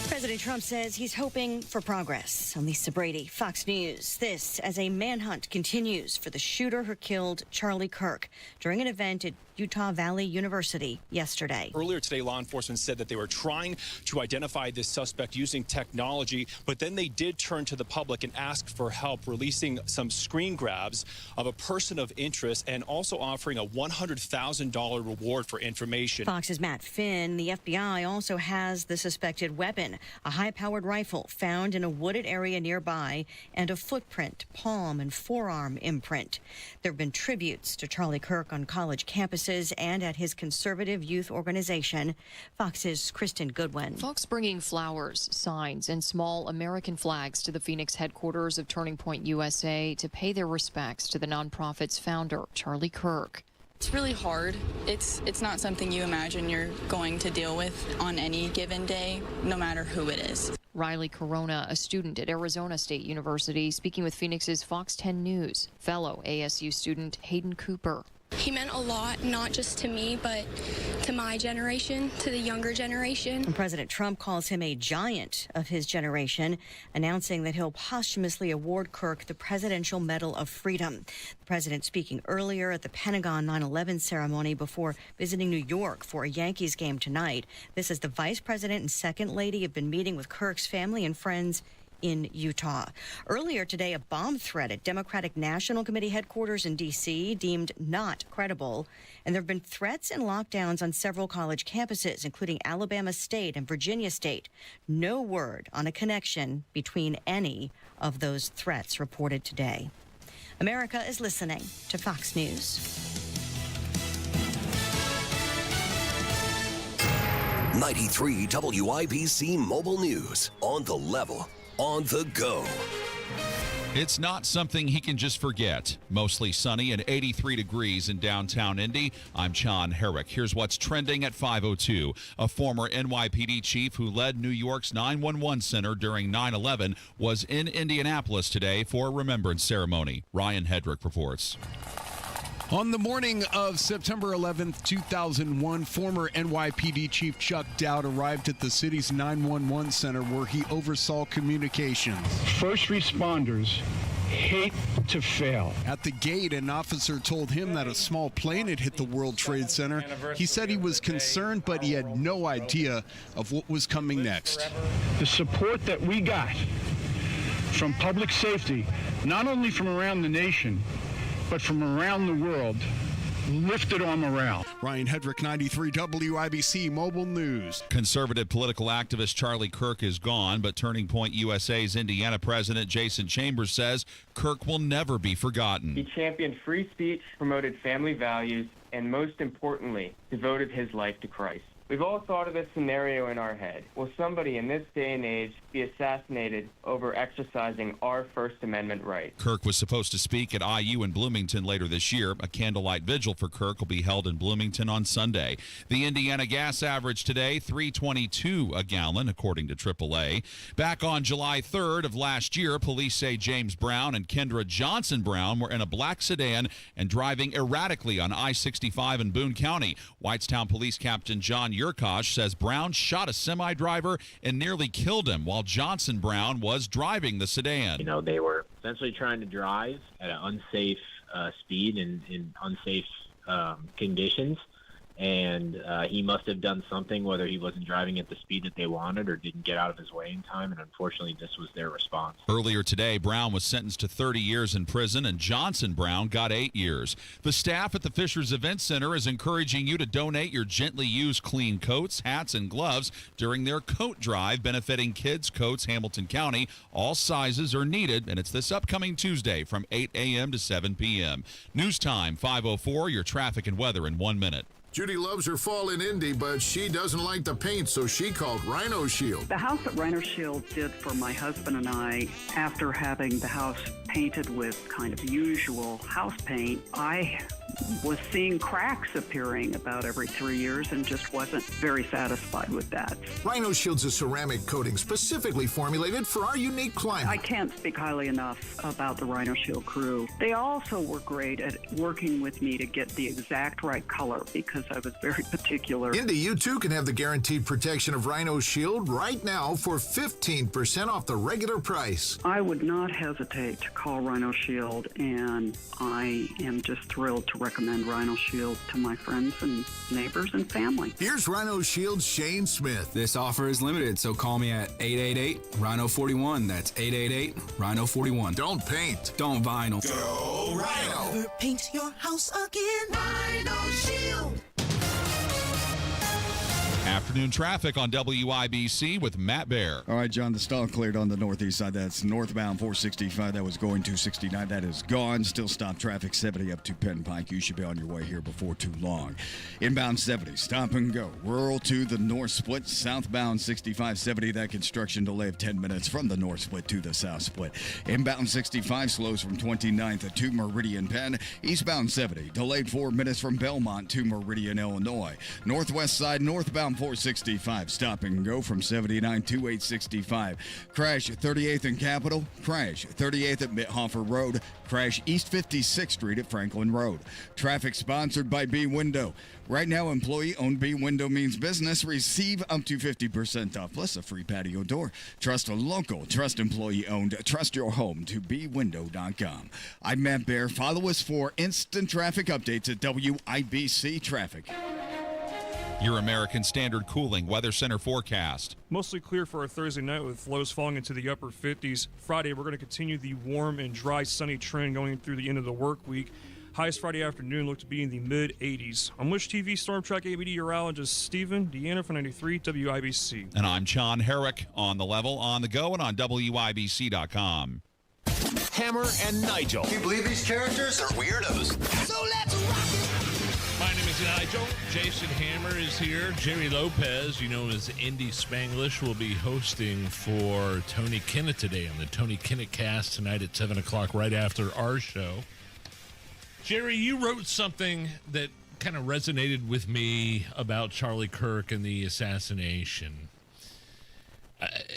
[SPEAKER 18] President Trump says he's hoping for progress. I'm Lisa Brady, Fox News. This as a manhunt continues for the shooter who killed Charlie Kirk during an event at Utah Valley University yesterday.
[SPEAKER 21] Earlier today, law enforcement said that they were trying to identify this suspect using technology, but then they did turn to the public and ask for help, releasing some screen grabs of a person of interest and also offering a $100,000 reward for information.
[SPEAKER 18] Fox's Matt Finn. The FBI also has the suspected weapon, a high-powered rifle found in a wooded area nearby, and a footprint, palm, and forearm imprint. There have been tributes to Charlie Kirk on college campuses and at his conservative youth organization. Fox's Kristen Goodwin.
[SPEAKER 22] Folks bringing flowers, signs, and small American flags to the Phoenix headquarters of Turning Point USA to pay their respects to the nonprofit's founder, Charlie Kirk.
[SPEAKER 24] It's really hard. It's not something you imagine you're going to deal with on any given day, no matter who it is.
[SPEAKER 22] Riley Corona, a student at Arizona State University, speaking with Phoenix's Fox 10 News. Fellow ASU student Hayden Cooper.
[SPEAKER 25] He meant a lot, not just to me, but to my generation, to the younger generation.
[SPEAKER 18] And President Trump calls him a giant of his generation, announcing that he'll posthumously award Kirk the Presidential Medal of Freedom. The president speaking earlier at the Pentagon 9/11 ceremony before visiting New York for a Yankees game tonight. This is the vice president and second lady have been meeting with Kirk's family and friends in Utah. Earlier today, a bomb threat at Democratic National Committee headquarters in D.C. deemed not credible. And there have been threats and lockdowns on several college campuses, including Alabama State and Virginia State. No word on a connection between any of those threats reported today. America is listening to Fox News.
[SPEAKER 13] 93 WIBC Mobile News, on the level, on the go.
[SPEAKER 6] It's not something he can just forget. Mostly sunny and 83 degrees in downtown Indy. I'm John Herrick. Here's what's trending at 5:02. A former NYPD chief who led New York's 911 center during 9/11 was in Indianapolis today for a remembrance ceremony. Ryan Hedrick reports.
[SPEAKER 28] On the morning of September 11th, 2001, former NYPD Chief Chuck Dowd arrived at the city's 911 center where he oversaw communications.
[SPEAKER 29] First responders hate to fail.
[SPEAKER 28] At the gate, an officer told him that a small plane had hit the World Trade Center. He said he was concerned, but he had no idea of what was coming next.
[SPEAKER 29] The support that we got from public safety, not only from around the nation, but from around the world, lifted our morale.
[SPEAKER 28] Ryan Hedrick, 93 WIBC Mobile News.
[SPEAKER 6] Conservative political activist Charlie Kirk is gone, but Turning Point USA's Indiana president Jason Chambers says Kirk will never be forgotten.
[SPEAKER 30] He championed free speech, promoted family values, and most importantly, devoted his life to Christ.
[SPEAKER 2] We've all thought of this scenario in our head. Will somebody in this day and age be assassinated over exercising our First Amendment right?
[SPEAKER 6] Kirk was supposed to speak at IU in Bloomington later this year. A candlelight vigil for Kirk will be held in Bloomington on Sunday. The Indiana gas average today, $3.22 a gallon, according to AAA. Back on July 3rd of last year, police say James Brown and Kendra Johnson Brown were in a black sedan and driving erratically on I-65 in Boone County. Whitestown Police Captain John Yurkosh says Brown shot a semi-driver and nearly killed him while Johnson Brown was driving the sedan.
[SPEAKER 3] You know, they were essentially trying to drive at an unsafe speed and in unsafe conditions. And he must have done something, whether he wasn't driving at the speed that they wanted or didn't get out of his way in time, and unfortunately this was their response.
[SPEAKER 6] Earlier today, Brown was sentenced to 30 years in prison, and Johnson Brown got 8 years. The staff at the Fishers Event Center is encouraging you to donate your gently used clean coats, hats, and gloves during their coat drive benefiting Kids Coats Hamilton County. All sizes are needed, and it's this upcoming Tuesday from 8 a.m. to 7 p.m. News time, 5:04, your traffic and weather in 1 minute.
[SPEAKER 4] Judy loves her fall in Indy, but she doesn't like the paint, so she called Rhino Shield.
[SPEAKER 5] The house that Rhino Shield did for my husband and I, after having the house painted with kind of usual house paint, I was seeing cracks appearing about every 3 years and just wasn't very satisfied with that.
[SPEAKER 4] Rhino Shield's a ceramic coating specifically formulated for our unique climate.
[SPEAKER 5] I can't speak highly enough about the Rhino Shield crew. They also were great at working with me to get the exact right color because I was very particular.
[SPEAKER 4] Indy, you too can have the guaranteed protection of Rhino Shield right now for 15% off the regular price.
[SPEAKER 5] I would not hesitate to call Rhino Shield, and I am just thrilled to recommend Rhino Shield to my friends and neighbors and family.
[SPEAKER 4] Here's Rhino Shield's Shane Smith.
[SPEAKER 7] This offer is limited, so call me at 888-RHINO-41. That's 888-RHINO-41.
[SPEAKER 4] Don't paint.
[SPEAKER 7] Don't vinyl.
[SPEAKER 4] Go Rhino.
[SPEAKER 9] Never paint your house again. Rhino Shield.
[SPEAKER 6] Afternoon traffic on WIBC with Matt Bear.
[SPEAKER 17] All right, John, the stall cleared on the northeast side. That's northbound 465. That was going 269. That is gone. Still stop traffic 70 up to Penn Pike. You should be on your way here before too long. Inbound 70, stop and go. Rural to the north split. Southbound 65, 70. That construction delay of 10 minutes from the north split to the south split. Inbound 65 slows from 29th to Meridian Penn. Eastbound 70, delayed 4 minutes from Belmont to Meridian, Illinois. Northwest side, northbound 465, stop and go from 79 to 865. Crash 38th and Capitol. Crash 38th at Mithofer Road. Crash East 56th Street at Franklin Road. Traffic sponsored by B Window. Right now, employee-owned B Window means business. Receive up to 50% off, plus a free patio door. Trust a local, trust employee-owned. Trust your home to bwindow.com. I'm Matt Bear. Follow us for instant traffic updates at WIBC Traffic.
[SPEAKER 6] Your American Standard Cooling Weather Center forecast.
[SPEAKER 10] Mostly clear for our Thursday night with lows falling into the upper 50s. Friday, we're going to continue the warm and dry sunny trend going through the end of the work week. Highest Friday afternoon look to be in the mid-80s. I'm Wish TV Storm Track ABD meteorologist Stephen Deanna for 93 WIBC.
[SPEAKER 6] And I'm John Herrick on the level, on the go, and on WIBC.com.
[SPEAKER 26] Hammer and Nigel.
[SPEAKER 11] Can you believe these characters are weirdos?
[SPEAKER 9] So let's rock it.
[SPEAKER 14] My name is Nigel. Jason Hammer is here. Jerry Lopez, you know as Indy Spanglish, will be hosting for Tony Kinnett today on the Tony Kinnett Cast tonight at 7 o'clock, right after our show. Jerry, you wrote something that kind of resonated with me about Charlie Kirk and the assassination.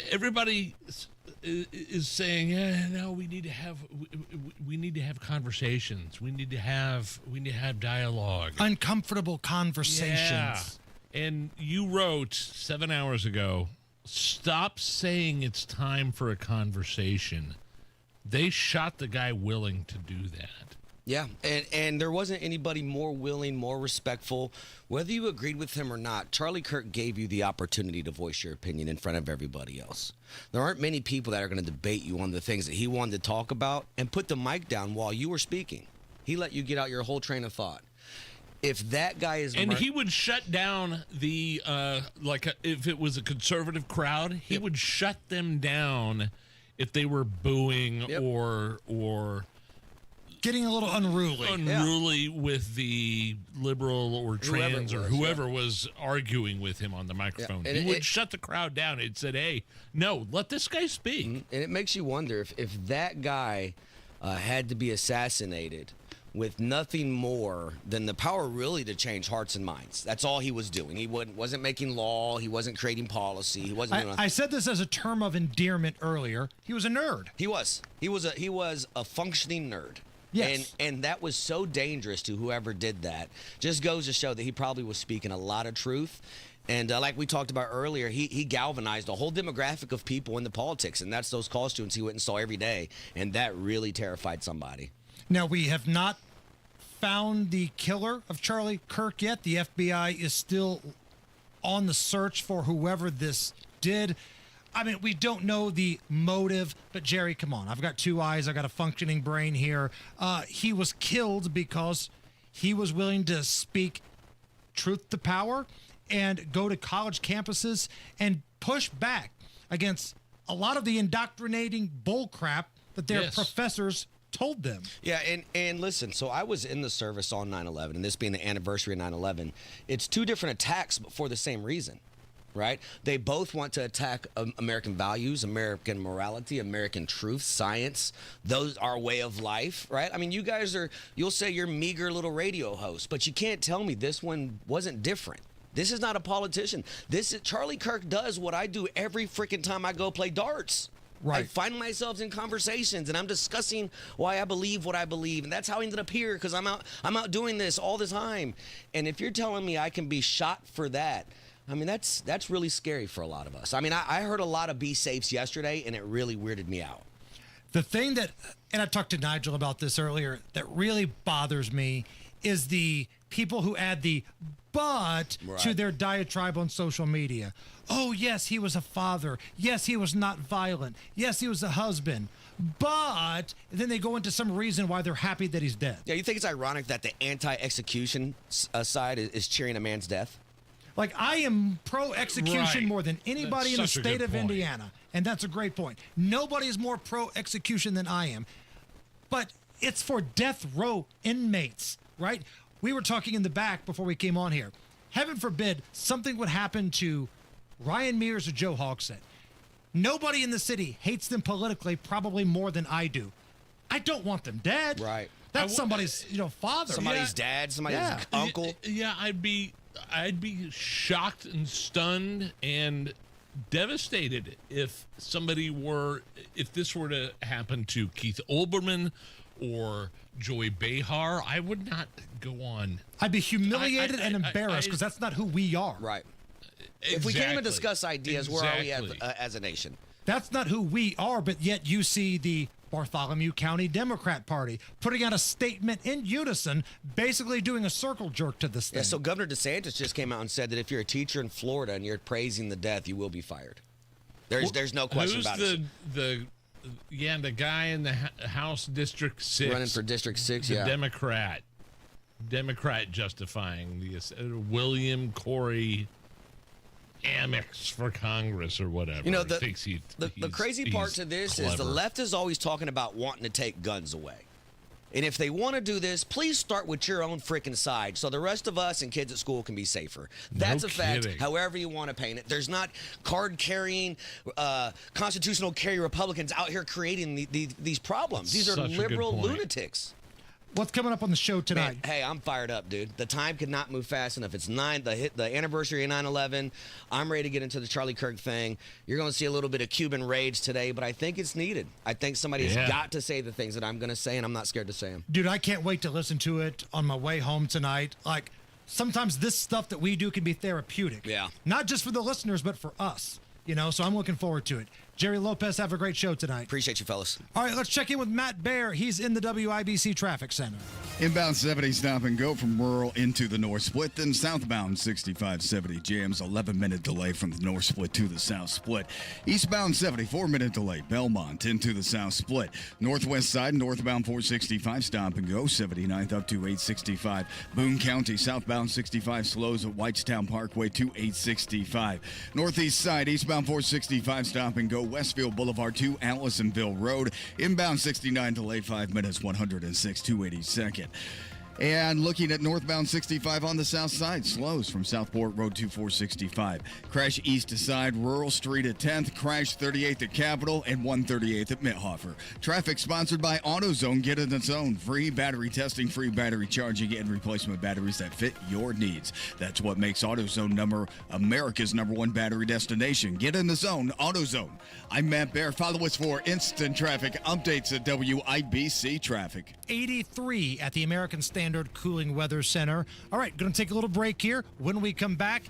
[SPEAKER 14] Everybody is saying, no, we need to have conversations. We need to have dialogue.
[SPEAKER 16] Uncomfortable conversations.
[SPEAKER 14] Yeah. And you wrote 7 hours ago, stop saying it's time for a conversation. They shot the guy willing to do that.
[SPEAKER 12] Yeah, and there wasn't anybody more willing, more respectful. Whether you agreed with him or not, Charlie Kirk gave you the opportunity to voice your opinion in front of everybody else. There aren't many people that are going to debate you on the things that he wanted to talk about and put the mic down while you were speaking. He let you get out your whole train of thought. If that guy is...
[SPEAKER 14] And he would shut down the, if it was a conservative crowd, he would shut them down if they were booing or
[SPEAKER 16] getting a little unruly.
[SPEAKER 14] With the liberal or trans or whoever was arguing with him on the microphone.
[SPEAKER 12] Yeah.
[SPEAKER 14] He would shut the crowd down and said, hey, no, let this guy speak.
[SPEAKER 12] And it makes you wonder if that guy had to be assassinated with nothing more than the power really to change hearts and minds. That's all he was doing. He wasn't making law. He wasn't creating policy. He wasn't.
[SPEAKER 16] I said this as a term of endearment earlier. He was a nerd.
[SPEAKER 12] He was a functioning nerd.
[SPEAKER 16] Yes.
[SPEAKER 12] And that was so dangerous to whoever did that. Just goes to show that he probably was speaking a lot of truth. And like we talked about earlier, he galvanized a whole demographic of people into politics. And that's those college students he went and saw every day. And that really terrified somebody.
[SPEAKER 16] Now, we have not found the killer of Charlie Kirk yet. The FBI is still on the search for whoever this did. I mean, we don't know the motive, but Jerry, come on. I've got two eyes. I've got a functioning brain here. He was killed because he was willing to speak truth to power and go to college campuses and push back against a lot of the indoctrinating bullcrap that their professors told them.
[SPEAKER 12] Yeah, and listen, so I was in the service on 9/11, and this being the anniversary of 9/11, it's two different attacks, but for the same reason. Right? They both want to attack American values, American morality, American truth, science, those our way of life, right? I mean, you guys you'll say you're meager little radio hosts, but you can't tell me this one wasn't different. This is not a politician. Charlie Kirk does what I do every freaking time I go play darts.
[SPEAKER 16] Right.
[SPEAKER 12] I find myself in conversations and I'm discussing why I believe what I believe. And that's how I ended up here, because I'm out doing this all the time. And if you're telling me I can be shot for that, I mean, that's really scary for a lot of us. I mean, I heard a lot of be safes yesterday, and it really weirded me out.
[SPEAKER 16] The thing that, and I talked to Nigel about this earlier, that really bothers me is the people who add the but to their diatribe on social media. Oh, yes, he was a father. Yes, he was not violent. Yes, he was a husband. But then they go into some reason why they're happy that he's dead.
[SPEAKER 12] Yeah, you think it's ironic that the anti-execution side is cheering a man's death?
[SPEAKER 16] Like, I am pro-execution more than anybody in the state of Indiana. And that's a great point. Nobody is more pro-execution than I am. But it's for death row inmates, right? We were talking in the back before we came on here. Heaven forbid something would happen to Ryan Mears or Joe Hogsett. Nobody in the city hates them politically probably more than I do. I don't want them dead.
[SPEAKER 12] Right.
[SPEAKER 16] That's somebody's, father.
[SPEAKER 12] Somebody's dad, somebody's uncle.
[SPEAKER 14] Yeah, I'd be shocked and stunned and devastated if this were to happen to Keith Olbermann or Joy Behar. I would not go on.
[SPEAKER 16] I'd be humiliated and embarrassed because that's not who we are.
[SPEAKER 12] Right. If we can't even discuss ideas, where are we as a nation?
[SPEAKER 16] That's not who we are, but yet you see the Bartholomew County Democrat Party putting out a statement in unison, basically doing a circle jerk to this thing.
[SPEAKER 12] Yeah, so Governor DeSantis just came out and said that if you're a teacher in Florida and you're praising the death, you will be fired. There's no question about it.
[SPEAKER 14] The guy in the House District 6.
[SPEAKER 12] Running for District 6,
[SPEAKER 14] the Democrat justifying the William Corey Amex for Congress or whatever.
[SPEAKER 12] The crazy part to this is the left is always talking about wanting to take guns away. And if they want to do this, please start with your own freaking side so the rest of us and kids at school can be safer. That's a fact, however you want to paint it. There's not card-carrying, constitutional carry Republicans out here creating these problems. These are liberal lunatics.
[SPEAKER 16] What's coming up on the show tonight?
[SPEAKER 12] Man, hey, I'm fired up, dude. The time could not move fast enough. It's the anniversary of 9/11. I'm ready to get into the Charlie Kirk thing. You're going to see a little bit of Cuban rage today, but I think it's needed. I think somebody's got to say the things that I'm going to say, and I'm not scared to say them.
[SPEAKER 16] Dude, I can't wait to listen to it on my way home tonight. Like, sometimes this stuff that we do can be therapeutic.
[SPEAKER 12] Yeah.
[SPEAKER 16] Not just for the listeners, but for us. So I'm looking forward to it. Jerry Lopez, have a great show tonight.
[SPEAKER 12] Appreciate you, fellas.
[SPEAKER 16] All right, let's check in with Matt Baer. He's in the WIBC Traffic Center.
[SPEAKER 17] Inbound 70 stop and go from rural into the north split. Then southbound 6570 jams, 11-minute delay from the north split to the south split. Eastbound 70, 4-minute delay, Belmont into the south split. Northwest side, northbound 465 stop and go, 79th up to 865. Boone County, southbound 65 slows at Whitestown Parkway to 865. Northeast side, eastbound 465 stop and go, Westfield Boulevard to Allisonville Road. Inbound 69 delayed 5 minutes, 106 282nd. And looking at northbound 65 on the south side, slows from Southport Road to 465. Crash east to side, Rural Street at 10th, crash 38th at Capitol and 138th at Mithofer. Traffic sponsored by AutoZone. Get in the zone. Free battery testing, free battery charging, and replacement batteries that fit your needs. That's what makes AutoZone America's #1 battery destination. Get in the zone. AutoZone. I'm Matt Bear. Follow us for instant traffic updates at WIBC Traffic.
[SPEAKER 16] 83 at the American Standard Cooling Weather Center. All right, going to take a little break here. When we come back,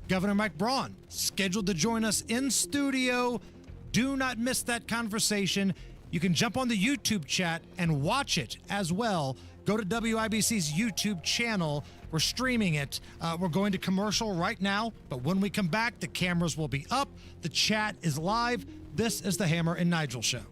[SPEAKER 16] Governor Mike Braun scheduled to join us in studio. Do not miss that conversation. You can jump on the YouTube chat and watch it as well. Go to WIBC's YouTube channel. We're streaming it. We're going to commercial right now, but when we come back, the cameras will be up. The chat is live. This is the Hammer and Nigel Show.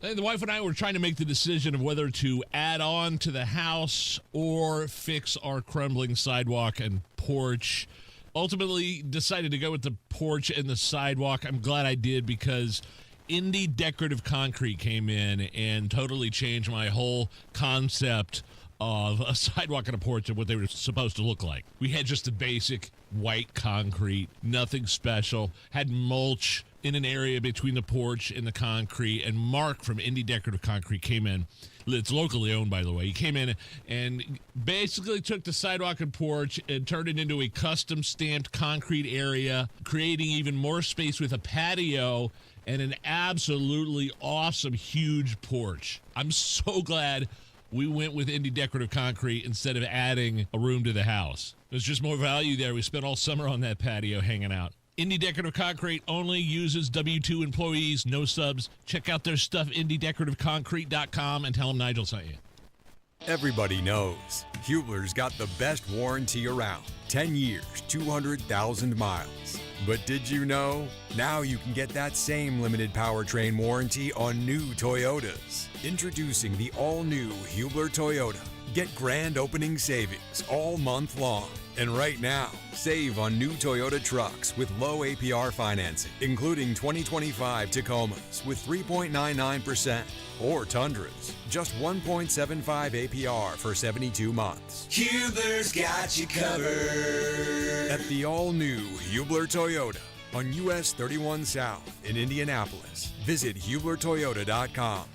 [SPEAKER 14] The wife and I were trying to make the decision of whether to add on to the house or fix our crumbling sidewalk and porch. Ultimately decided to go with the porch and the sidewalk. I'm glad I did because Indie Decorative Concrete came in and totally changed my whole concept of a sidewalk and a porch and what they were supposed to look like. We had just the basic white concrete, nothing special, had mulch in an area between the porch and the concrete, and Mark from Indie Decorative Concrete came in. It's locally owned, by the way. He came in and basically took the sidewalk and porch and turned it into a custom stamped concrete area, creating even more space with a patio and an absolutely awesome, huge porch. I'm so glad we went with Indie Decorative Concrete instead of adding a room to the house. There's just more value there. We spent all summer on that patio hanging out. Indie Decorative Concrete only uses W-2 employees, no subs. Check out their stuff, IndieDecorativeConcrete.com, and tell them Nigel sent you.
[SPEAKER 1] Everybody knows Hubler's got the best warranty around. 10 years, 200,000 miles. But did you know? Now you can get that same limited powertrain warranty on new Toyotas. Introducing the all-new Hubler Toyota. Get grand opening savings all month long. And right now, save on new Toyota trucks with low APR financing, including 2025 Tacomas with 3.99% or Tundras, just 1.75 APR for 72 months.
[SPEAKER 9] Hubler's got you covered.
[SPEAKER 1] At the all-new Hubler Toyota on US 31 South in Indianapolis. Visit HublerToyota.com.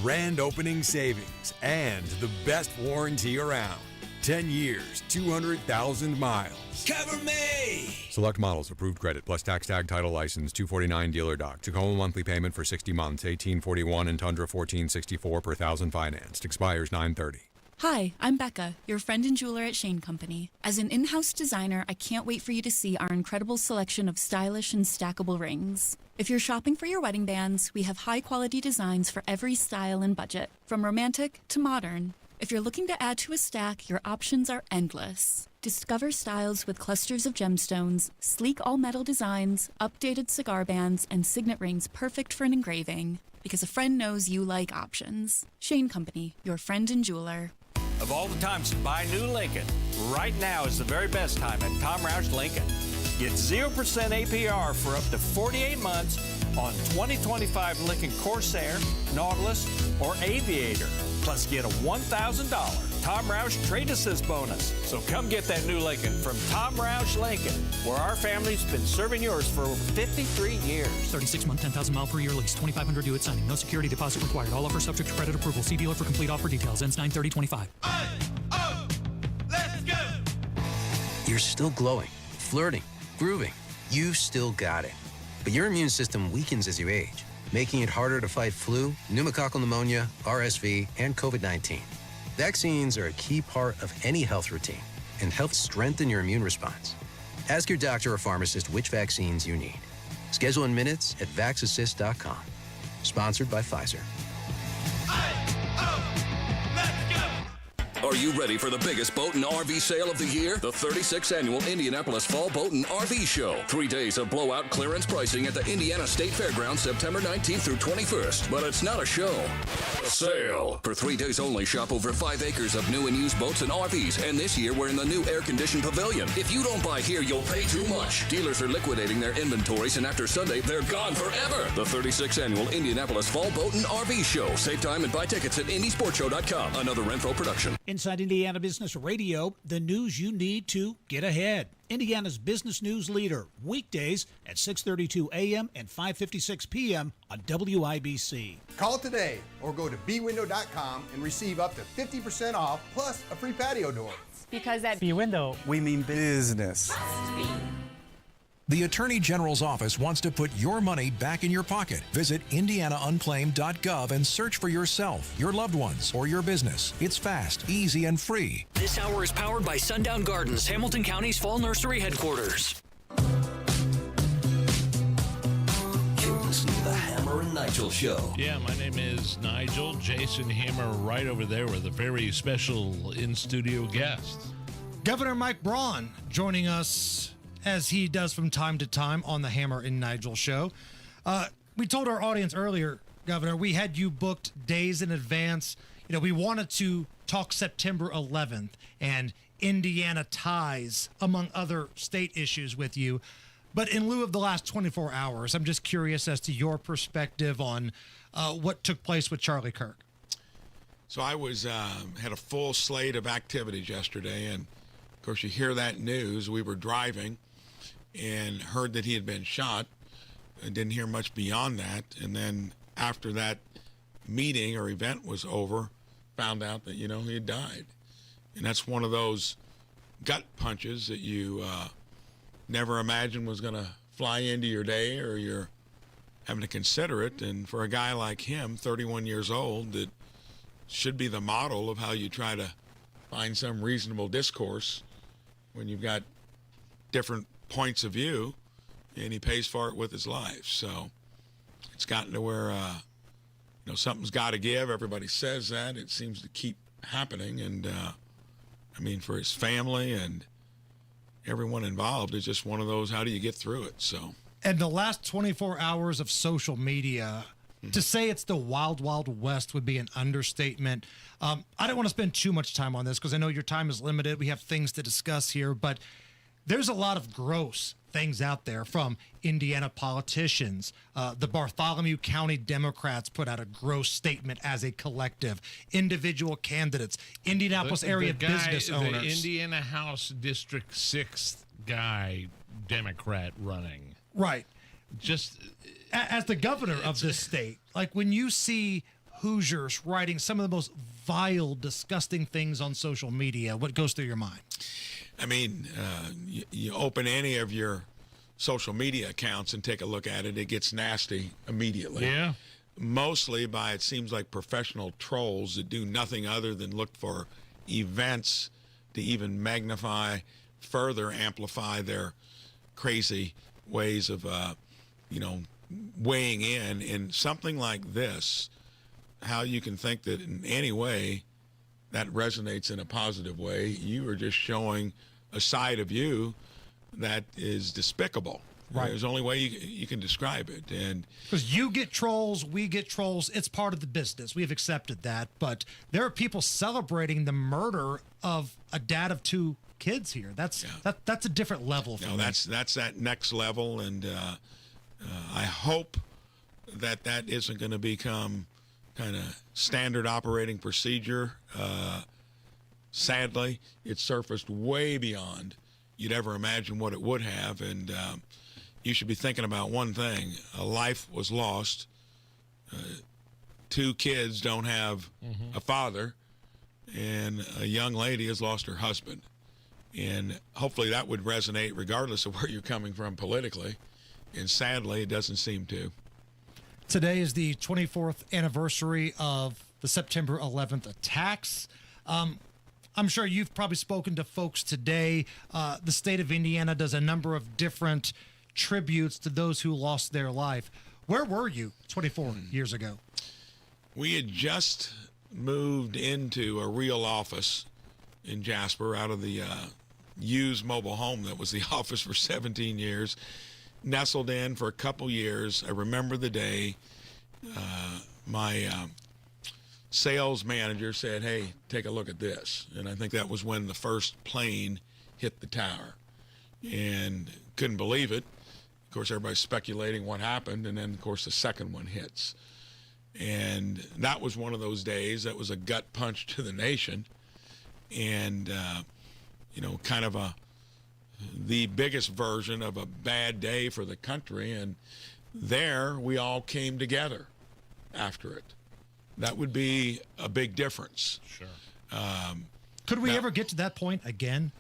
[SPEAKER 1] Grand opening savings and the best warranty around. 10 years, 200,000 miles.
[SPEAKER 9] Cover me!
[SPEAKER 1] Select models, approved credit, plus tax tag, title license, 249 dealer doc. Tacoma monthly payment for 60 months, 1841 and Tundra 1464 per thousand financed. Expires 9/30.
[SPEAKER 8] Hi, I'm Becca, your friend and jeweler at Shane Company. As an in-house designer, I can't wait for you to see our incredible selection of stylish and stackable rings. If you're shopping for your wedding bands, we have high-quality designs for every style and budget, from romantic to modern. If you're looking to add to a stack, your options are endless. Discover styles with clusters of gemstones, sleek all-metal designs, updated cigar bands, and signet rings perfect for an engraving. Because a friend knows you like options. Shane Company, your friend and jeweler.
[SPEAKER 15] Of all the times to buy new Lincoln, right now is the very best time at Tom Roush Lincoln. Get 0% APR for up to 48 months on 2025 Lincoln Corsair, Nautilus, or Aviator. Plus get a $1,000 Tom Roush Trade Assist bonus. So come get that new Lincoln from Tom Roush Lincoln, where our family's been serving yours for over 53 years.
[SPEAKER 19] 36-month, 10,000-mile per year lease, $2,500 due at signing. No security deposit required. All offers subject to credit approval. See dealer for complete offer details. Ends 9/30/25.
[SPEAKER 9] Let's go!
[SPEAKER 20] You're still glowing, flirting, grooving. You've still got it. But your immune system weakens as you age, making it harder to fight flu, pneumococcal pneumonia, RSV, and COVID-19. Vaccines are a key part of any health routine and help strengthen your immune response. Ask your doctor or pharmacist which vaccines you need. Schedule in minutes at VaxAssist.com. Sponsored by Pfizer.
[SPEAKER 13] Are you ready for the biggest boat and RV sale of the year? The 36th Annual Indianapolis Fall Boat and RV Show. 3 days of blowout clearance pricing at the Indiana State Fairgrounds September 19th through 21st. But it's not a show. A sale. For 3 days only, shop over 5 acres of new and used boats and RVs. And this year, we're in the new air-conditioned pavilion. If you don't buy here, you'll pay too much. Dealers are liquidating their inventories, and after Sunday, they're gone forever. The 36th Annual Indianapolis Fall Boat and RV Show. Save time and buy tickets at IndySportShow.com. Another Renfro production.
[SPEAKER 18] Inside Indiana Business Radio, the news you need to get ahead. Indiana's business news leader, weekdays at 6:32 a.m. and 5:56 p.m. on WIBC.
[SPEAKER 21] Call today or go to bwindow.com and receive up to 50% off plus a free patio door.
[SPEAKER 22] Because at B-Window,
[SPEAKER 21] we mean business.
[SPEAKER 23] The Attorney General's office wants to put your money back in your pocket. Visit indianaunclaimed.gov and search for yourself, your loved ones, or your business. It's fast, easy, and free.
[SPEAKER 24] This hour is powered by Sundown Gardens, Hamilton County's Fall Nursery headquarters.
[SPEAKER 26] You're listening to the Hammer and Nigel Show.
[SPEAKER 14] Yeah, my name is Nigel. Jason Hammer right over there with a very special in-studio guest.
[SPEAKER 16] Governor Mike Braun joining us as he does from time to time on the Hammer and Nigel show. We told our audience earlier, Governor, we had you booked days in advance. You know, we wanted to talk September 11th and Indiana ties, among other state issues with you. But in lieu of the last 24 hours, I'm just curious as to your perspective on what took place with Charlie Kirk.
[SPEAKER 25] So I was had a full slate of activities yesterday, and of course you hear that news. We were driving and heard that he had been shot. I didn't hear much beyond that. And then after that meeting or event was over, found out that, he had died. And that's one of those gut punches that you never imagined was going to fly into your day, or you're having to consider it. And for a guy like him, 31 years old, that should be the model of how you try to find some reasonable discourse when you've got different points of view, and he pays for it with his life. So it's gotten to where, something's got to give. Everybody says that. It seems to keep happening. And, for his family and everyone involved, it's just one of those, how do you get through it? So.
[SPEAKER 16] And the last 24 hours of social media, to say it's the wild, wild west would be an understatement. I don't want to spend too much time on this because I know your time is limited. We have things to discuss here, but there's a lot of gross things out there from Indiana politicians. The Bartholomew County Democrats put out a gross statement as a collective. Individual candidates, Indianapolis area business owners.
[SPEAKER 14] The Indiana House District 6th guy, Democrat running.
[SPEAKER 16] Right.
[SPEAKER 14] Just
[SPEAKER 16] as the governor of this state, like when you see Hoosiers writing some of the most vile, disgusting things on social media, what goes through your mind?
[SPEAKER 25] You open any of your social media accounts and take a look at it, it gets nasty immediately.
[SPEAKER 14] Yeah.
[SPEAKER 25] Mostly by, it seems like, professional trolls that do nothing other than look for events to even magnify, further amplify their crazy ways of, weighing in something like this. How you can think that in any way that resonates in a positive way. You are just showing a side of you that is despicable.
[SPEAKER 16] Right.
[SPEAKER 25] There's only way you can describe it. And
[SPEAKER 16] because you get trolls, we get trolls. It's part of the business. We have accepted that. But there are people celebrating the murder of a dad of 2 kids here. That's a different level for me.
[SPEAKER 25] That's that next level. And I hope that isn't going to become kind of standard operating procedure. Sadly, it surfaced way beyond you'd ever imagine what it would have, and you should be thinking about one thing. A life was lost. 2 kids don't have a father, and a young lady has lost her husband. And hopefully that would resonate regardless of where you're coming from politically, and sadly, it doesn't seem to.
[SPEAKER 16] Today is the 24th anniversary of the September 11th attacks. I'm sure you've probably spoken to folks today. The state of Indiana does a number of different tributes to those who lost their life. Where were you 24 years ago?
[SPEAKER 25] We had just moved into a real office in Jasper out of the used mobile home that was the office for 17 years. Nestled in for a couple years. I remember the day my sales manager said, "Hey, take a look at this." And I think that was when the first plane hit the tower. And couldn't believe it. Of course, everybody's speculating what happened. And then, of course, the second one hits. And that was one of those days that was a gut punch to the nation. And, kind of the biggest version of a bad day for the country. And there we all came together after it. That would be a big difference.
[SPEAKER 14] Sure.
[SPEAKER 16] Could we ever get to that point again?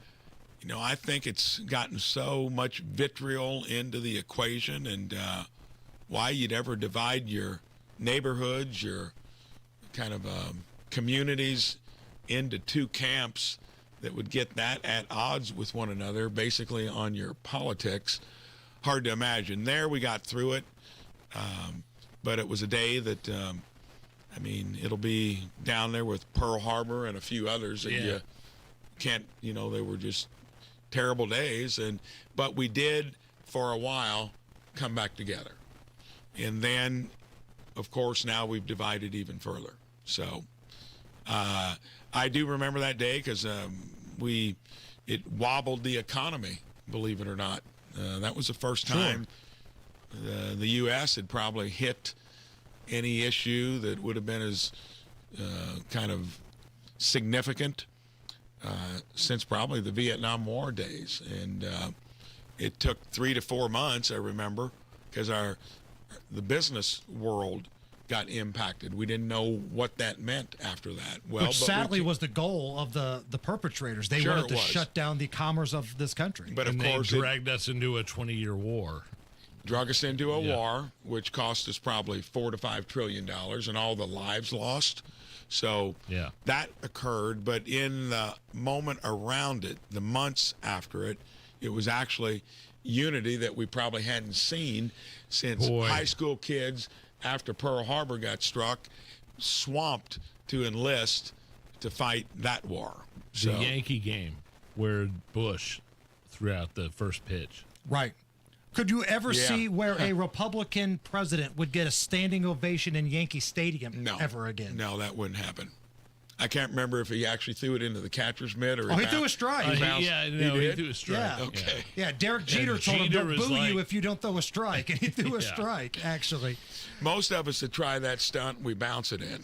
[SPEAKER 25] I think it's gotten so much vitriol into the equation, and why you'd ever divide your neighborhoods, your kind of communities into two camps that would get that at odds with one another, basically on your politics. Hard to imagine. There we got through it, but it was a day that, it'll be down there with Pearl Harbor and a few others that you can't, they were just terrible days. But we did, for a while, come back together. And then, of course, now we've divided even further. So I do remember that day because it wobbled the economy, believe it or not. That was the first time the U.S. had probably hit any issue that would have been as kind of significant since probably the Vietnam War days. And it took 3 to 4 months, I remember, because the business world got impacted. We didn't know what that meant after that.
[SPEAKER 16] Which sadly was the goal of the perpetrators. They wanted to shut down the commerce of this country.
[SPEAKER 25] But of course,
[SPEAKER 14] they dragged us into a 20-year war.
[SPEAKER 25] Drug us into a war, which cost us probably $4 to $5 trillion, and all the lives lost. So that occurred. But in the moment around it, the months after it, it was actually unity that we probably hadn't seen since high school kids, after Pearl Harbor got struck, swamped to enlist to fight that war.
[SPEAKER 14] The Yankee game where Bush threw out the first pitch.
[SPEAKER 16] Right. Could you ever see where a Republican president would get a standing ovation in Yankee Stadium ever again?
[SPEAKER 25] No, that wouldn't happen. I can't remember if he actually threw it into the catcher's mitt or
[SPEAKER 16] he threw a strike.
[SPEAKER 25] He
[SPEAKER 14] threw a strike.
[SPEAKER 16] Yeah.
[SPEAKER 25] Okay.
[SPEAKER 16] Yeah, Derek Jeter told him, "Don't boo you if you don't throw a strike," and he threw a strike, actually.
[SPEAKER 25] Most of us that try that stunt, we bounce it in.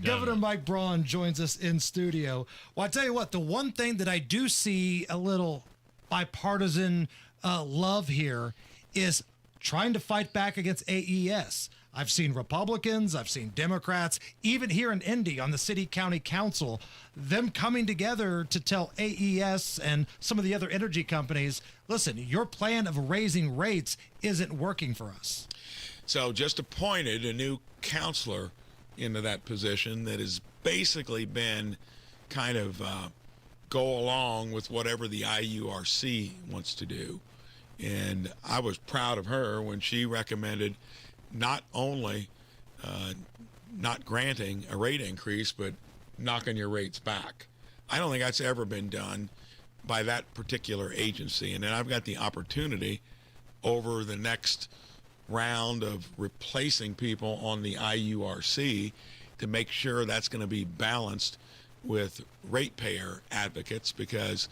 [SPEAKER 16] Governor Mike Braun joins us in studio. Well, I tell you what, the one thing that I do see a little bipartisan love here is trying to fight back against AES. I've seen Republicans, I've seen Democrats, even here in Indy on the city county council, them coming together to tell AES and some of the other energy companies, listen, your plan of raising rates isn't working for us.
[SPEAKER 25] So just appointed a new counselor into that position that has basically been kind of go along with whatever the IURC wants to do. And I was proud of her when she recommended not only not granting a rate increase, but knocking your rates back. I don't think that's ever been done by that particular agency. And then I've got the opportunity over the next round of replacing people on the IURC to make sure that's going to be balanced with ratepayer advocates, because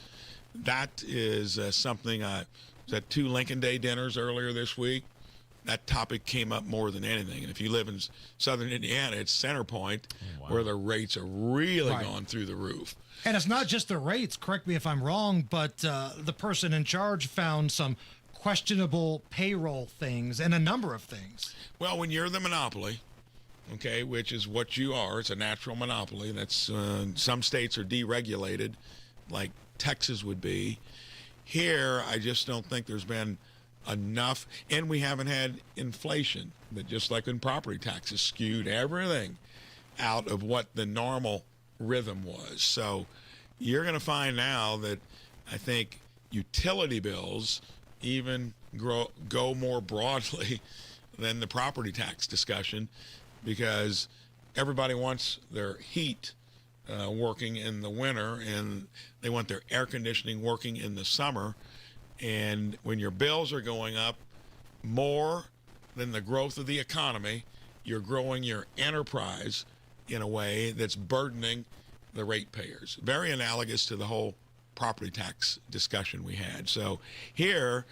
[SPEAKER 25] that is something I was at 2 Lincoln Day dinners earlier this week. That topic came up more than anything. And if you live in southern Indiana, it's Center Point, where the rates are really gone through the roof.
[SPEAKER 16] And it's not just the rates, correct me if I'm wrong, but the person in charge found some questionable payroll things and a number of things.
[SPEAKER 25] Well, when you're the monopoly, okay, which is what you are, it's a natural monopoly. That's some states are deregulated, like Texas would be. Here, I just don't think there's been enough, and we haven't had inflation that, just like in property taxes, skewed everything out of what the normal rhythm was. So you're going to find now that I think utility bills even go more broadly than the property tax discussion, because everybody wants their heat working in the winter, and they want their air conditioning working in the summer. And when your bills are going up more than the growth of the economy, you're growing your enterprise in a way that's burdening the ratepayers. Very analogous to the whole property tax discussion we had. So here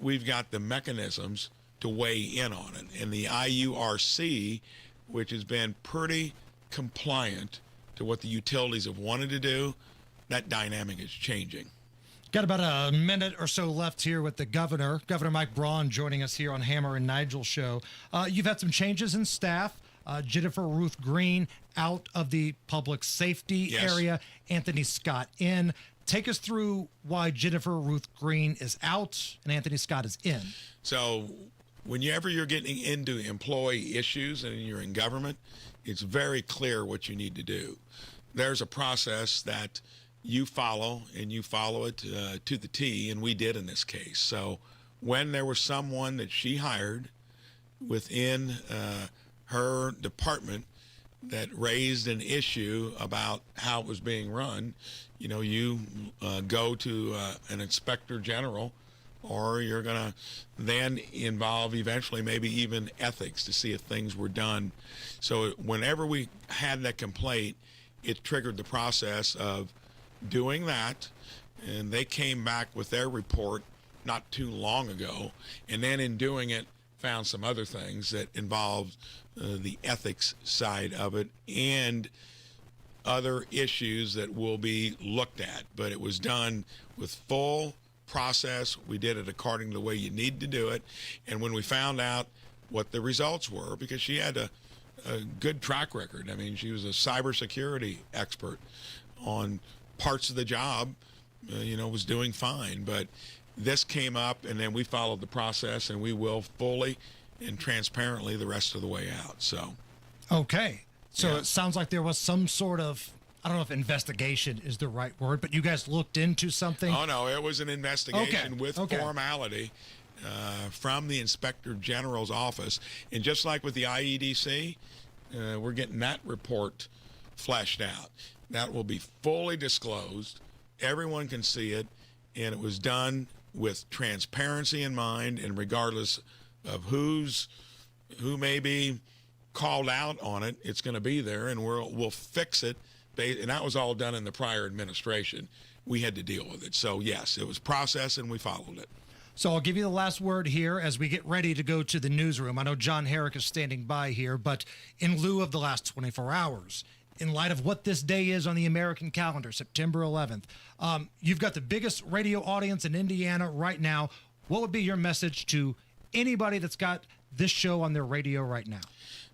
[SPEAKER 25] we've got the mechanisms to weigh in on it. And the IURC, which has been pretty compliant to what the utilities have wanted to do, that dynamic is changing.
[SPEAKER 16] Got about a minute or so left here with the governor, Governor Mike Braun, joining us here on Hammer and Nigel show. You've had some changes in staff. Jennifer Ruth Green out of the public safety area, Anthony Scott in. Take us through why Jennifer Ruth Green is out and Anthony Scott is in.
[SPEAKER 25] So whenever you're getting into employee issues and you're in government, it's very clear what you need to do. There's a process that you follow, and you follow it to the T, and we did in this case. So when there was someone that she hired within her department that raised an issue about how it was being run, you go to an inspector general, or you're going to then involve eventually maybe even ethics to see if things were done. So whenever we had that complaint, it triggered the process of doing that, and they came back with their report not too long ago, and then in doing it found some other things that involved the ethics side of it and other issues that will be looked at. But it was done with full process. We did it according to the way you need to do it. And when we found out what the results were, because she had a good track record. I mean, she was a cybersecurity expert on parts of the job, was doing fine. But this came up, and then we followed the process, and we will fully and transparently the rest of the way out. So,
[SPEAKER 16] okay. So it sounds like there was some sort of, I don't know if investigation is the right word, but you guys looked into something?
[SPEAKER 25] Oh, no, it was an investigation with formality from the Inspector General's office. And just like with the IEDC, we're getting that report fleshed out. That will be fully disclosed. Everyone can see it, and it was done with transparency in mind, and regardless of who may be called out on it, it's going to be there, and we'll fix it. And that was all done in the prior administration. We had to deal with it. So, yes, it was processed, and we followed it.
[SPEAKER 16] So I'll give you the last word here as we get ready to go to the newsroom. I know John Herrick is standing by here, but in lieu of the last 24 hours, in light of what this day is on the American calendar, September 11th, you've got the biggest radio audience in Indiana right now. What would be your message to anybody that's got this show on their radio right now?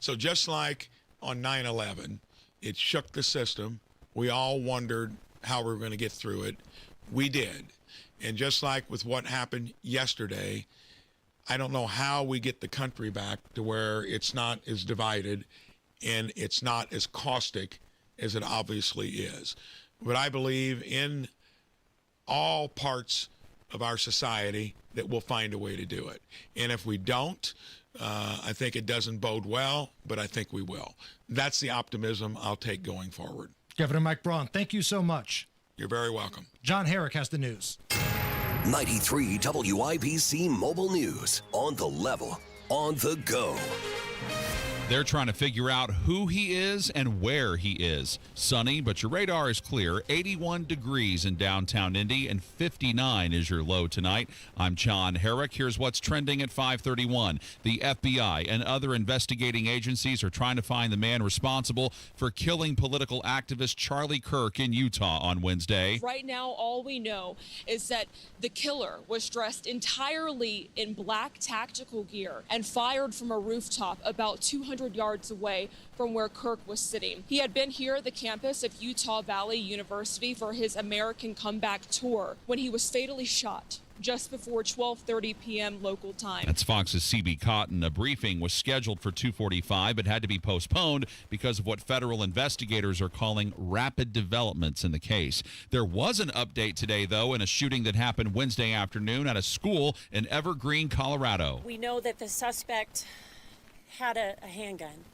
[SPEAKER 25] So just like on 9/11, it shook the system. We all wondered how we were going to get through it. We did. And just like with what happened yesterday, I don't know how we get the country back to where it's not as divided and it's not as caustic as it obviously is. But I believe in all parts of our society that we'll find a way to do it. And if we don't, I think it doesn't bode well, but I think we will. That's the optimism I'll take going forward.
[SPEAKER 16] Governor Mike Braun, thank you so much.
[SPEAKER 25] You're very welcome.
[SPEAKER 16] John Herrick has the news.
[SPEAKER 2] 93 WIBC Mobile News. On the level, on the go.
[SPEAKER 6] They're trying to figure out who he is and where he is. Sunny, but your radar is clear. 81 degrees in downtown Indy and 59 is your low tonight. I'm John Herrick. Here's what's trending at 5:31. The FBI and other investigating agencies are trying to find the man responsible for killing political activist Charlie Kirk in Utah on Wednesday.
[SPEAKER 3] Right now, all we know is that the killer was dressed entirely in black tactical gear and fired from a rooftop about 200 yards away from where Kirk was sitting. He had been here at the campus of Utah Valley University for his American Comeback Tour when he was fatally shot just before 12:30 p.m. local time.
[SPEAKER 6] That's Fox's CB Cotton. A briefing was scheduled for 2:45 but had to be postponed because of what federal investigators are calling rapid developments in the case. There was an update today, though, in a shooting that happened Wednesday afternoon at a school in Evergreen, Colorado.
[SPEAKER 4] We know that the suspect had a handgun.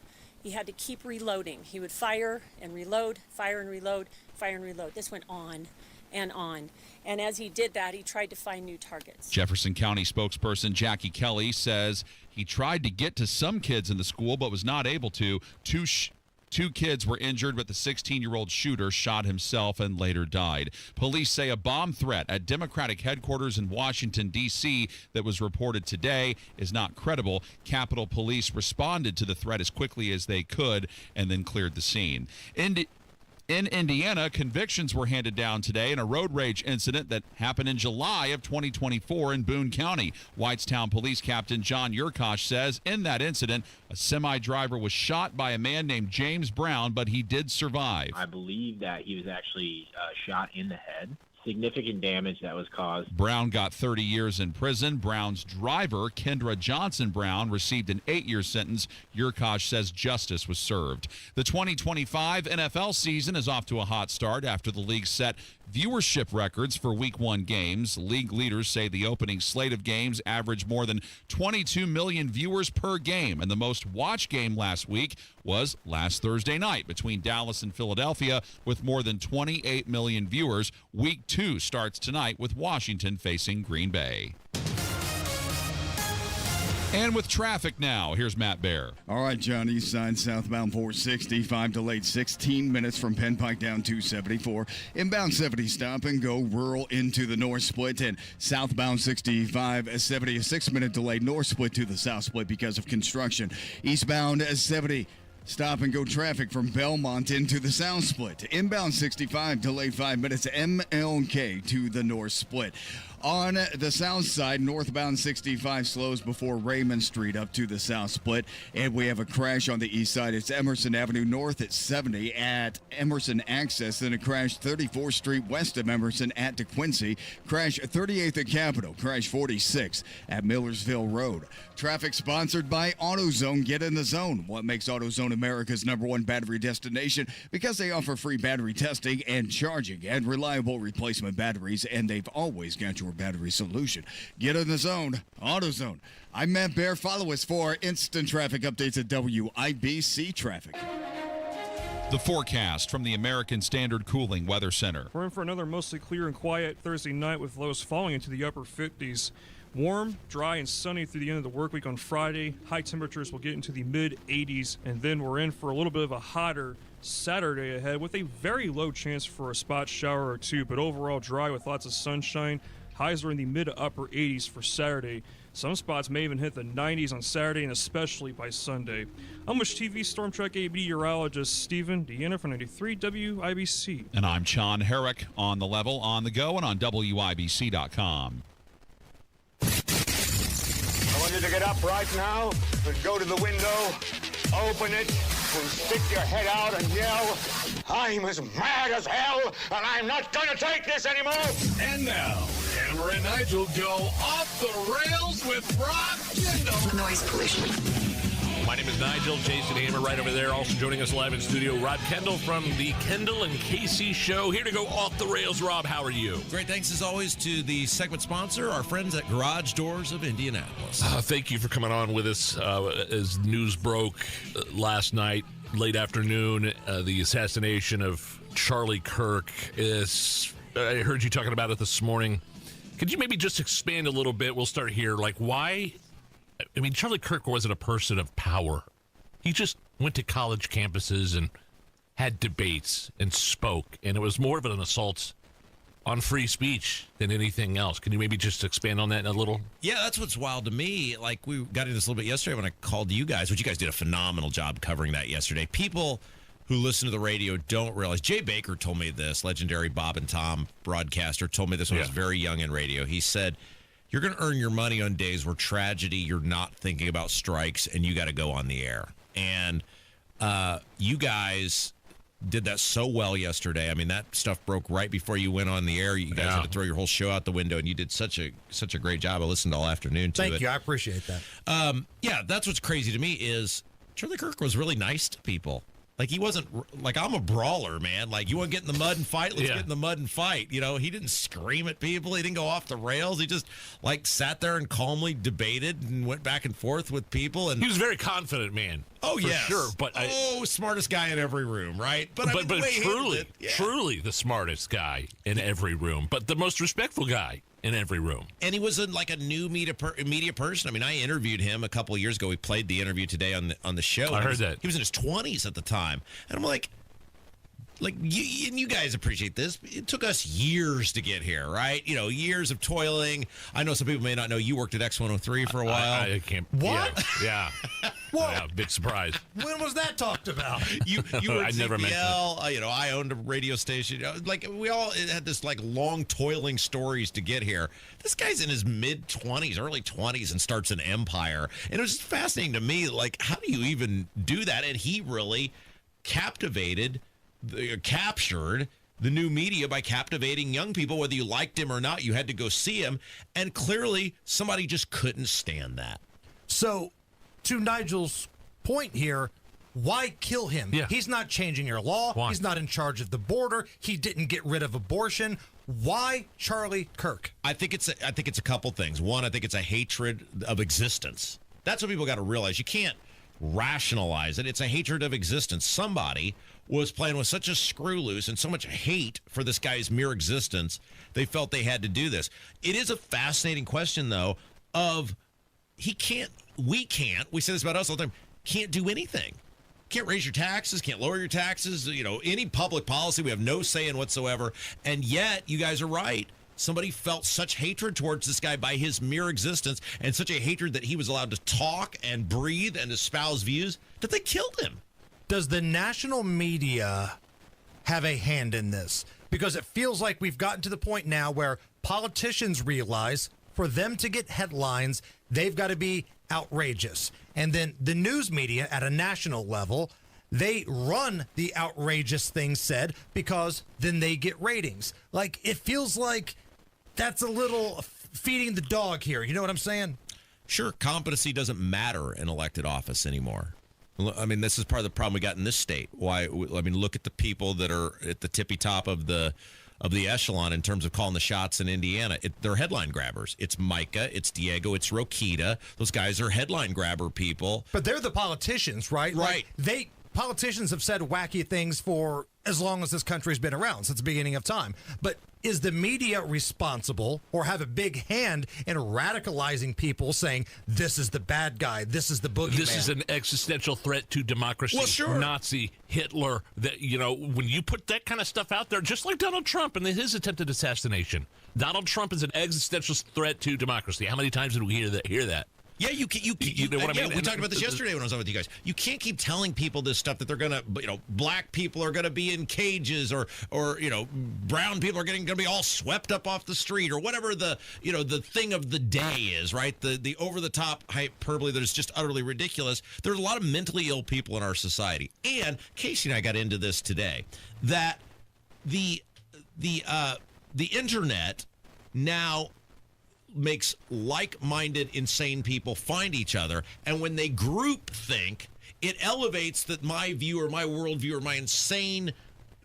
[SPEAKER 4] he had to keep reloading. He would fire and reload, fire and reload, fire and reload. This went on and on. And as he did that, he tried to find new targets.
[SPEAKER 6] Jefferson County spokesperson Jackie Kelly says he tried to get to some kids in the school but was not able to. Two kids were injured, but the 16-year-old shooter shot himself and later died. Police say a bomb threat at Democratic headquarters in Washington, D.C. that was reported today is not credible. Capitol Police responded to the threat as quickly as they could and then cleared the scene. In Indiana, convictions were handed down today in a road rage incident that happened in July of 2024 in Boone County. Whitestown Police Captain John Yurkosh says in that incident, a semi-driver was shot by a man named James Braun, but he did survive.
[SPEAKER 5] I believe that he was actually shot in the head. Significant damage that was caused.
[SPEAKER 6] Brown got 30 years in prison. Brown's driver, Kendra Johnson Brown, received an 8-year sentence. Yurkosh says justice was served. The 2025 NFL season is off to a hot start after the league set viewership records for Week 1 games. League leaders say the opening slate of games averaged more than 22 million viewers per game, and the most watched game last week was last Thursday night between Dallas and Philadelphia with more than 28 million viewers. Week 2 starts tonight with Washington facing Green Bay. And with traffic now, here's Matt Bear.
[SPEAKER 17] All right, John, east side, southbound 465, delayed 16 minutes from Penn Pike down 274. Inbound 70, stop and go, rural into the north split. And southbound 65, 70, a 6-minute delay, north split to the south split because of construction. Eastbound 70. Stop and go traffic from Belmont into the south split. Inbound 65, delayed 5 minutes. MLK to the north split. On the south side, northbound 65 slows before Raymond Street up to the south split. And we have a crash on the east side. It's Emerson Avenue North at 70 at Emerson Access. Then a crash 34th Street west of Emerson at DeQuincy. Crash 38th at Capitol. Crash 46 at Millersville Road. Traffic sponsored by AutoZone. Get in the zone. What makes AutoZone America's #1 battery destination? Because they offer free battery testing and charging and reliable replacement batteries, and they've always got your battery solution. Get in the zone. AutoZone. I'm Matt Bear. Follow us for instant traffic updates at WIBC Traffic.
[SPEAKER 6] The forecast from the American Standard Cooling Weather Center.
[SPEAKER 7] We're in for another mostly clear and quiet Thursday night with lows falling into the upper 50s. Warm, dry, and sunny through the end of the work week on Friday. High temperatures will get into the mid-80s, and then we're in for a little bit of a hotter Saturday ahead with a very low chance for a spot shower or two, but overall dry with lots of sunshine. Highs are in the mid to upper 80s for Saturday. Some spots may even hit the 90s on Saturday and especially by Sunday. I'm Wish TV Storm Track A meteorologist Stephen Deanna for 93 WIBC.
[SPEAKER 6] And I'm Sean Herrick on the level, on the go, and on WIBC.com.
[SPEAKER 10] I want you to get up right now and go to the window, open it, and stick your head out and yell, I'm as mad as hell, and I'm not going to take this anymore.
[SPEAKER 26] And now, Hammer and Nigel go off the rails with Rob Kendall.
[SPEAKER 11] Noise pollution.
[SPEAKER 14] My name is Nigel. Jason Hammer right over there. Also joining us live in studio, Rob Kendall from the Kendall and Casey Show. Here to go off the rails. Rob, how are you?
[SPEAKER 22] Great. Thanks, as always, to the segment sponsor, our friends at Garage Doors of Indianapolis.
[SPEAKER 14] Thank you for coming on with us. As news broke last night, late afternoon, the assassination of Charlie Kirk is... I heard you talking about it this morning. Could you maybe just expand a little bit? We'll start here. Like, why... I mean, Charlie Kirk wasn't a person of power. He just went to college campuses and had debates and spoke, and it was more of an assault on free speech than anything else. Can you maybe just expand on that a little?
[SPEAKER 22] Yeah, that's what's wild to me. Like, we got into this a little bit yesterday when I called you guys, which you guys did a phenomenal job covering that yesterday. People who listen to the radio don't realize. Jay Baker told me this, legendary Bob and Tom broadcaster, told me this when I was very young in radio. He said, you're going to earn your money on days where tragedy, you're not thinking about strikes, and you got to go on the air. And you guys did that so well yesterday. I mean, that stuff broke right before you went on the air. You guys had to throw your whole show out the window, and you did such a great job. I listened all afternoon to it.
[SPEAKER 11] Thank you. I appreciate that.
[SPEAKER 22] Yeah, that's what's crazy to me is Charlie Kirk was really nice to people. Like, he wasn't, like, I'm a brawler, man. Like, you want to get in the mud and fight? Let's get in the mud and fight. You know, he didn't scream at people. He didn't go off the rails. He just, like, sat there and calmly debated and went back and forth with people. And
[SPEAKER 14] he was a very confident man.
[SPEAKER 22] Oh,
[SPEAKER 14] for
[SPEAKER 22] yes.
[SPEAKER 14] sure. But
[SPEAKER 22] smartest guy in every room, right?
[SPEAKER 14] But,
[SPEAKER 22] I mean, the way he handled
[SPEAKER 14] truly,
[SPEAKER 22] it, yeah.
[SPEAKER 14] truly the smartest guy in every room, but the most respectful guy in every room.
[SPEAKER 22] And he was like a new media person. I mean, I interviewed him a couple of years ago. We played the interview today on the show.
[SPEAKER 14] I heard that.
[SPEAKER 22] He was in his 20s at the time. And I'm like, you guys appreciate this. It took us years to get here, right? Years of toiling. I know some people may not know you worked at X103 for a while.
[SPEAKER 14] I can't.
[SPEAKER 22] What?
[SPEAKER 14] Yeah. Yeah, big surprise.
[SPEAKER 16] When was that talked about?
[SPEAKER 22] You were
[SPEAKER 14] I
[SPEAKER 22] at
[SPEAKER 14] never mentioned
[SPEAKER 22] CPL. I owned a radio station. We all had this long toiling stories to get here. This guy's in his mid-20s, early 20s, and starts an empire. And it was just fascinating to me. How do you even do that? And he really captured the new media by captivating young people. Whether you liked him or not, you had to go see him. And clearly, somebody just couldn't stand that.
[SPEAKER 16] So, to Nigel's point here, why kill him?
[SPEAKER 14] Yeah.
[SPEAKER 16] He's not changing your law.
[SPEAKER 14] Why?
[SPEAKER 16] He's not in charge of the border. He didn't get rid of abortion. Why Charlie Kirk?
[SPEAKER 22] I think it's a couple things. One, I think it's a hatred of existence. That's what people got to realize. You can't rationalize it. It's a hatred of existence. Somebody was playing with such a screw loose and so much hate for this guy's mere existence, they felt they had to do this. It is a fascinating question, though, of we say this about us all the time, can't do anything. Can't raise your taxes, can't lower your taxes, any public policy, we have no say in whatsoever. And yet, you guys are right. Somebody felt such hatred towards this guy by his mere existence, and such a hatred that he was allowed to talk and breathe and espouse views, that they killed him.
[SPEAKER 16] Does the national media have a hand in this? Because it feels like we've gotten to the point now where politicians realize for them to get headlines, they've got to be outrageous. And then the news media at a national level, they run the outrageous things said because then they get ratings. It feels like that's a little feeding the dog here. You know what I'm saying?
[SPEAKER 22] Sure, competency doesn't matter in elected office anymore. I mean, this is part of the problem we got in this state. Look at the people that are at the tippy top of the echelon in terms of calling the shots in Indiana. They're headline grabbers. It's Micah, it's Diego, it's Rokita. Those guys are headline grabber people.
[SPEAKER 16] But they're the politicians, right?
[SPEAKER 22] Right.
[SPEAKER 16] Politicians have said wacky things for as long as this country's been around, since the beginning of time. But is the media responsible or have a big hand in radicalizing people saying this is the bad guy, this is the boogeyman?
[SPEAKER 14] This is an existential threat to democracy.
[SPEAKER 22] Well, sure.
[SPEAKER 14] Nazi, Hitler. That when you put that kind of stuff out there, just like Donald Trump and his attempted assassination, Donald Trump is an existential threat to democracy. How many times did we hear that?
[SPEAKER 22] Yeah, you know what I mean? We talked about this yesterday when I was on with you guys. You can't keep telling people this stuff that they're going to, black people are going to be in cages or brown people are going to be all swept up off the street or whatever the thing of the day is, right? The over-the-top hyperbole that is just utterly ridiculous. There's a lot of mentally ill people in our society. And Casey and I got into this today, that the internet now makes like-minded, insane people find each other, and when they group think, it elevates that my view or my worldview or my insane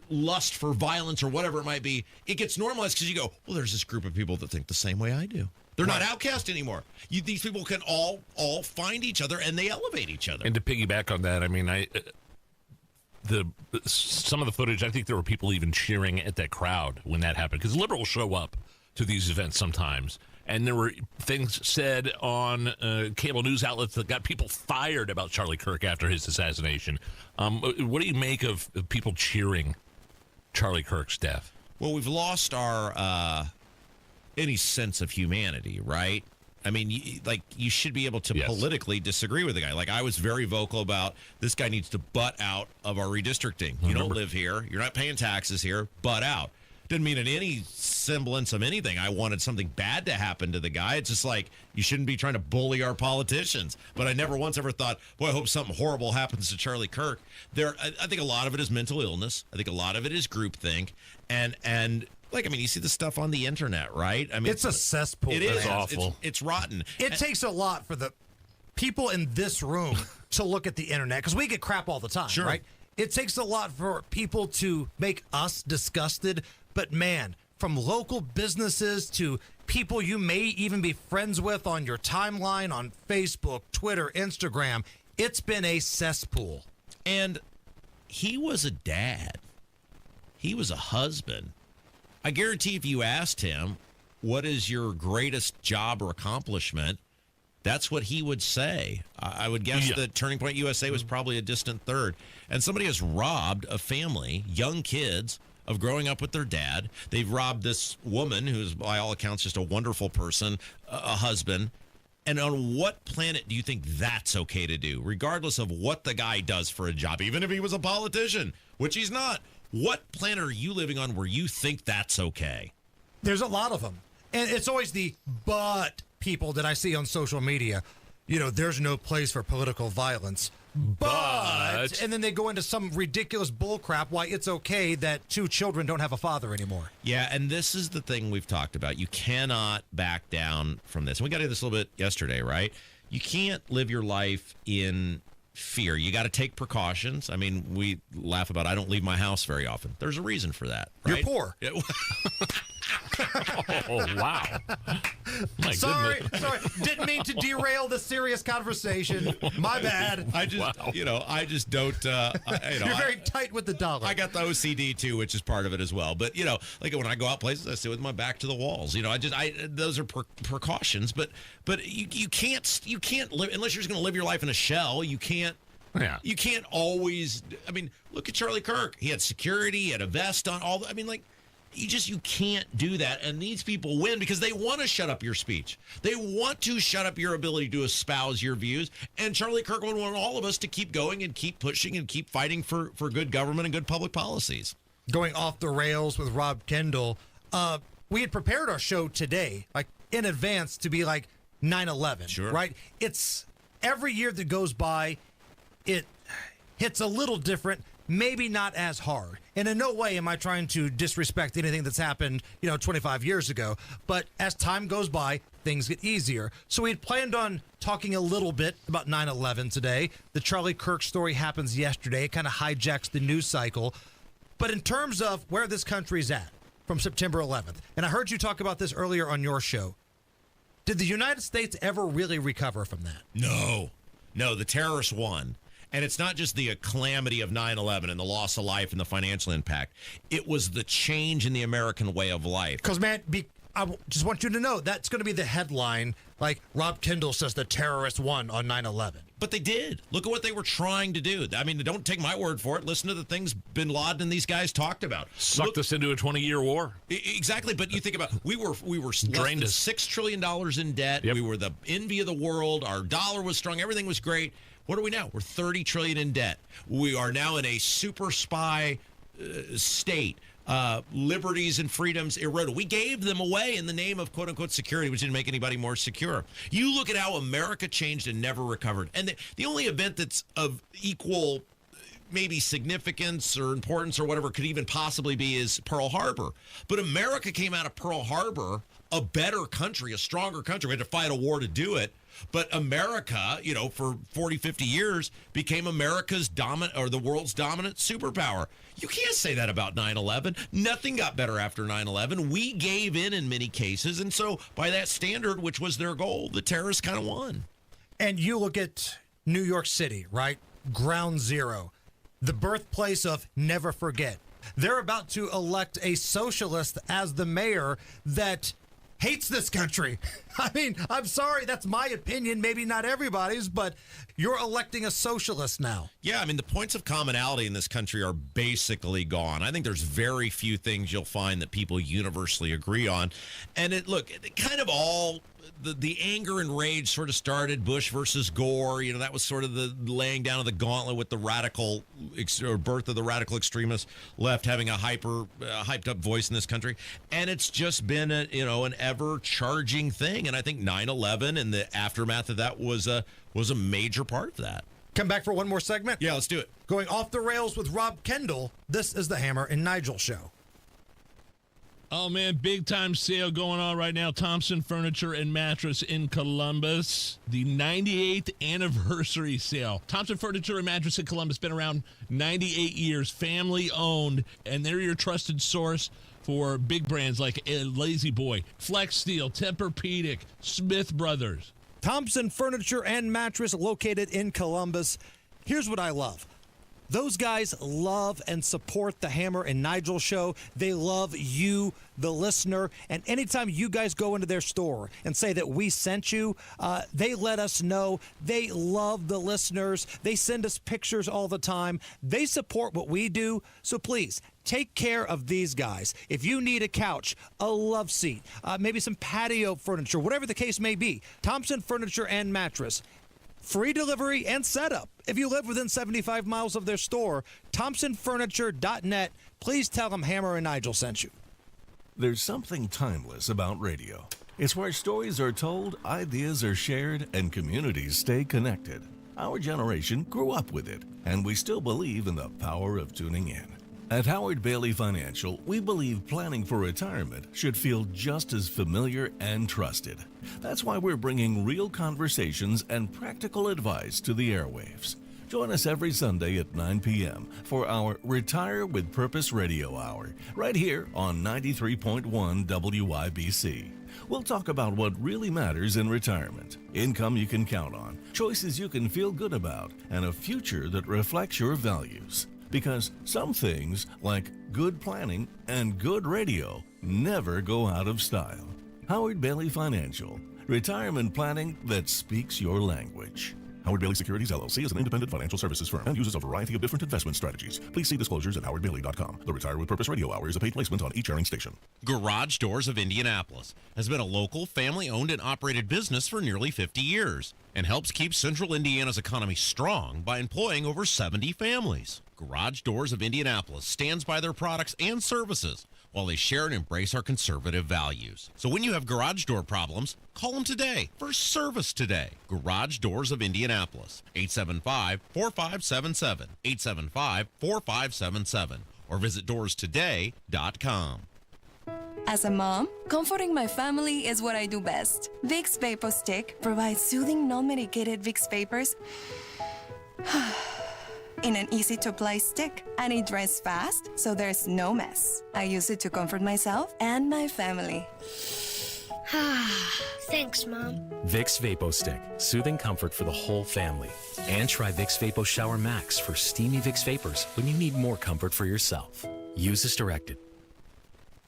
[SPEAKER 22] lust for violence or whatever it might be, it gets normalized because you go, well, there's this group of people that think the same way I do. They're not outcast anymore. These people can all find each other, and they elevate each other.
[SPEAKER 14] And to piggyback on that, I mean, some of the footage, I think there were people even cheering at that crowd when that happened, because liberals show up to these events sometimes. And there were things said on cable news outlets that got people fired about Charlie Kirk after his assassination. What do you make of people cheering Charlie Kirk's death?
[SPEAKER 22] Well, we've lost our any sense of humanity, right? I mean, you should be able to politically disagree with the guy. I was very vocal about this guy needs to butt out of our redistricting. You don't live here. You're not paying taxes here. Butt out. Didn't mean in any semblance of anything I wanted something bad to happen to the guy. It's just you shouldn't be trying to bully our politicians. But I never once ever thought, boy, I hope something horrible happens to Charlie Kirk. I think a lot of it is mental illness. I think a lot of it is groupthink. And you see the stuff on the internet, right? I mean,
[SPEAKER 16] it's a cesspool.
[SPEAKER 22] It is
[SPEAKER 14] awful.
[SPEAKER 22] It's rotten.
[SPEAKER 16] It takes a lot for the people in this room to look at the internet, because we get crap all the time, right? It takes a lot for people to make us disgusted. But man, from local businesses to people you may even be friends with on your timeline on Facebook, Twitter, Instagram, It's been a cesspool.
[SPEAKER 22] And he was a dad. He was a husband. I guarantee if you asked him, what is your greatest job or accomplishment, that's what he would say. I would guess that Turning Point USA was probably a distant third. And somebody has robbed a family, young kids, of growing up with their dad. They've robbed this woman, who's by all accounts just a wonderful person, a husband. And on what planet do you think that's okay to do, regardless of what the guy does for a job, even if he was a politician, which he's not? What planet are you living on where you think that's okay?
[SPEAKER 16] There's a lot of them. And it's always the but people that I see on social media. You know, there's no place for political violence. But and then they go into some ridiculous bullcrap why it's okay that 2 children don't have a father anymore.
[SPEAKER 22] Yeah, and this is the thing we've talked about. You cannot back down from this. And we got into this a little bit yesterday, right? You can't live your life in fear. You got to take precautions. I mean, we laugh about I don't leave my house very often. There's a reason for that, right?
[SPEAKER 16] You're poor.
[SPEAKER 14] Oh, wow. My
[SPEAKER 16] sorry.
[SPEAKER 14] goodness.
[SPEAKER 16] Didn't mean to derail the serious conversation. My bad.
[SPEAKER 22] I just don't.
[SPEAKER 16] You're very tight with the dollar.
[SPEAKER 22] I got the OCD too, which is part of it as well. But like when I go out places, I sit with my back to the walls. Those are precautions. But you can't live unless you're just going to live your life in a shell. You can't.
[SPEAKER 14] Yeah.
[SPEAKER 22] You can't always. I mean, look at Charlie Kirk. He had security. He had a vest on. You can't do that. And these people win because they want to shut up your speech. They want to shut up your ability to espouse your views. And Charlie Kirk would want all of us to keep going and keep pushing and keep fighting for good government and good public policies.
[SPEAKER 16] Going off the rails with Rob Kendall, we had prepared our show today, like in advance, to be like 9/11.
[SPEAKER 22] Sure.
[SPEAKER 16] Right? It's every year that goes by, it hits a little different, maybe not as hard. And in no way am I trying to disrespect anything that's happened, 25 years ago. But as time goes by, things get easier. So we had planned on talking a little bit about 9/11 today. The Charlie Kirk story happens yesterday. It kind of hijacks the news cycle. But in terms of where this country's at from September 11th, and I heard you talk about this earlier on your show, did the United States ever really recover from that?
[SPEAKER 22] No, the terrorists won. And it's not just the calamity of 9/11 and the loss of life and the financial impact. It was the change in the American way of life.
[SPEAKER 16] Because, man, I just want you to know that's going to be the headline. Like, Rob Kendall says the terrorists won on 9/11.
[SPEAKER 22] But they did. Look at what they were trying to do. I mean, don't take my word for it. Listen to the things Bin Laden and these guys talked about.
[SPEAKER 14] Sucked us into a 20-year war.
[SPEAKER 22] Exactly. But you think about we were drained $6 trillion in debt.
[SPEAKER 14] Yep.
[SPEAKER 22] We were the envy of the world. Our dollar was strong. Everything was great. What are we now? We're $30 trillion in debt. We are now in a super spy state. Liberties and freedoms eroded. We gave them away in the name of quote-unquote security, which didn't make anybody more secure. You look at how America changed and never recovered. And the only event that's of equal maybe significance or importance or whatever could even possibly be is Pearl Harbor. But America came out of Pearl Harbor a better country, a stronger country. We had to fight a war to do it. But America, for 40, 50 years became America's dominant or the world's dominant superpower. You can't say that about 9/11. Nothing got better after 9/11. We gave in many cases. And so by that standard, which was their goal, the terrorists kind of won.
[SPEAKER 16] And you look at New York City, right? Ground zero, the birthplace of never forget. They're about to elect a socialist as the mayor that hates this country. I mean, I'm sorry, that's my opinion, maybe not everybody's, but you're electing a socialist now.
[SPEAKER 22] Yeah, I mean, the points of commonality in this country are basically gone. I think there's very few things you'll find that people universally agree on. And it kind of all, the anger and rage sort of started Bush versus Gore. That was sort of the laying down of the gauntlet with the radical, or birth of the radical extremist left having a hyped up voice in this country. And it's just been an ever charging thing. And I think 9/11 and the aftermath of that was a major part of that.
[SPEAKER 16] Come back for one more segment?
[SPEAKER 22] Yeah, let's do it.
[SPEAKER 16] Going off the rails with Rob Kendall, this is the Hammer and Nigel show.
[SPEAKER 14] Oh, man, big time sale going on right now. Thompson Furniture and Mattress in Columbus. The 98th anniversary sale. Thompson Furniture and Mattress in Columbus, been around 98 years, family owned, and they're your trusted source for big brands like Lazy Boy, Flex Steel, Tempur-Pedic, Smith Brothers.
[SPEAKER 16] Thompson Furniture and Mattress, located in Columbus. Here's what I love. Those guys love and support the Hammer and Nigel show. They love you, the listener. And anytime you guys go into their store and say that we sent you, they let us know. They love the listeners. They send us pictures all the time. They support what we do. So please, take care of these guys. If you need a couch, a love seat, maybe some patio furniture, whatever the case may be, Thompson Furniture and Mattress. Free delivery and setup. If you live within 75 miles of their store, thompsonfurniture.net. Please tell them Hammer and Nigel sent you.
[SPEAKER 1] There's something timeless about radio. It's where stories are told, ideas are shared, and communities stay connected. Our generation grew up with it, and we still believe in the power of tuning in. At Howard Bailey Financial, we believe planning for retirement should feel just as familiar and trusted. That's why we're bringing real conversations and practical advice to the airwaves. Join us every Sunday at 9 p.m. for our Retire with Purpose Radio Hour, right here on 93.1 WIBC. We'll talk about what really matters in retirement, income you can count on, choices you can feel good about, and a future that reflects your values. Because some things, like good planning and good radio, never go out of style. Howard Bailey Financial, retirement planning that speaks your language. Howard Bailey Securities, LLC is an independent financial services firm and uses a variety of different investment strategies. Please see disclosures at howardbailey.com. The Retire with Purpose Radio Hour is a paid placement on each airing station.
[SPEAKER 8] Garage Doors of Indianapolis has been a local, family-owned and operated business for nearly 50 years and helps keep Central Indiana's economy strong by employing over 70 families. Garage Doors of Indianapolis stands by their products and services while they share and embrace our conservative values. So when you have garage door problems, call them today for service today. Garage Doors of Indianapolis, 875-4577, 875-4577, or visit doorstoday.com.
[SPEAKER 9] As a mom, comforting my family is what I do best. Vicks Vapor Stick provides soothing, non-medicated Vicks vapors in an easy-to-apply stick, and it dries fast, so there's no mess. I use it to comfort myself and my family.
[SPEAKER 12] Thanks, Mom.
[SPEAKER 15] Vicks Vapo Stick, soothing comfort for the whole family. And try Vicks Vapo Shower Max for steamy Vicks vapors when you need more comfort for yourself. Use as directed.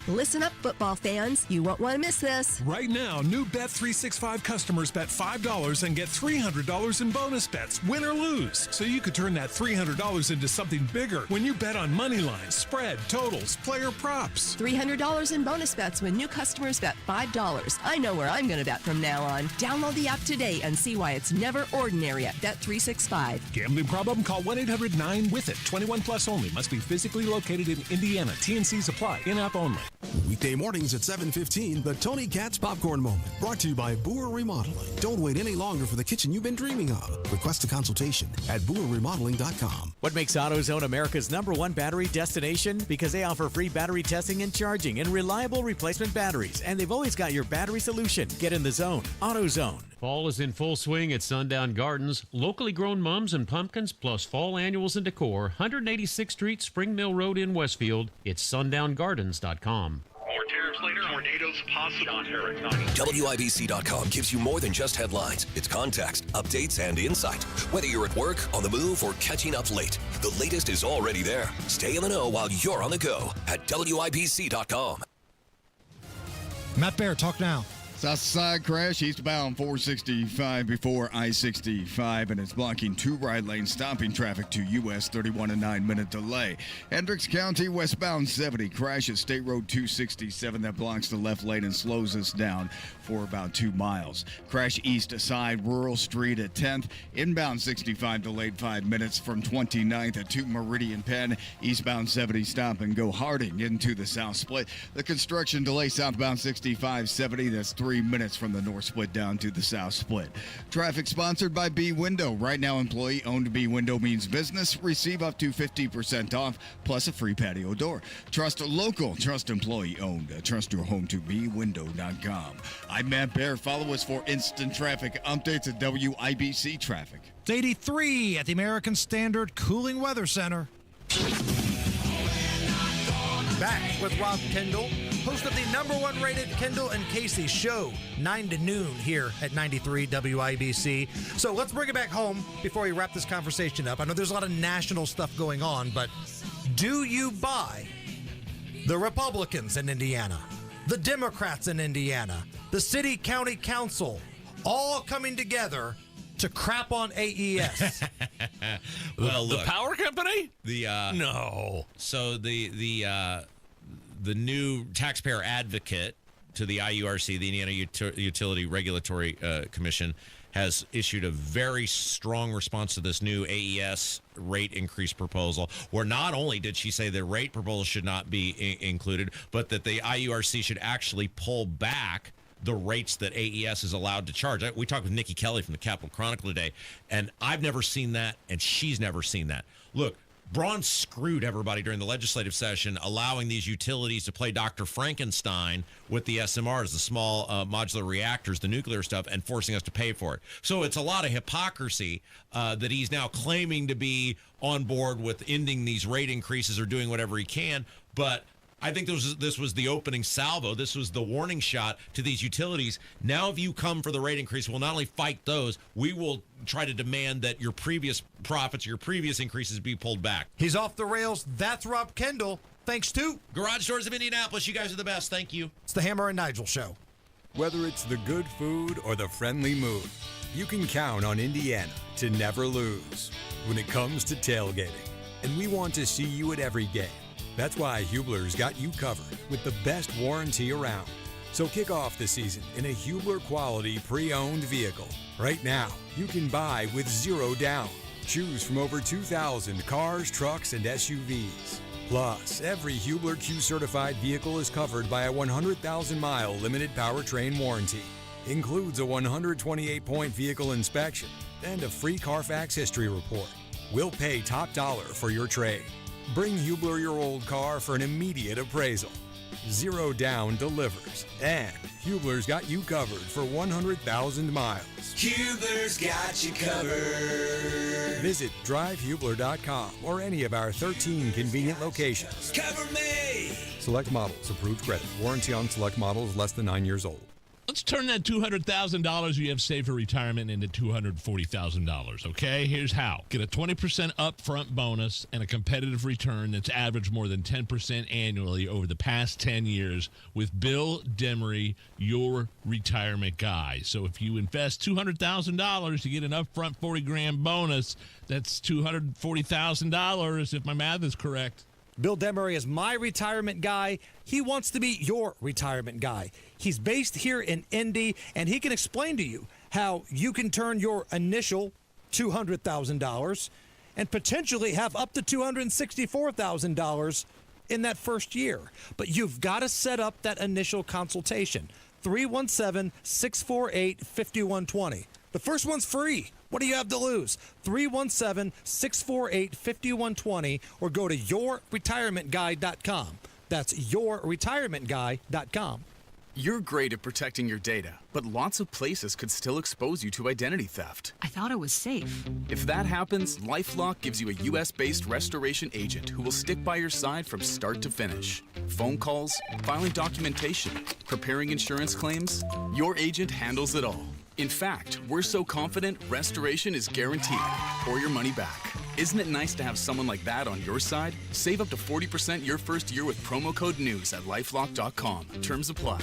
[SPEAKER 19] Listen up, football fans. You won't want to miss this.
[SPEAKER 27] Right now, new Bet365 customers bet $5 and get $300 in bonus bets, win or lose. So you could turn that $300 into something bigger when you bet on money lines, spread, totals, player props.
[SPEAKER 19] $300 in bonus bets when new customers bet $5. I know where I'm going to bet from now on. Download the app today and see why it's never ordinary at Bet365.
[SPEAKER 27] Gambling problem? Call 1-800-9-WITH-IT. 21 plus only. Must be physically located in Indiana. T&Cs apply. In-app only.
[SPEAKER 28] Weekday mornings at 7:15, the Tony Katz Popcorn Moment. Brought to you by Boer Remodeling. Don't wait any longer for the kitchen you've been dreaming of. Request a consultation at BoerRemodeling.com.
[SPEAKER 29] What makes AutoZone America's #1 battery destination? Because they offer free battery testing and charging and reliable replacement batteries. And they've always got your battery solution. Get in the zone. AutoZone.
[SPEAKER 30] Fall is in full swing at Sundown Gardens. Locally grown mums and pumpkins plus fall annuals and decor. 186th Street, Spring Mill Road in Westfield. It's sundownGardens.com.
[SPEAKER 31] More tariffs later. Tornadoes possible.
[SPEAKER 2] WIBC.com gives you more than just headlines. It's context, updates, and insight. Whether you're at work, on the move, or catching up late, the latest is already there. Stay in the know while you're on the go at WIBC.com.
[SPEAKER 16] Matt Bear, talk now.
[SPEAKER 17] South side crash, eastbound 465 before I-65, and it's blocking two right lanes, stopping traffic to US 31, a 9-minute delay. Hendricks County, westbound 70, crash at State Road 267 that blocks the left lane and slows us down for about 2 miles. Crash east side, Rural Street at 10th, inbound 65 delayed 5 minutes from 29th at 2 Meridian Penn, eastbound 70 stop and go Harding into the south split. The construction delay southbound 65-70, that's 3 minutes from the north split down to the south split. Traffic sponsored by B Window. Right now, employee-owned B Window means business. Receive up to 50% off, plus a free patio door. Trust local, trust employee-owned. Trust your home to bwindow.com. I'm Matt Bear. Follow us for instant traffic updates at WIBC Traffic.
[SPEAKER 16] It's 83 at the American Standard Cooling Weather Center.
[SPEAKER 32] Back with Rob Kendall.
[SPEAKER 16] host of the #1 rated Kendall and Casey show, 9 to noon here at 93 WIBC. So let's bring it back home before we wrap this conversation up. I know there's a lot of national stuff going on, but do you buy the Republicans in Indiana, the Democrats in Indiana, the city county council, all coming together to crap on AES?
[SPEAKER 22] Well, look,
[SPEAKER 14] the power company?
[SPEAKER 22] No. So the new taxpayer advocate to the IURC, the Indiana Utility Regulatory Commission, has issued a very strong response to this new AES rate increase proposal, where not only did she say the rate proposal should not be included, but that the IURC should actually pull back the rates that AES is allowed to charge. We talked with Nikki Kelly from the Capital Chronicle today, and I've never seen that, and she's never seen that. Look, Braun screwed everybody during the legislative session, allowing these utilities to play Dr. Frankenstein with the SMRs, the small modular reactors, the nuclear stuff, and forcing us to pay for it. So it's a lot of hypocrisy that he's now claiming to be on board with ending these rate increases or doing whatever he can. But I think this was the opening salvo. This was the warning shot to these utilities. Now, if you come for the rate increase, we'll not only fight those, we will try to demand that your previous profits, your previous increases be pulled back.
[SPEAKER 16] He's off the rails. That's Rob Kendall. Thanks to
[SPEAKER 22] Garage Doors of Indianapolis. You guys are the best. Thank you.
[SPEAKER 16] It's the Hammer and Nigel Show.
[SPEAKER 3] Whether it's the good food or the friendly mood, you can count on Indiana to never lose when it comes to tailgating. And we want to see you at every game. That's why Hubler's got you covered with the best warranty around. So kick off the season in a Hubler quality pre-owned vehicle. Right now, you can buy with zero down. Choose from over 2,000 cars, trucks, and SUVs. Plus, every Hubler Q certified vehicle is covered by a 100,000-mile limited powertrain warranty. Includes a 128-point vehicle inspection and a free Carfax history report. We'll pay top dollar for your trade. Bring Hubler your old car for an immediate appraisal. Zero down delivers. And Hubler's got you covered for 100,000 miles.
[SPEAKER 4] Hubler's got you covered.
[SPEAKER 3] Visit drivehubler.com or any of our 13 convenient locations.
[SPEAKER 4] Cover me!
[SPEAKER 3] Select models, approved credit. Warranty on select models less than 9 years old.
[SPEAKER 14] Let's turn that $200,000 you have saved for retirement into $240,000, okay? Here's how. Get a 20% upfront bonus and a competitive return that's averaged more than 10% annually over the past 10 years with Bill Demery, your retirement guy. So if you invest $200,000, you get an upfront $40,000 bonus. That's $240,000 if my math is correct.
[SPEAKER 16] Bill Demery is my retirement guy. He wants to be your retirement guy. He's based here in Indy, and he can explain to you how you can turn your initial $200,000 and potentially have up to $264,000 in that first year. But you've got to set up that initial consultation. 317-648-5120. The first one's free. What do you have to lose? 317-648-5120 or go to yourretirementguy.com. That's yourretirementguy.com.
[SPEAKER 5] You're great at protecting your data, but lots of places could still expose you to identity theft.
[SPEAKER 12] I thought it was safe.
[SPEAKER 5] If that happens, LifeLock gives you a U.S.-based restoration agent who will stick by your side from start to finish. Phone calls, filing documentation, preparing insurance claims, your agent handles it all. In fact, we're so confident restoration is guaranteed or your money back. Isn't it nice to have someone like that on your side? Save up to 40% your first year with promo code NEWS at lifelock.com. Terms apply.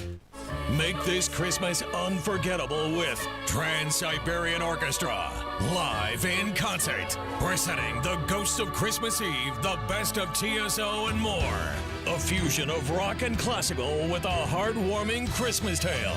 [SPEAKER 26] Make this Christmas unforgettable with Trans-Siberian Orchestra, live in concert, presenting the Ghosts of Christmas Eve, the best of TSO and more. A fusion of rock and classical with a heartwarming Christmas tale.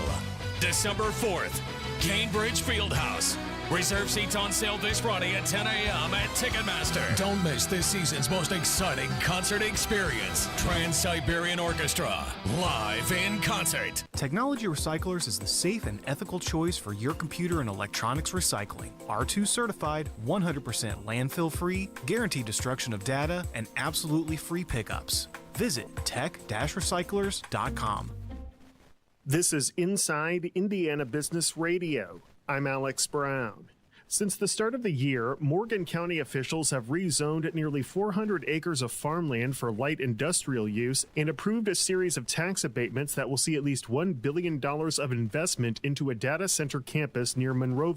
[SPEAKER 26] December 4th, Cambridge Fieldhouse. Reserve seats on sale this Friday at 10 a.m. at Ticketmaster. Don't miss this season's most exciting concert experience. Trans-Siberian Orchestra, live in concert.
[SPEAKER 13] Technology Recyclers is the safe and ethical choice for your computer and electronics recycling. R2 certified, 100% landfill free, guaranteed destruction of data, and absolutely free pickups. Visit tech-recyclers.com.
[SPEAKER 18] This is Inside Indiana Business Radio. I'm Alex Brown.
[SPEAKER 6] Since the start of the year, Morgan County officials have rezoned nearly 400 acres of farmland for light industrial use and approved a series of tax abatements that will see at least $1 billion of investment into a data center campus near Monroe.